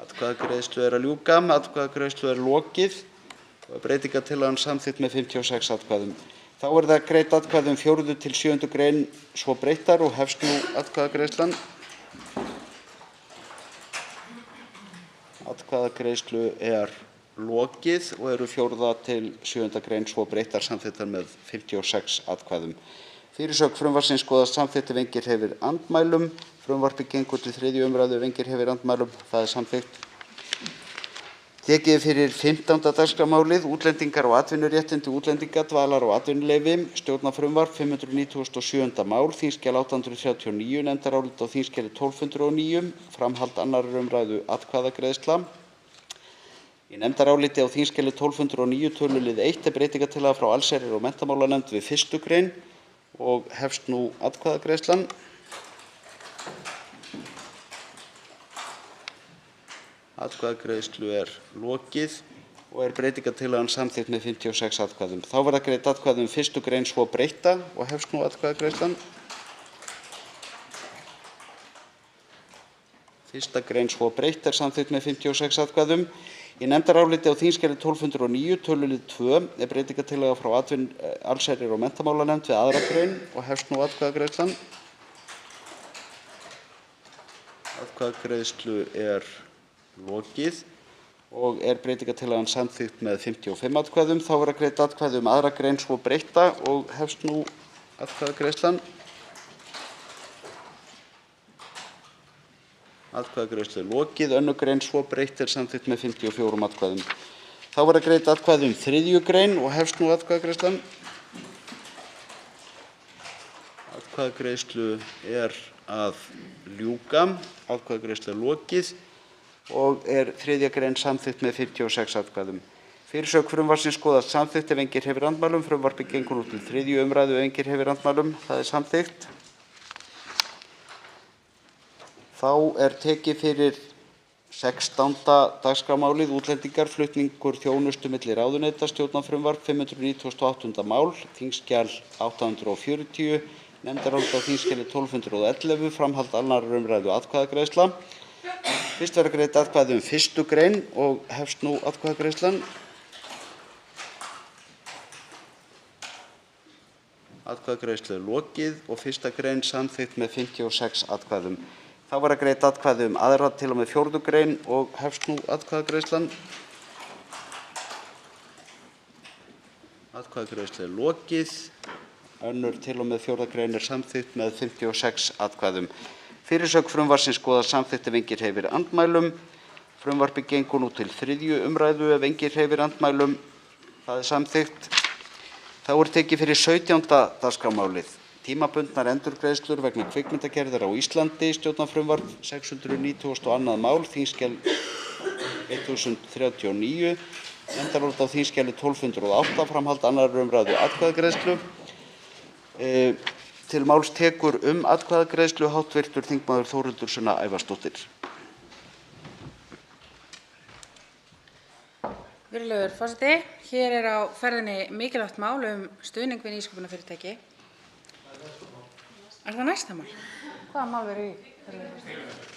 Atkvæðagreiðslu er að ljúka. Atkvæðagreiðslu er lokið og er breytingartillagan samþykkt með 56 atkvæðum. Þá er það greidd atkvæði 4. til 7. grein svo breyttar og hefst nú atkvæðagreiðslan. Atkvæðagreiðslu er lokið og eru 4. til 7. grein svo breyttar samþykktar með 56 atkvæðum. Fyrirsögn frumvarpsins skoðast samþykkt ef enginn hreyfir andmælum. Frumvarpið gengur til 3. umræðu ef enginn hreyfir andmælum. Það er samþykkt. Tekið fyrir 15. dagskrármálið, útlendingar og atvinnuréttindi útlendinga, dvalar- og atvinnuleyfi, stjórnarfrumvarp 597. mál, þskj. 839, nefndarálit á þskj. 1209, framhald 2. umræðu, atkvæðagreiðsla. Í nefndaráliti á þskj. 1209 tölulið 1 er breytingartillaga frá allsherjar- og menntamálanefnd við 1. grein og hefst nú atkvæðagreiðslan. Atkvæðagreiðslu er lokið og er breytingartillagan samþykkt með 56 atkvæðum. Þá verða greidd atkvæði 1. grein svo breytta og hefst nú atkvæðagreiðslan. 1. grein svo breytt er samþykkt með 56 atkvæðum. Í nefndaráliti á þingskjali 1209 tölulið 2 er breytingartillaga frá allsherjar- og menntamálanefnd við 2. grein og hefst nú atkvæðagreiðslan. Atkvæðagreiðslu er lokið og er breytingartillagan samþykkt með 55 atkvæðum. Þá verða greidd atkvæði 2. grein svo breytta og hefst nú atkvæðagreiðslan. Atkvæðagreiðslu er lokið. 2. grein svo breytt er samþykkt með 54 atkvæðum. Þá verða greidd atkvæði 3. grein og hefst nú atkvæðagreiðslan. Atkvæðagreiðslu er að ljúka. Atkvæðagreiðslu er lokið og er 3. grein samþykkt með 56 atkvæðum. Fyrirsögn frumvarpsins skoðast samþykkt ef enginn hreyfir andmælum. Frumvarpið gengur nú til 3. umræðu ef enginn hreyfir andmælum. Það er samþykkt. Þá er tekið fyrir 16. dagskrármálið, útlendingar, flutningur þjónustu milli ráðuneyta, stjórnarfrumvarp, 598. mál, þingskjal 840, nefndarálit á þingskjali 1211, framhald 2. umræðu atkvæðagreiðsla. Fyrst verður greidd atkvæði 1. grein og hefst nú atkvæðagreiðslan. Atkvæðagreiðslu er lokið og 1. grein samþykkt með 56 atkvæðum. Þá verða greidd atkvæði 2. til og með 4. grein og hefst nú atkvæðagreiðslan. Atkvæðagreiðslu er lokið. 2. til og með 4. grein er samþykkt með 56 atkvæðum. Fyrirsögn frumvarpsins skoðast samþykkt ef enginn hreyfir andmælum. Frumvarpið gengur nú til 3. umræðu ef enginn hreyfir andmælum. Það er samþykkt. Þá er tekið fyrir 17. dagskrármálið. Tímabundnar endurgreiðslur vegna kvikmyndagerðar á Íslandi, stjórnarfrumvarp 692. mál, þingskjal 1039, nefndarálit á þingskjali 1208, framhald 2. umræðu atkvæðagreiðslu. Til máls tekur atkvæðagreiðslu hv. þingmaður Þórhildur Sunna Ævarsdóttir. Virðulegur forseti, hér er á ferðinni mikilvægt mál stuðning við nýsköpunarfyrirtæki. Er það næsta mál? Hvaða mál verður í?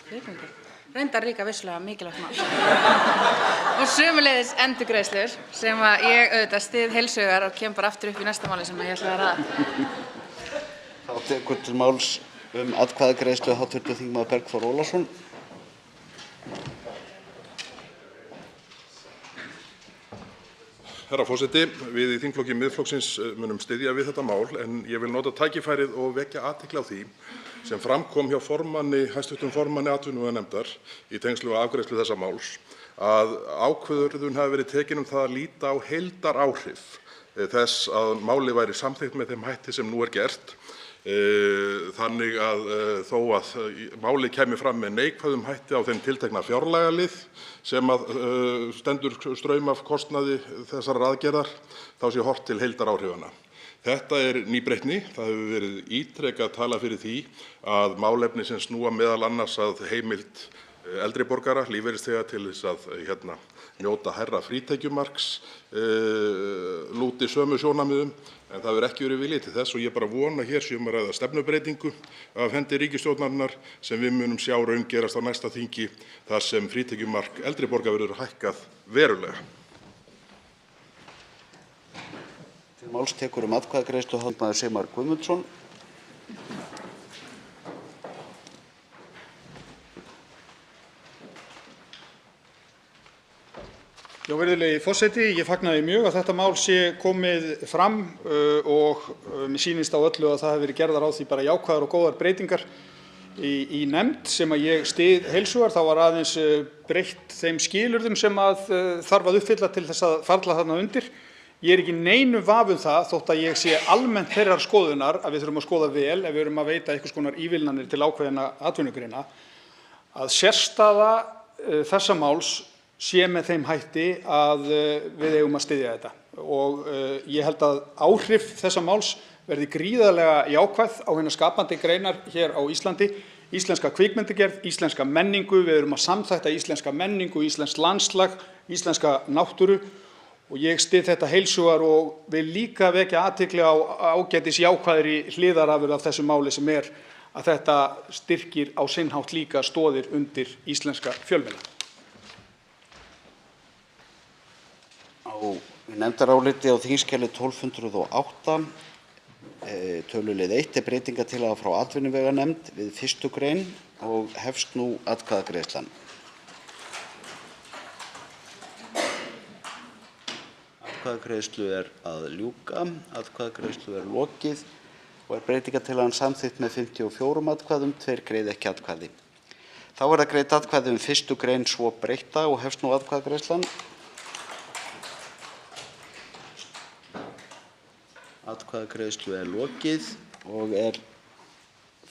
Kvikmyndir. Reyndar líka vissulega mikilvægt mál. Og sömuleiðis endurgreiðslur sem ég auðvitað styð heils hugar og kem bara aftur upp í næsta máli sem ég ætla að ræða. Þá tekur til máls atkvæðagreiðslu hv. þingmaður Bergþór Ólason. Herra forseti, við í þingflokki Miðflokksins munum styðja við þetta mál en ég vil nota tækifærið og vekja athygli á því sem fram kom hjá hæstv. formanni atvinnuveganefndar í tengslum við afgreiðslu þessa máls að ákvörðun hafi verið tekin það að líta á heildaráhrif þess að málið væri samþykkt með þeim hætti sem nú er gert. Þannig að þó að málið kæmi fram með neikvæðum hætti á þeim tiltekna fjárlagalið sem stendur straum af kostnaði þessarar aðgerðar, þá sé horft til heildaráhrifanna. Þetta er nýbreytni. Það hefur verið ítrekað talað fyrir því að málefni sem snúa meðal annars að heimild eldri borgara, lífeyrisþega, til þess að njóta hærra frítekjumarks lúti sömu sjónarmiðum, en það hefur ekki verið vilji til þess og ég bara vona að hér sé að ræða stefnubreytingu af hendi ríkisstjórnarinnar sem við munum sjá raungerast á næsta þingi þar sem frítekjumark eldri borgara verður hækkað verulega. Til máls tekur atkvæðagreiðslu hv. þingmaður Sigmar Guðmundsson. Já, virðulegi forseti, ég fagna því mjög að þetta mál sé komið fram og mér sýnist á öllu að það hefur verið gerðar á því bara jákvæðar og góðar breytingar í nefnd sem að ég styð heils hugar. Þá var aðeins breytt þeim skilyrðum sem þarf að uppfylla til þess að falla þarna undir. Ég er ekki í neinum vafa það þótt að ég sé almennt þeirrar skoðunar að við þurfum að skoða vel ef við erum að veita einhvers konar ívilnanir til ákveðinna atvinnugreina að sérstaða þessa máls sé með þeim hætti að við eigum að styðja þetta. Og ég held að áhrif þessa máls verði gríðarlega jákvæð á hinar skapandi greinar hér á Íslandi, íslenska kvikmyndagerð, íslenska menningu. Við erum að samþætta íslenska menningu, íslenskt landslag, íslenska náttúru og ég styð þetta heils hugar og vil líka vekja athygli á ágætis jákvæðri hliðarafurð af þessu máli sem er að þetta styrkir á sinn hátt líka stoðir undir íslenska fjölmiðla. Í nefndaráliti á þingskjali 1208 Tölulið 1 er breytingartillaga frá atvinnuveganefnd við 1. gr. og hefst nú atkvæðagreiðslan. Atkvæðagreiðslu er að ljúka, atkvæðagreiðslu er lokið og er breytingartillagan samþykkt með 54 atkvæðum, 2 greiða ekki atkvæði. Þá er greidd atkvæði 1. gr. svo breytta og hefst nú atkvæðagreiðslan. Atkvæðagreiðslu er lokið og er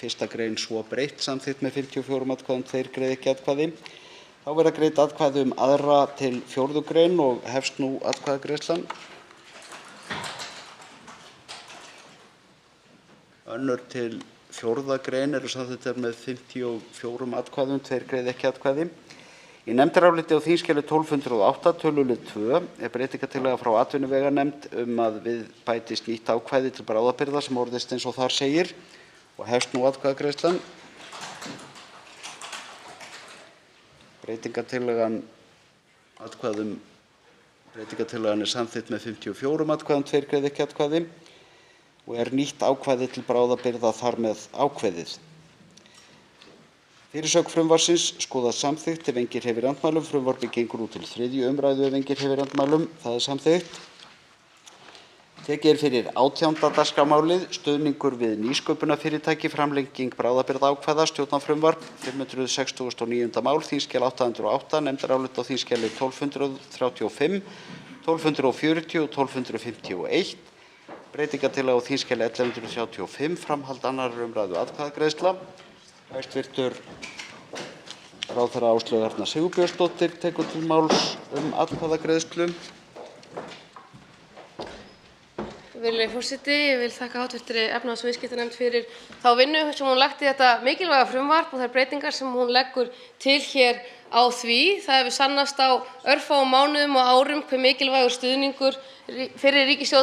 1. gr. svo breytt samþykkt með 54 atkvæðum, 2 greiða ekki atkvæði. Þá verða greidd atkvæði 2. til 4. gr. og hefst nú atkvæðagreiðslan. Önnur til 4. gr. eru samþykktar með 54 atkvæðum, 2 greiða ekki atkvæði. Í nefndaráliti á þingskjali 1208 tölulið 2 er breytingartillaga frá atvinnuveganefnd að við bætist nýtt ákvæði til bráðabirgða sem orðist eins og þar segir og hefst nú atkvæðagreiðslan. Breytingartillagan er samþykkt með 54 atkvæðum, 2 greiða ekki atkvæði og er nýtt ákvæði til bráðabirgða þar með ákveðið. Fyrirsögn frumvarpsins skoðast samþykkt ef enginn hreyfir andmælum. Frumvarpið gengur út til 3. umræðu ef enginn hreyfir andmælum. Það er samþykkt. Tekið er fyrir 18. dagskrármálið, stuðningur við nýsköpunarfyrirtæki, framlenging bráðabirgðaákvæða, stjórnarfrumvarp, 569. mál, þingskjal 808, nefndarálit á þingskjali 1235, 1240 og 1251, breytingartillaga á þingskjali 1135, framhald 2. umræðu atkvæðagreiðsla. Hæstv. ráðherra Áslaug Arna Sigurbjörnsdóttir tekur til máls atkvæðagreiðslu. Virðulegi forseti, ég vil þakka hv. efnahags- og viðskiptanefnd fyrir þá vinnu sem hún lagt í þetta mikilvæga frumvarp og þær breytingar sem hún leggur til hér á því. Það hefur sannast á örfáum mánuðum og árum hve mikilvægur stuðningur fyrir ríkissjóð